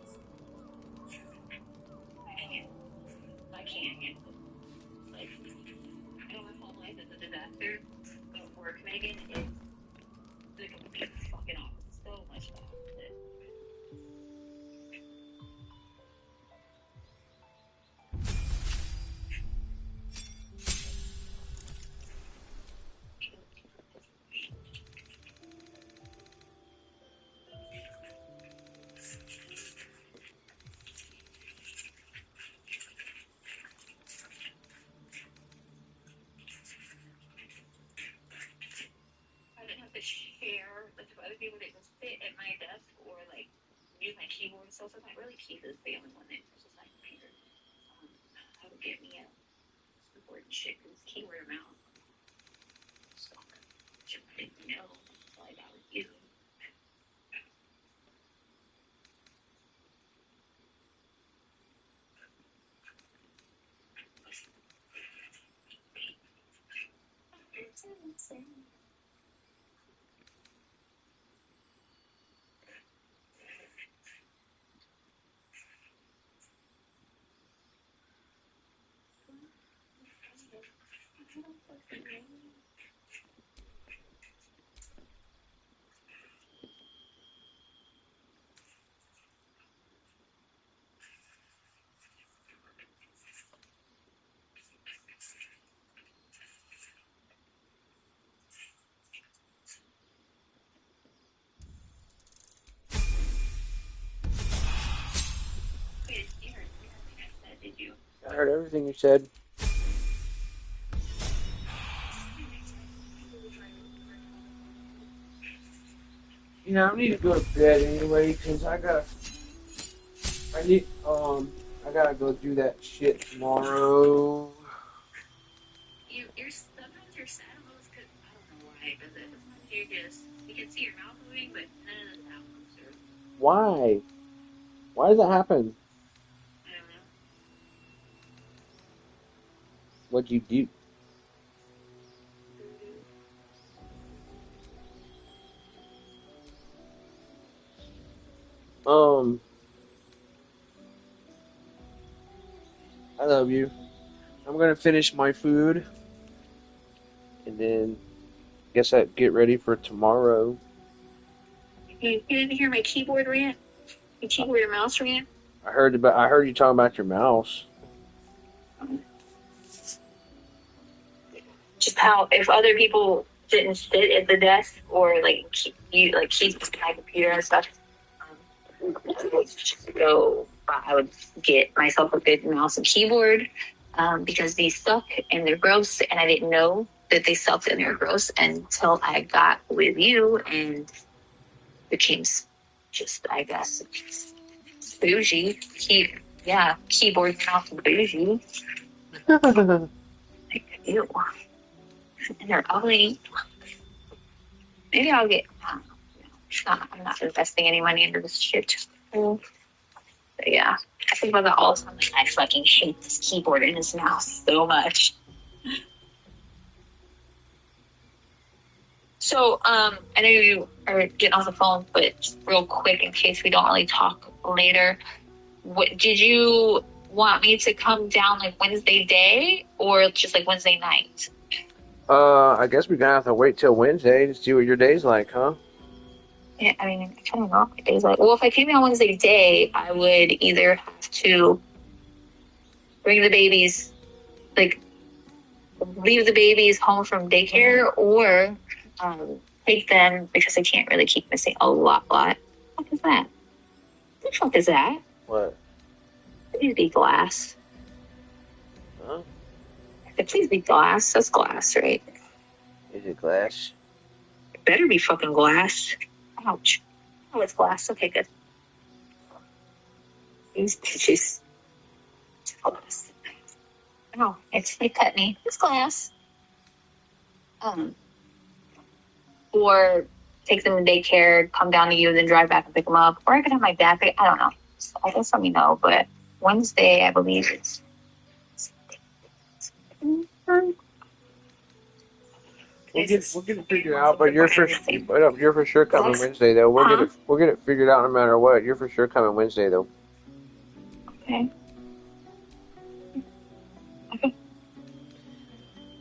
I can't handle it. Like, I know my home life is a disaster, but work, Megan, is the complete fucking opposite. So much the opposite. I didn't have to share with other people that just sit at my desk or like use my keyboard. So sometimes really keys is the only one that uses my computer. I would get me a keyboard and shit because keyword amount. So I didn't know until I got with you. heard everything you said. Yeah, I need to go to bed anyway, because I gotta go do that shit tomorrow. You're sometimes you're sad almost because I don't know why, but sometimes you can see your mouth moving, but none of the sound comes through. Why? Why does that happen? I don't know. What'd you do? I love you. I'm gonna finish my food, and then guess I get ready for tomorrow. You didn't hear my keyboard rant? My keyboard and mouse rant? I heard you talking about your mouse. Just how if other people didn't sit at the desk or keep my computer and stuff, I would get myself a good mouse and keyboard because these suck and they're gross, and I didn't know that they sucked and they're gross until I got with you and became just, I guess, bougie. Keyboard, mouse, and bougie. Ew. And they're ugly. Maybe I'll get. I'm not investing any money into this shit. But yeah, I think about that all the time. Like, I fucking hate this keyboard in his mouth so much. So, I know you are getting off the phone, but just real quick, in case we don't really talk later, what did you want me to come down like Wednesday day or just like Wednesday night? I guess we're gonna have to wait till Wednesday to see what your day's like, huh? Yeah, I mean, I don't know what my day's like. Well, if I came down Wednesday day, I would either have to bring the babies, like, leave the babies home from daycare or take them because I can't really keep missing a lot. What the fuck is that? What the fuck is that? What? Please be glass. Huh? Please be glass. That's glass, right? Is it glass? It better be fucking glass. Ouch. Oh, it's glass. Okay, good. These bitches. It's glass. No, they cut me. It's glass. Or take them to daycare, come down to you, then drive back and pick them up. Or I could have my dad pick. I don't know. So I guess let me know. But Wednesday, I believe it's. We'll get it figured out, but you're for sure coming Wednesday though. We'll get it figured out no matter what. You're for sure coming Wednesday though. Okay.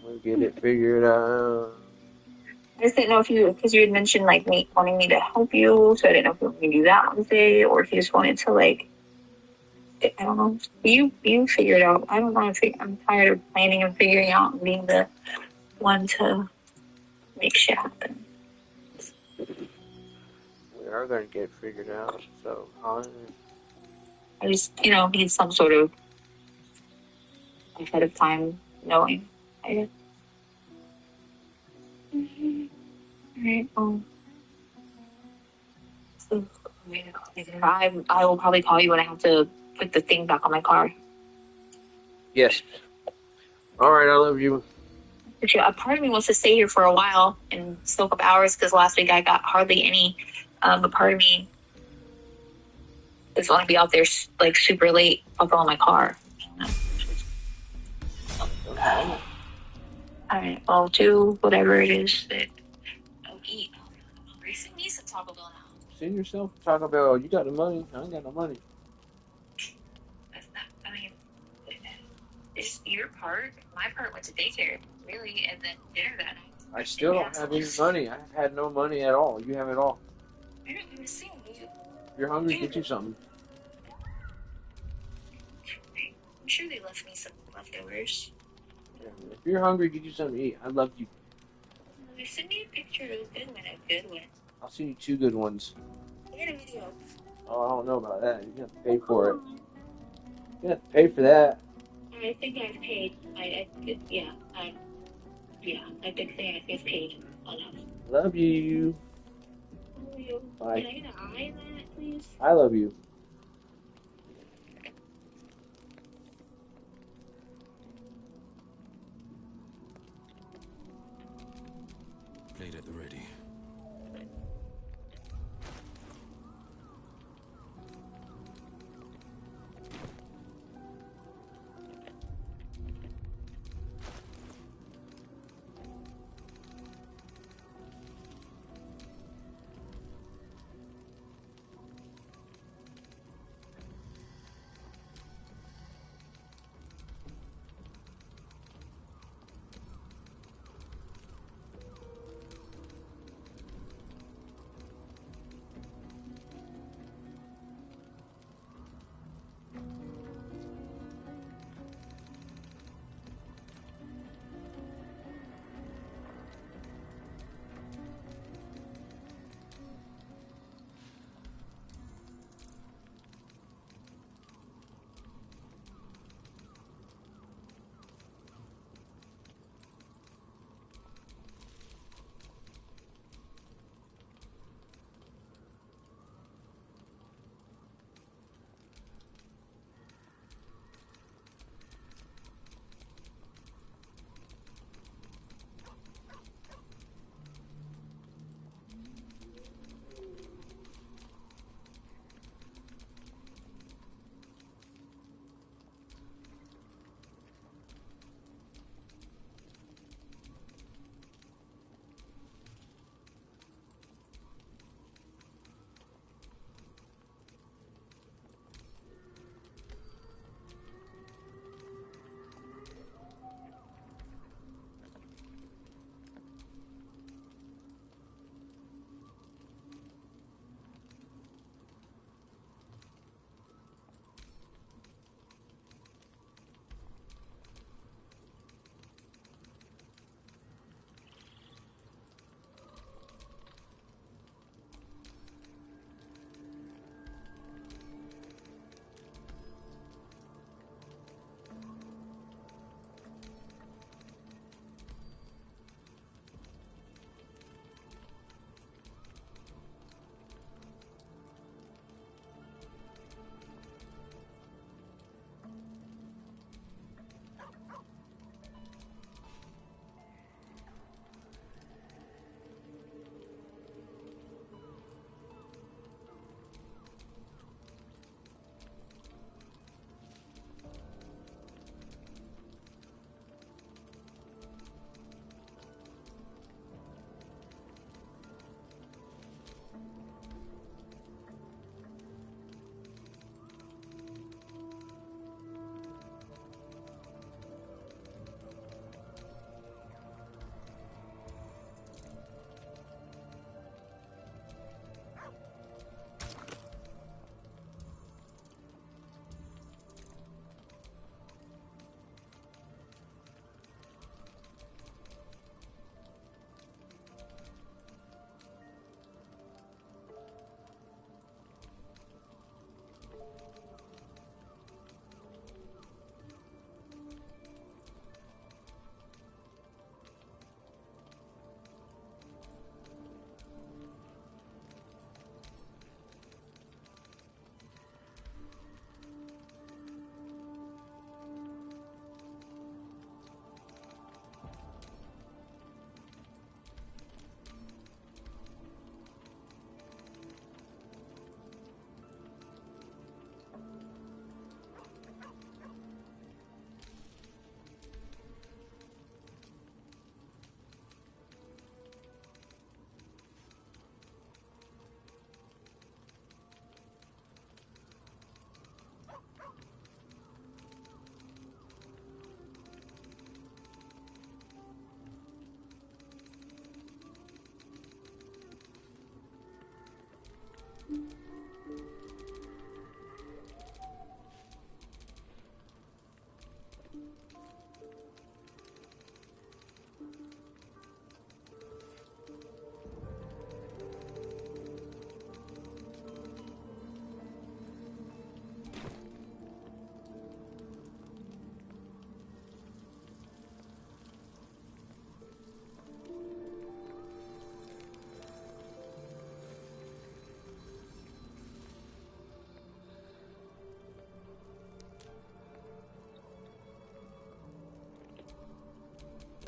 We'll get it figured out. I just didn't know because you had mentioned like me wanting me to help you, so I didn't know if you wanted me to do that Wednesday or if you just wanted to I don't know. You figure it out. I don't want to. I'm tired of planning and figuring out and being the one to make shit happen. We are going to get it figured out, so I just, need some sort of ahead of time knowing. I guess. Mm-hmm. All right. I will probably call you when I have to put the thing back on my car. Yes. All right, I love you. A part of me wants to stay here for a while and soak up hours because last week I got hardly any. But part of me is want to be out there like super late, up on my car. All right, I'll do whatever it is that I'll eat. I'm hungry. Send me some Taco Bell now. Send yourself Taco Bell. You got the money. I ain't got no money. That's not. I mean, it's your part. My part went to daycare, really, and then dinner that night. I still don't have any money. I've had no money at all. You have it all. I don't even see you. If you're hungry, get you something. I'm sure they left me some leftovers. Yeah, if you're hungry, get you something to eat. I love you. Send me a picture of a good one, a good one. I'll send you 2 good ones. I got a video. Oh, I don't know about that. You have to pay for it. You have to pay for that. I think I've paid. Yeah, I think I've paid enough. Love you. Love you. Bye. Can I get an eye in that, please? I love you. Blade at the ready.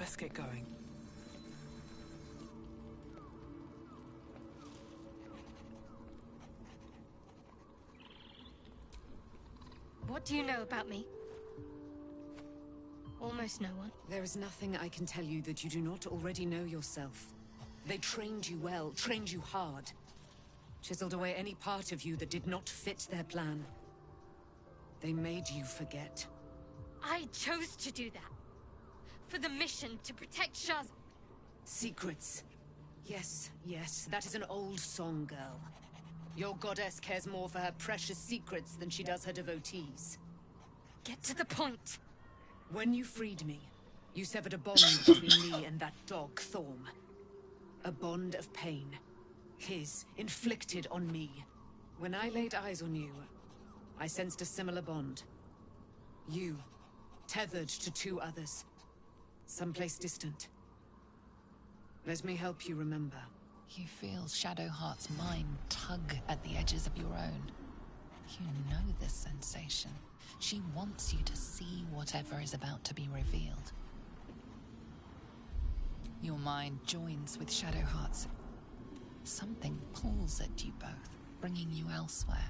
Let's get going. What do you know about me? Almost no one. There is nothing I can tell you that you do not already know yourself. They trained you well, trained you hard. Chiseled away any part of you that did not fit their plan. They made you forget. I chose to do that. For the mission to protect Shah's... Secrets. Yes, yes, that is an old song, girl. Your goddess cares more for her precious secrets than she does her devotees. Get to the point. When you freed me, you severed a bond between me and that dog, Thorm. A bond of pain. His, inflicted on me. When I laid eyes on you, I sensed a similar bond. You, tethered to two others. Someplace distant. Let me help you remember. You feel Shadowheart's mind tug at the edges of your own. You know this sensation. She wants you to see whatever is about to be revealed. Your mind joins with Shadowheart's. Something pulls at you both, bringing you elsewhere.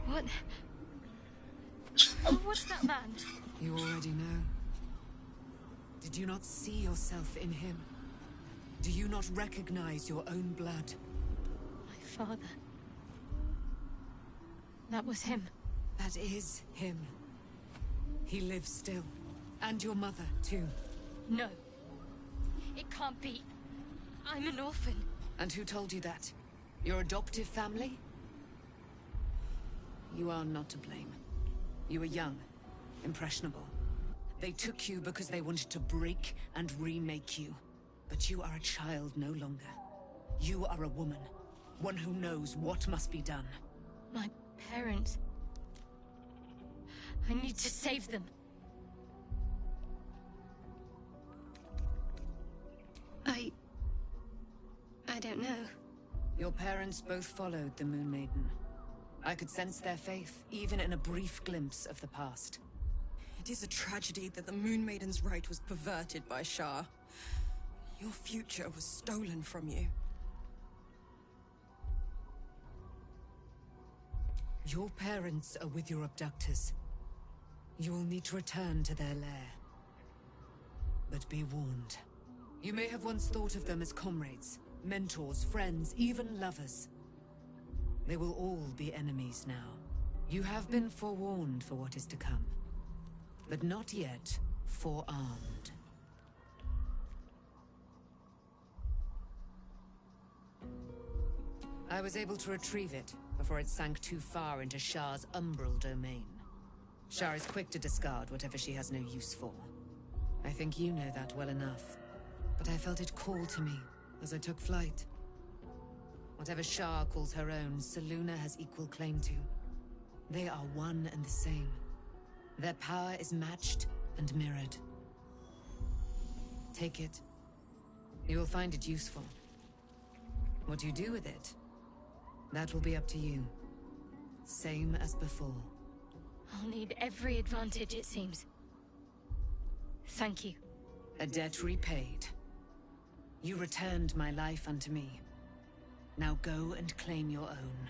What? What's that man? You already know. Did you not see yourself in him? Do you not recognize your own blood? My father. That was him. That is him. He lives still. And your mother, too. No. It can't be. I'm an orphan. And who told you that? Your adoptive family? You are not to blame. You were young, impressionable. They took you because they wanted to break and remake you. But you are a child no longer. You are a woman. One who knows what must be done. My parents... I need to save them. I don't know. Your parents both followed the Moon Maiden. I could sense their faith, even in a brief glimpse of the past. It is a tragedy that the Moon Maiden's right was perverted by Shah. Your future was stolen from you. Your parents are with your abductors. You will need to return to their lair. But be warned. You may have once thought of them as comrades, mentors, friends, even lovers. They will all be enemies now. You have been forewarned for what is to come, but not yet forearmed. I was able to retrieve it before it sank too far into Shah's umbral domain. Shah is quick to discard whatever she has no use for. I think you know that well enough, but I felt it call to me as I took flight. Whatever Shah calls her own, Selûne has equal claim to. They are one and the same. Their power is matched and mirrored. Take it. You will find it useful. What you do with it, that will be up to you. Same as before. I'll need every advantage, it seems. Thank you. A debt repaid. You returned my life unto me. Now go and claim your own.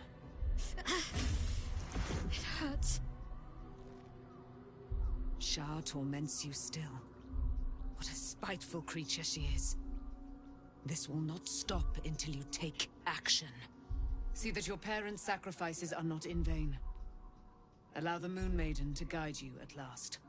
It hurts. Shah torments you still. What a spiteful creature she is. This will not stop until you take action. See that your parents' sacrifices are not in vain. Allow the Moon Maiden to guide you at last.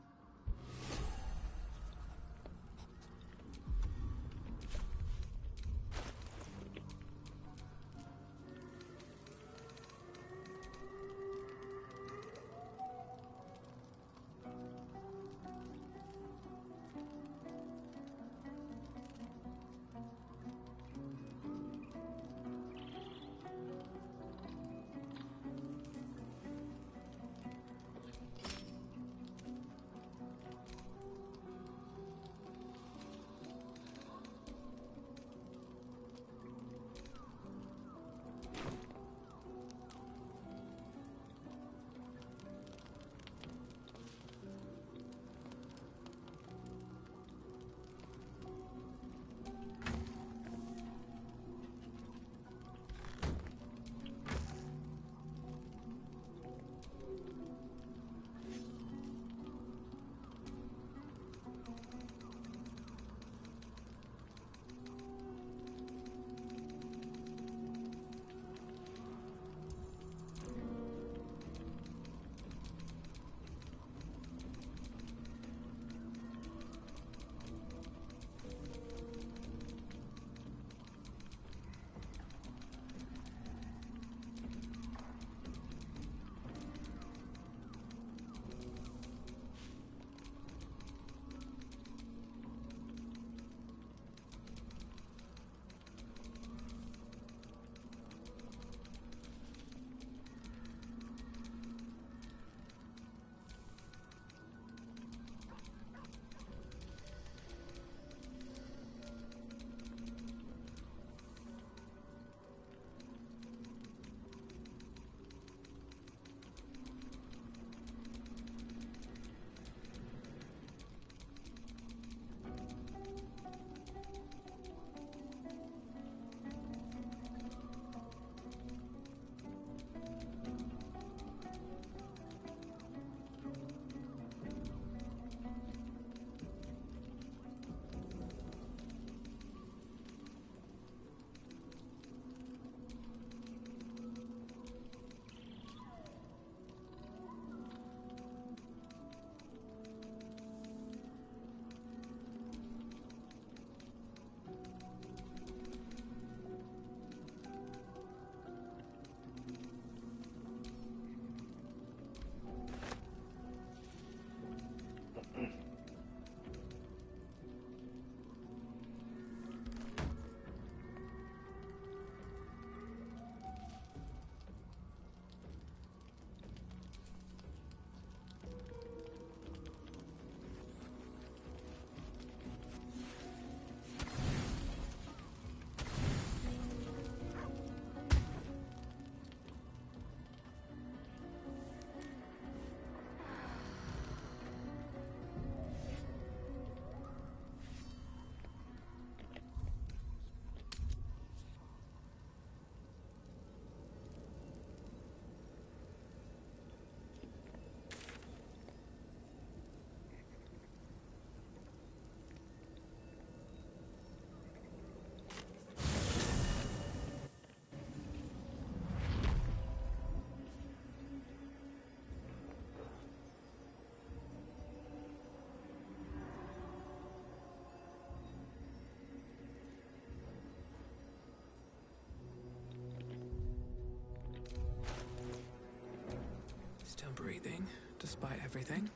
Still breathing, despite everything.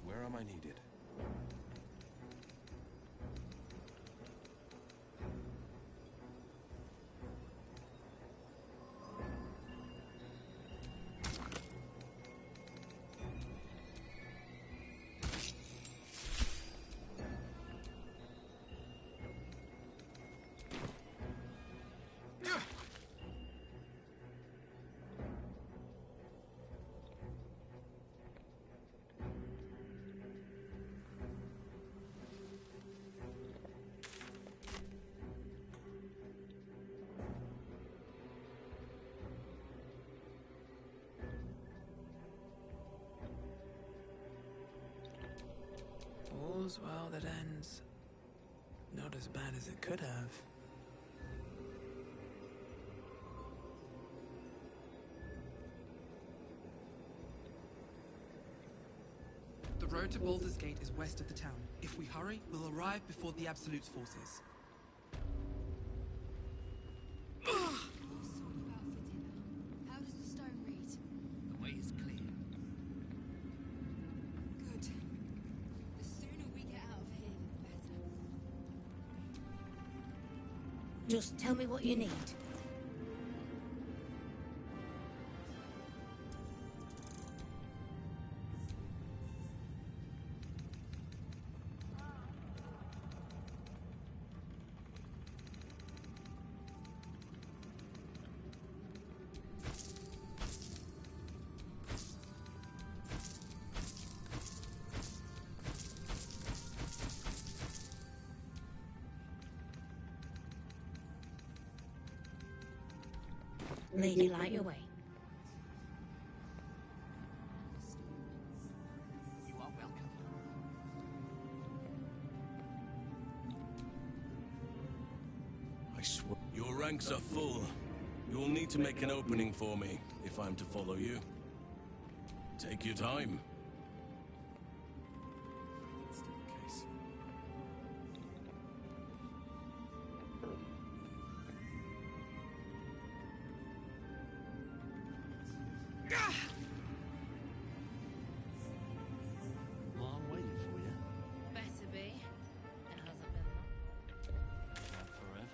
Where am I needed? All's well that ends not as bad as it could have. road to Baldur's Gate is west of the town. If we hurry, we'll arrive before the Absolute's forces. How does the stone read? The way is clear. Good. The sooner we get out of here, the better. Just tell me what you need. Lady, light your way. You are welcome. I swear. Your ranks are full. You'll need to make an opening for me if I'm to follow you. Take your time. That's still the case. Long waiting for you. Better be. It hasn't been long. Not forever.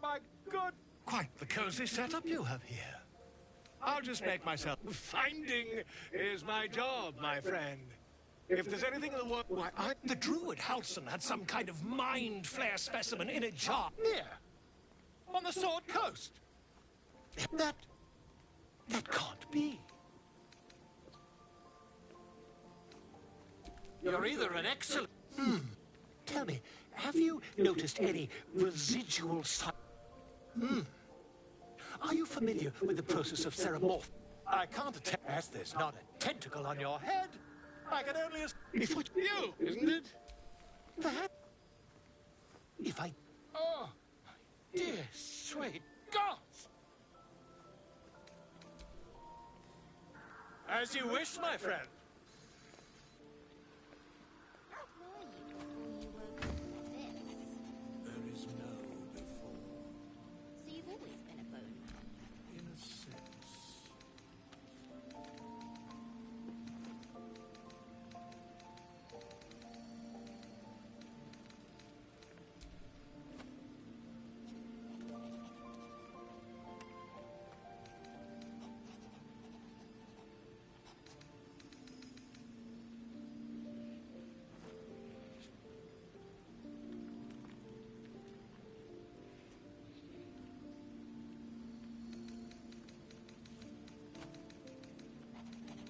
My good... Quite the cozy setup you have here. I'll just make myself... Finding is my job, my friend. If there's anything in the world... Why, the druid Halson had some kind of mind flare specimen in a jar. Here. On the Sword Coast. That can't be. You're either an excellent... Tell me, have you noticed any residual sign? Are you familiar with the process of ceremorph? I can't attest. As there's not a tentacle on your head, I can only... If what you, isn't it? Perhaps... If I... Oh, my dear, sweet gods! As you wish, my friend. There is no before. So you've always been a bone man? In a sense.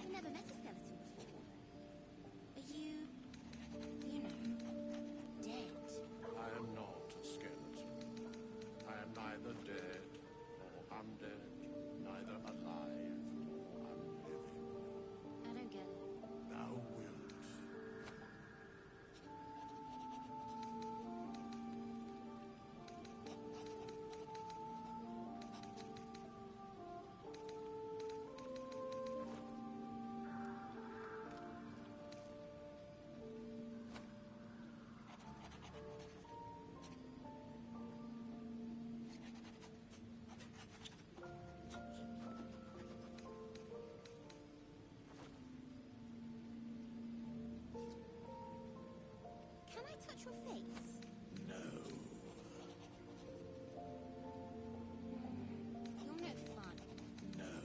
I've never met a skeleton before. Are you know, dead? I am not a skeleton. I am neither dead nor undead, neither alive nor unliving. I don't get it. Thou wilt. Can I touch your face? No. You're no fun. No.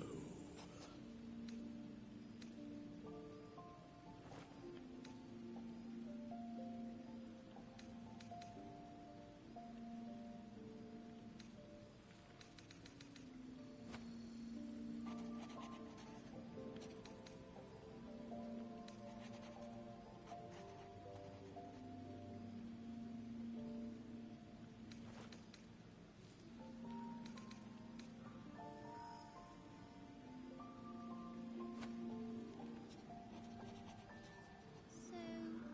So,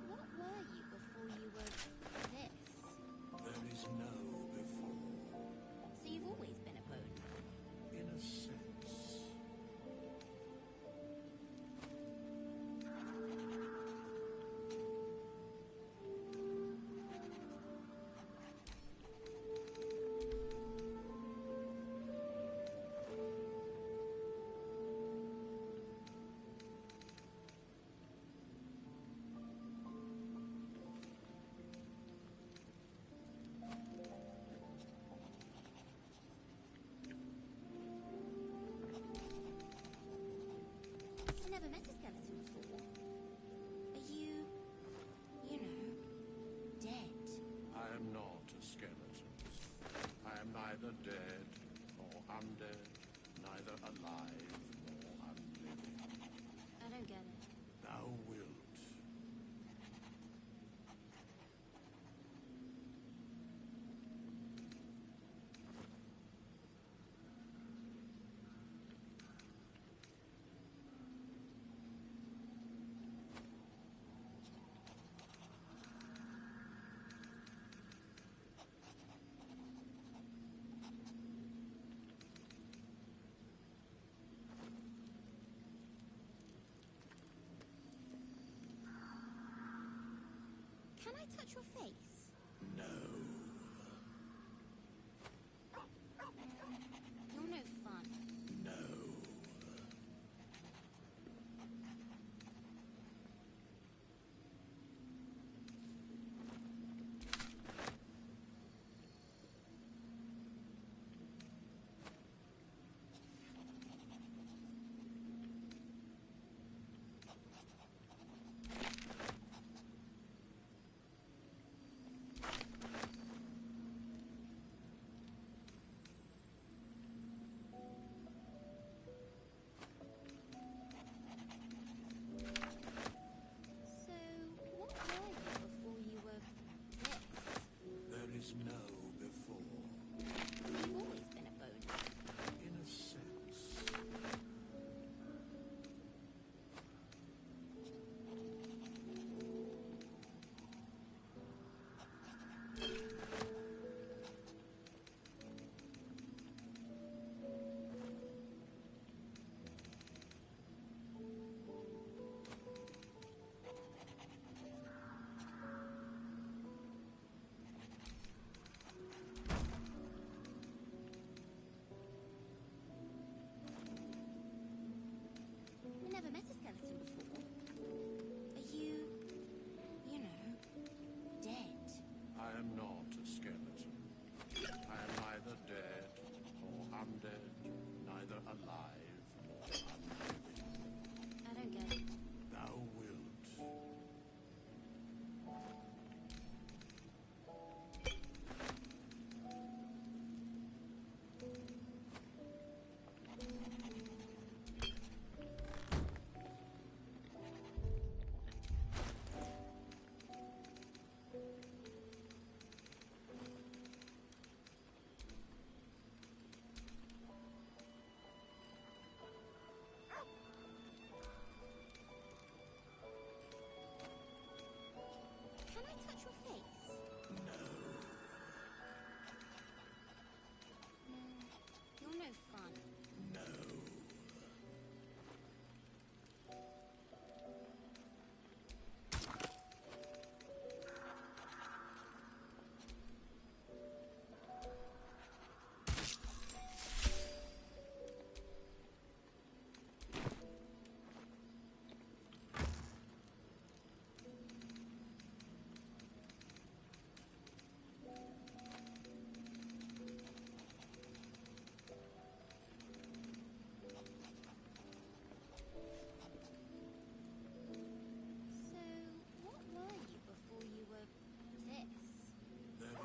what were you before you were this? There is no before. So you've always been a bone man? In a sense. I've never met a skeleton before. Are you know, dead? I am not a skeleton. I am neither dead nor undead, neither alive nor unliving. I don't get it. Thou wilt. Can I touch your face? No. You're no fun. No.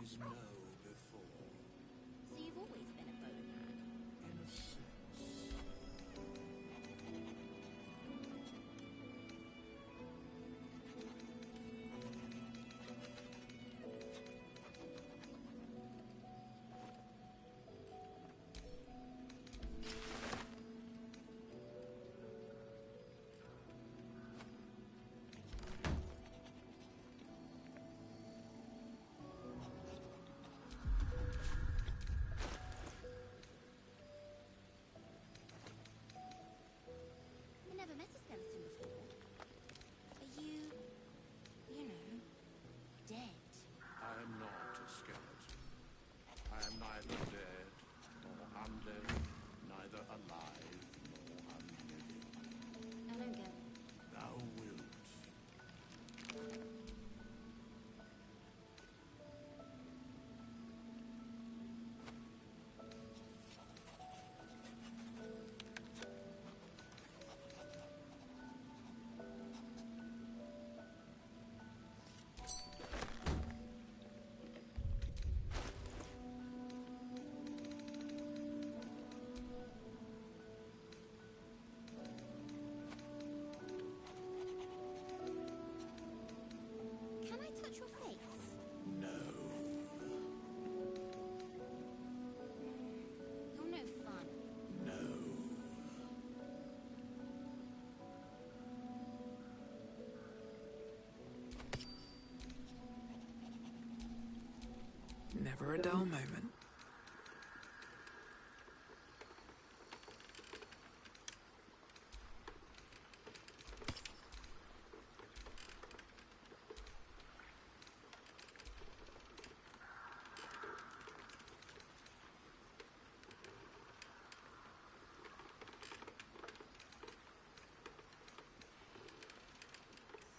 is no before. So you've always been a bone man? In a sense. I never met a skeleton before. Are you, you know, dead? I am not a skeleton. I am neither dead nor undead, neither alive nor unliving. I don't get it. Thou wilt. Can I touch your face? No. You're no fun. No. Never a dull moment.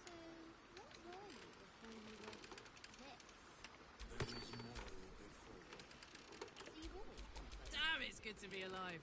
So, what were you before you were this? There is more before. So you've always been a bone Damn, it's good to be alive.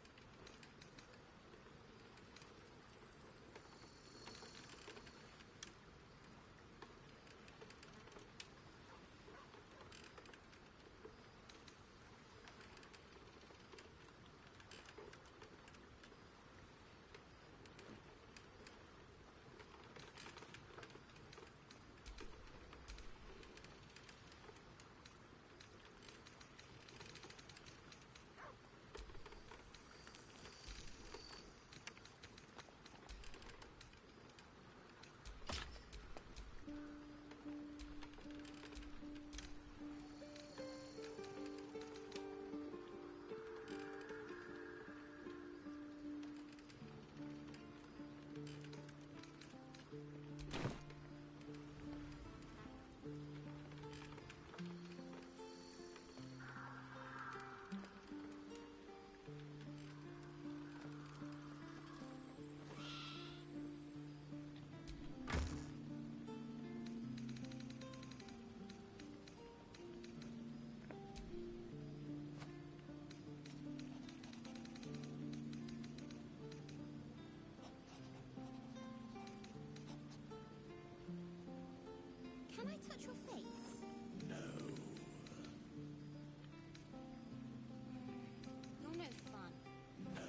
Can I touch your face? No. You're no fun. No.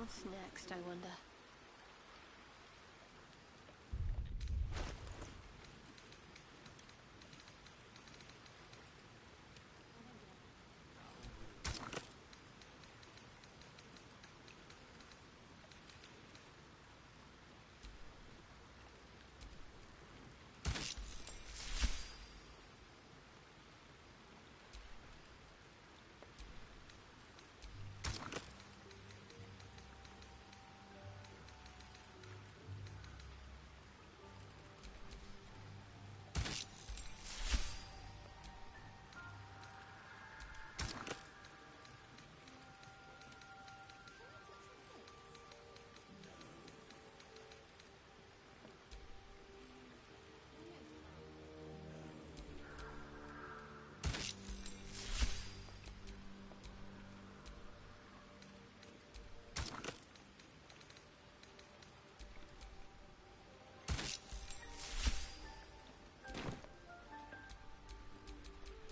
What's next, I wonder?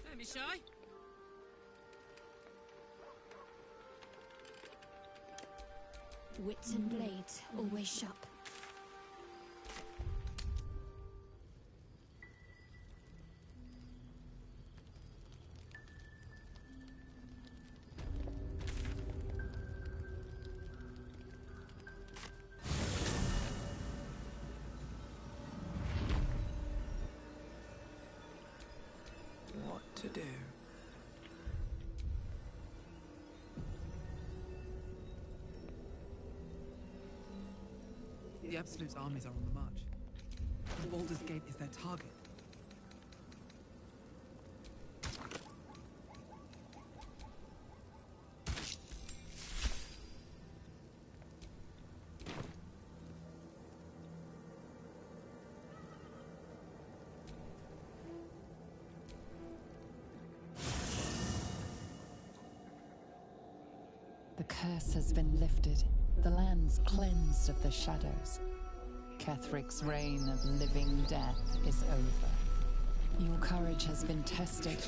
Don't be shy. Wits and blades, always sharp. What to do? The Absolute's armies are on the march. The Baldur's Gate is their target. The curse has been lifted. The land's cleansed of the shadows. Ketheric's reign of living death is over. Your courage has been tested,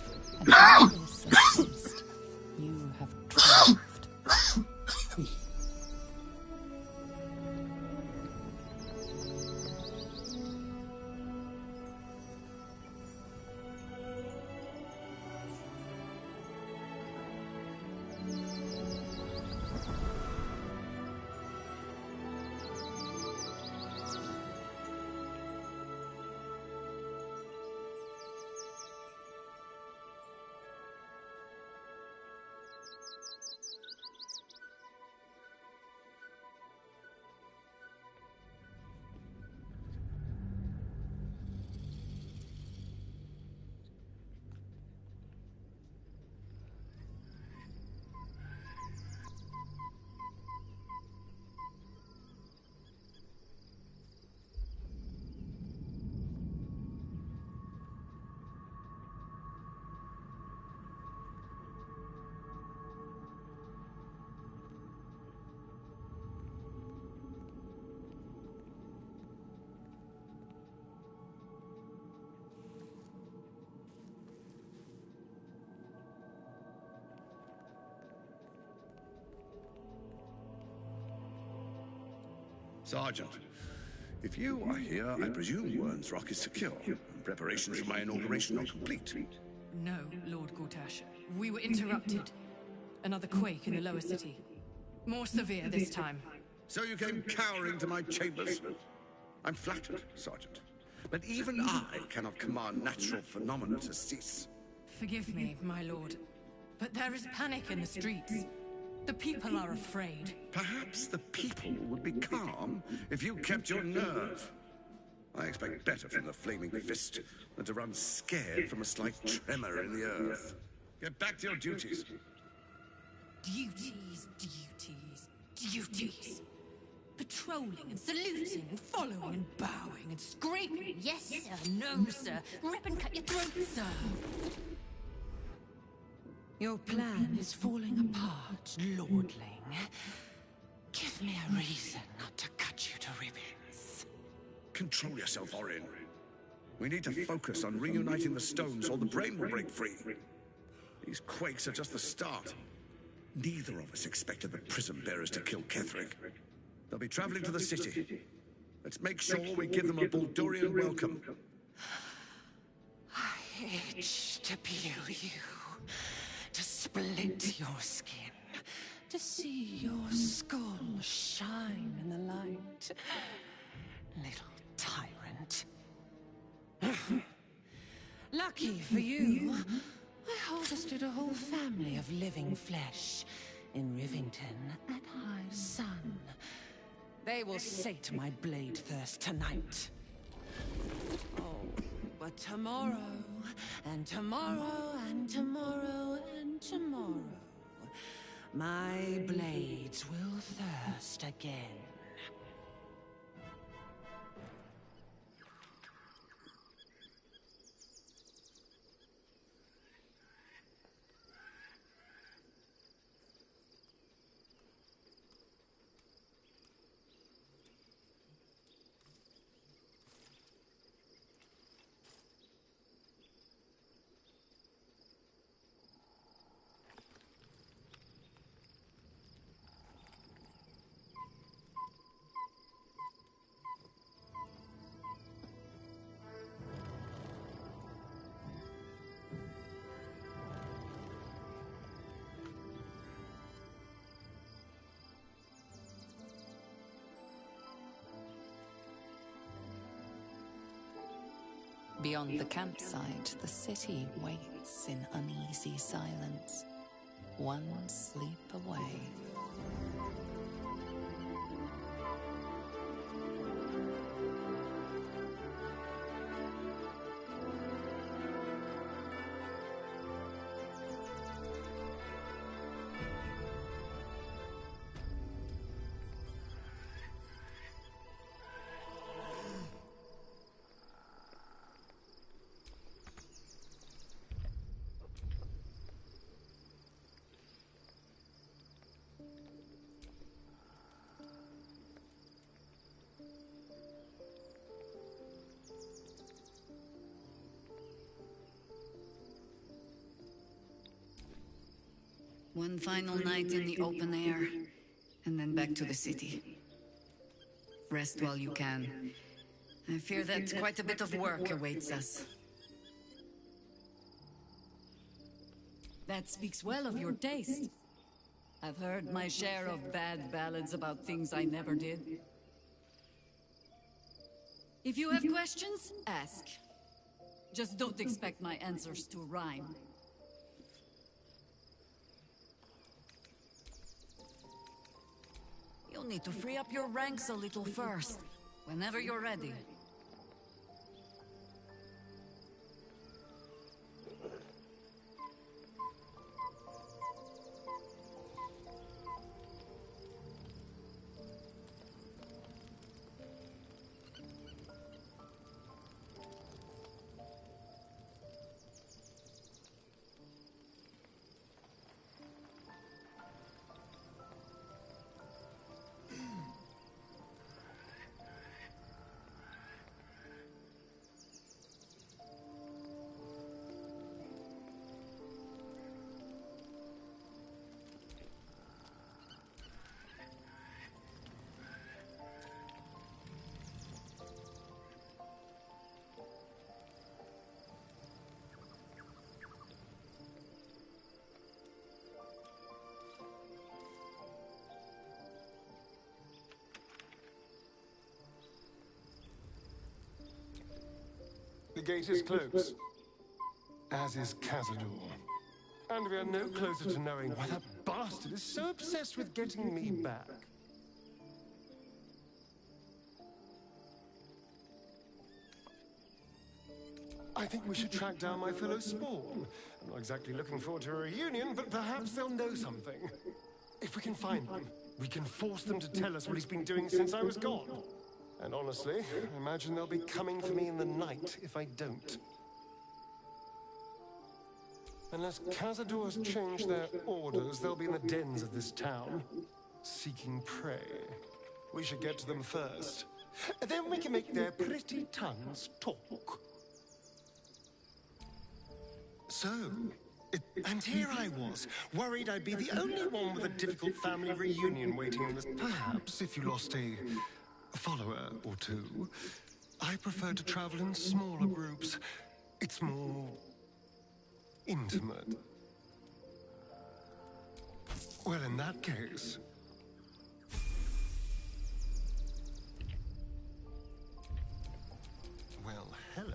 and also faced. You have triumphed. Sergeant, if you are here, I presume Wern's Rock is secure. Preparations for my inauguration are complete. No, Lord Gortash. We were interrupted. Another quake in the lower city. More severe this time. So you came cowering to my chambers? I'm flattered, Sergeant. But even I cannot command natural phenomena to cease. Forgive me, my lord. But there is panic in the streets. The people are afraid. Perhaps the people would be calm if you kept your nerve. I expect better from the Flaming Fist than to run scared from a slight tremor in the earth. Get back to your duties. Duties, duties, duties. Patrolling and saluting and following and bowing and screaming. Yes, sir. No, sir. Rip and cut your throat, sir. Your plan is falling apart, lordling. Give me a reason not to cut you to ribbons. Control yourself, Orin. We need to focus on reuniting the stones or the brain will break free. These quakes are just the start. Neither of us expected the prison bearers to kill Ketherick. They'll be traveling to the city. Let's make sure we give them a Baldurian welcome. I itch to peel you, to split your skin, to see your skull shine in the light. Little tyrant. Lucky for you, I harvested a whole family of living flesh in Rivington at high sun. They will sate my blade thirst tonight. Oh, but tomorrow, and tomorrow, and tomorrow, and tomorrow, my blades will thirst again. Beyond the campsite, the city waits in uneasy silence, one sleep away. One final night in the open air, and then back to the city. Rest while you can. I fear that quite a bit of work awaits us. That speaks well of your taste. I've heard my share of bad ballads about things I never did. If you have questions, ask. Just don't expect my answers to rhyme. You'll need to free up your ranks a little first, whenever you're ready. The gate is closed, as is Cazador. And we are no closer to knowing why that bastard is so obsessed with getting me back. I think we should track down my fellow Spawn. I'm not exactly looking forward to a reunion, but perhaps they'll know something. If we can find them, we can force them to tell us what he's been doing since I was gone. And honestly, I imagine they'll be coming for me in the night if I don't. Unless Cazador has changed their orders, they'll be in the dens of this town, seeking prey. We should get to them first. Then we can make their pretty tongues talk. So, And here I was, worried I'd be the only one with a difficult family reunion waiting in this. Perhaps if you lost a follower or two, I prefer to travel in smaller groups. It's more intimate. Well, in that case... Well, hello.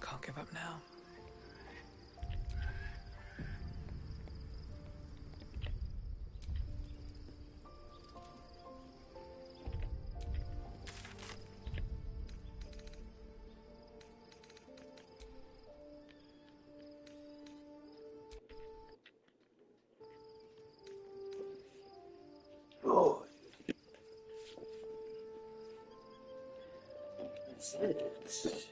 Can't give up now. Oh. That's it.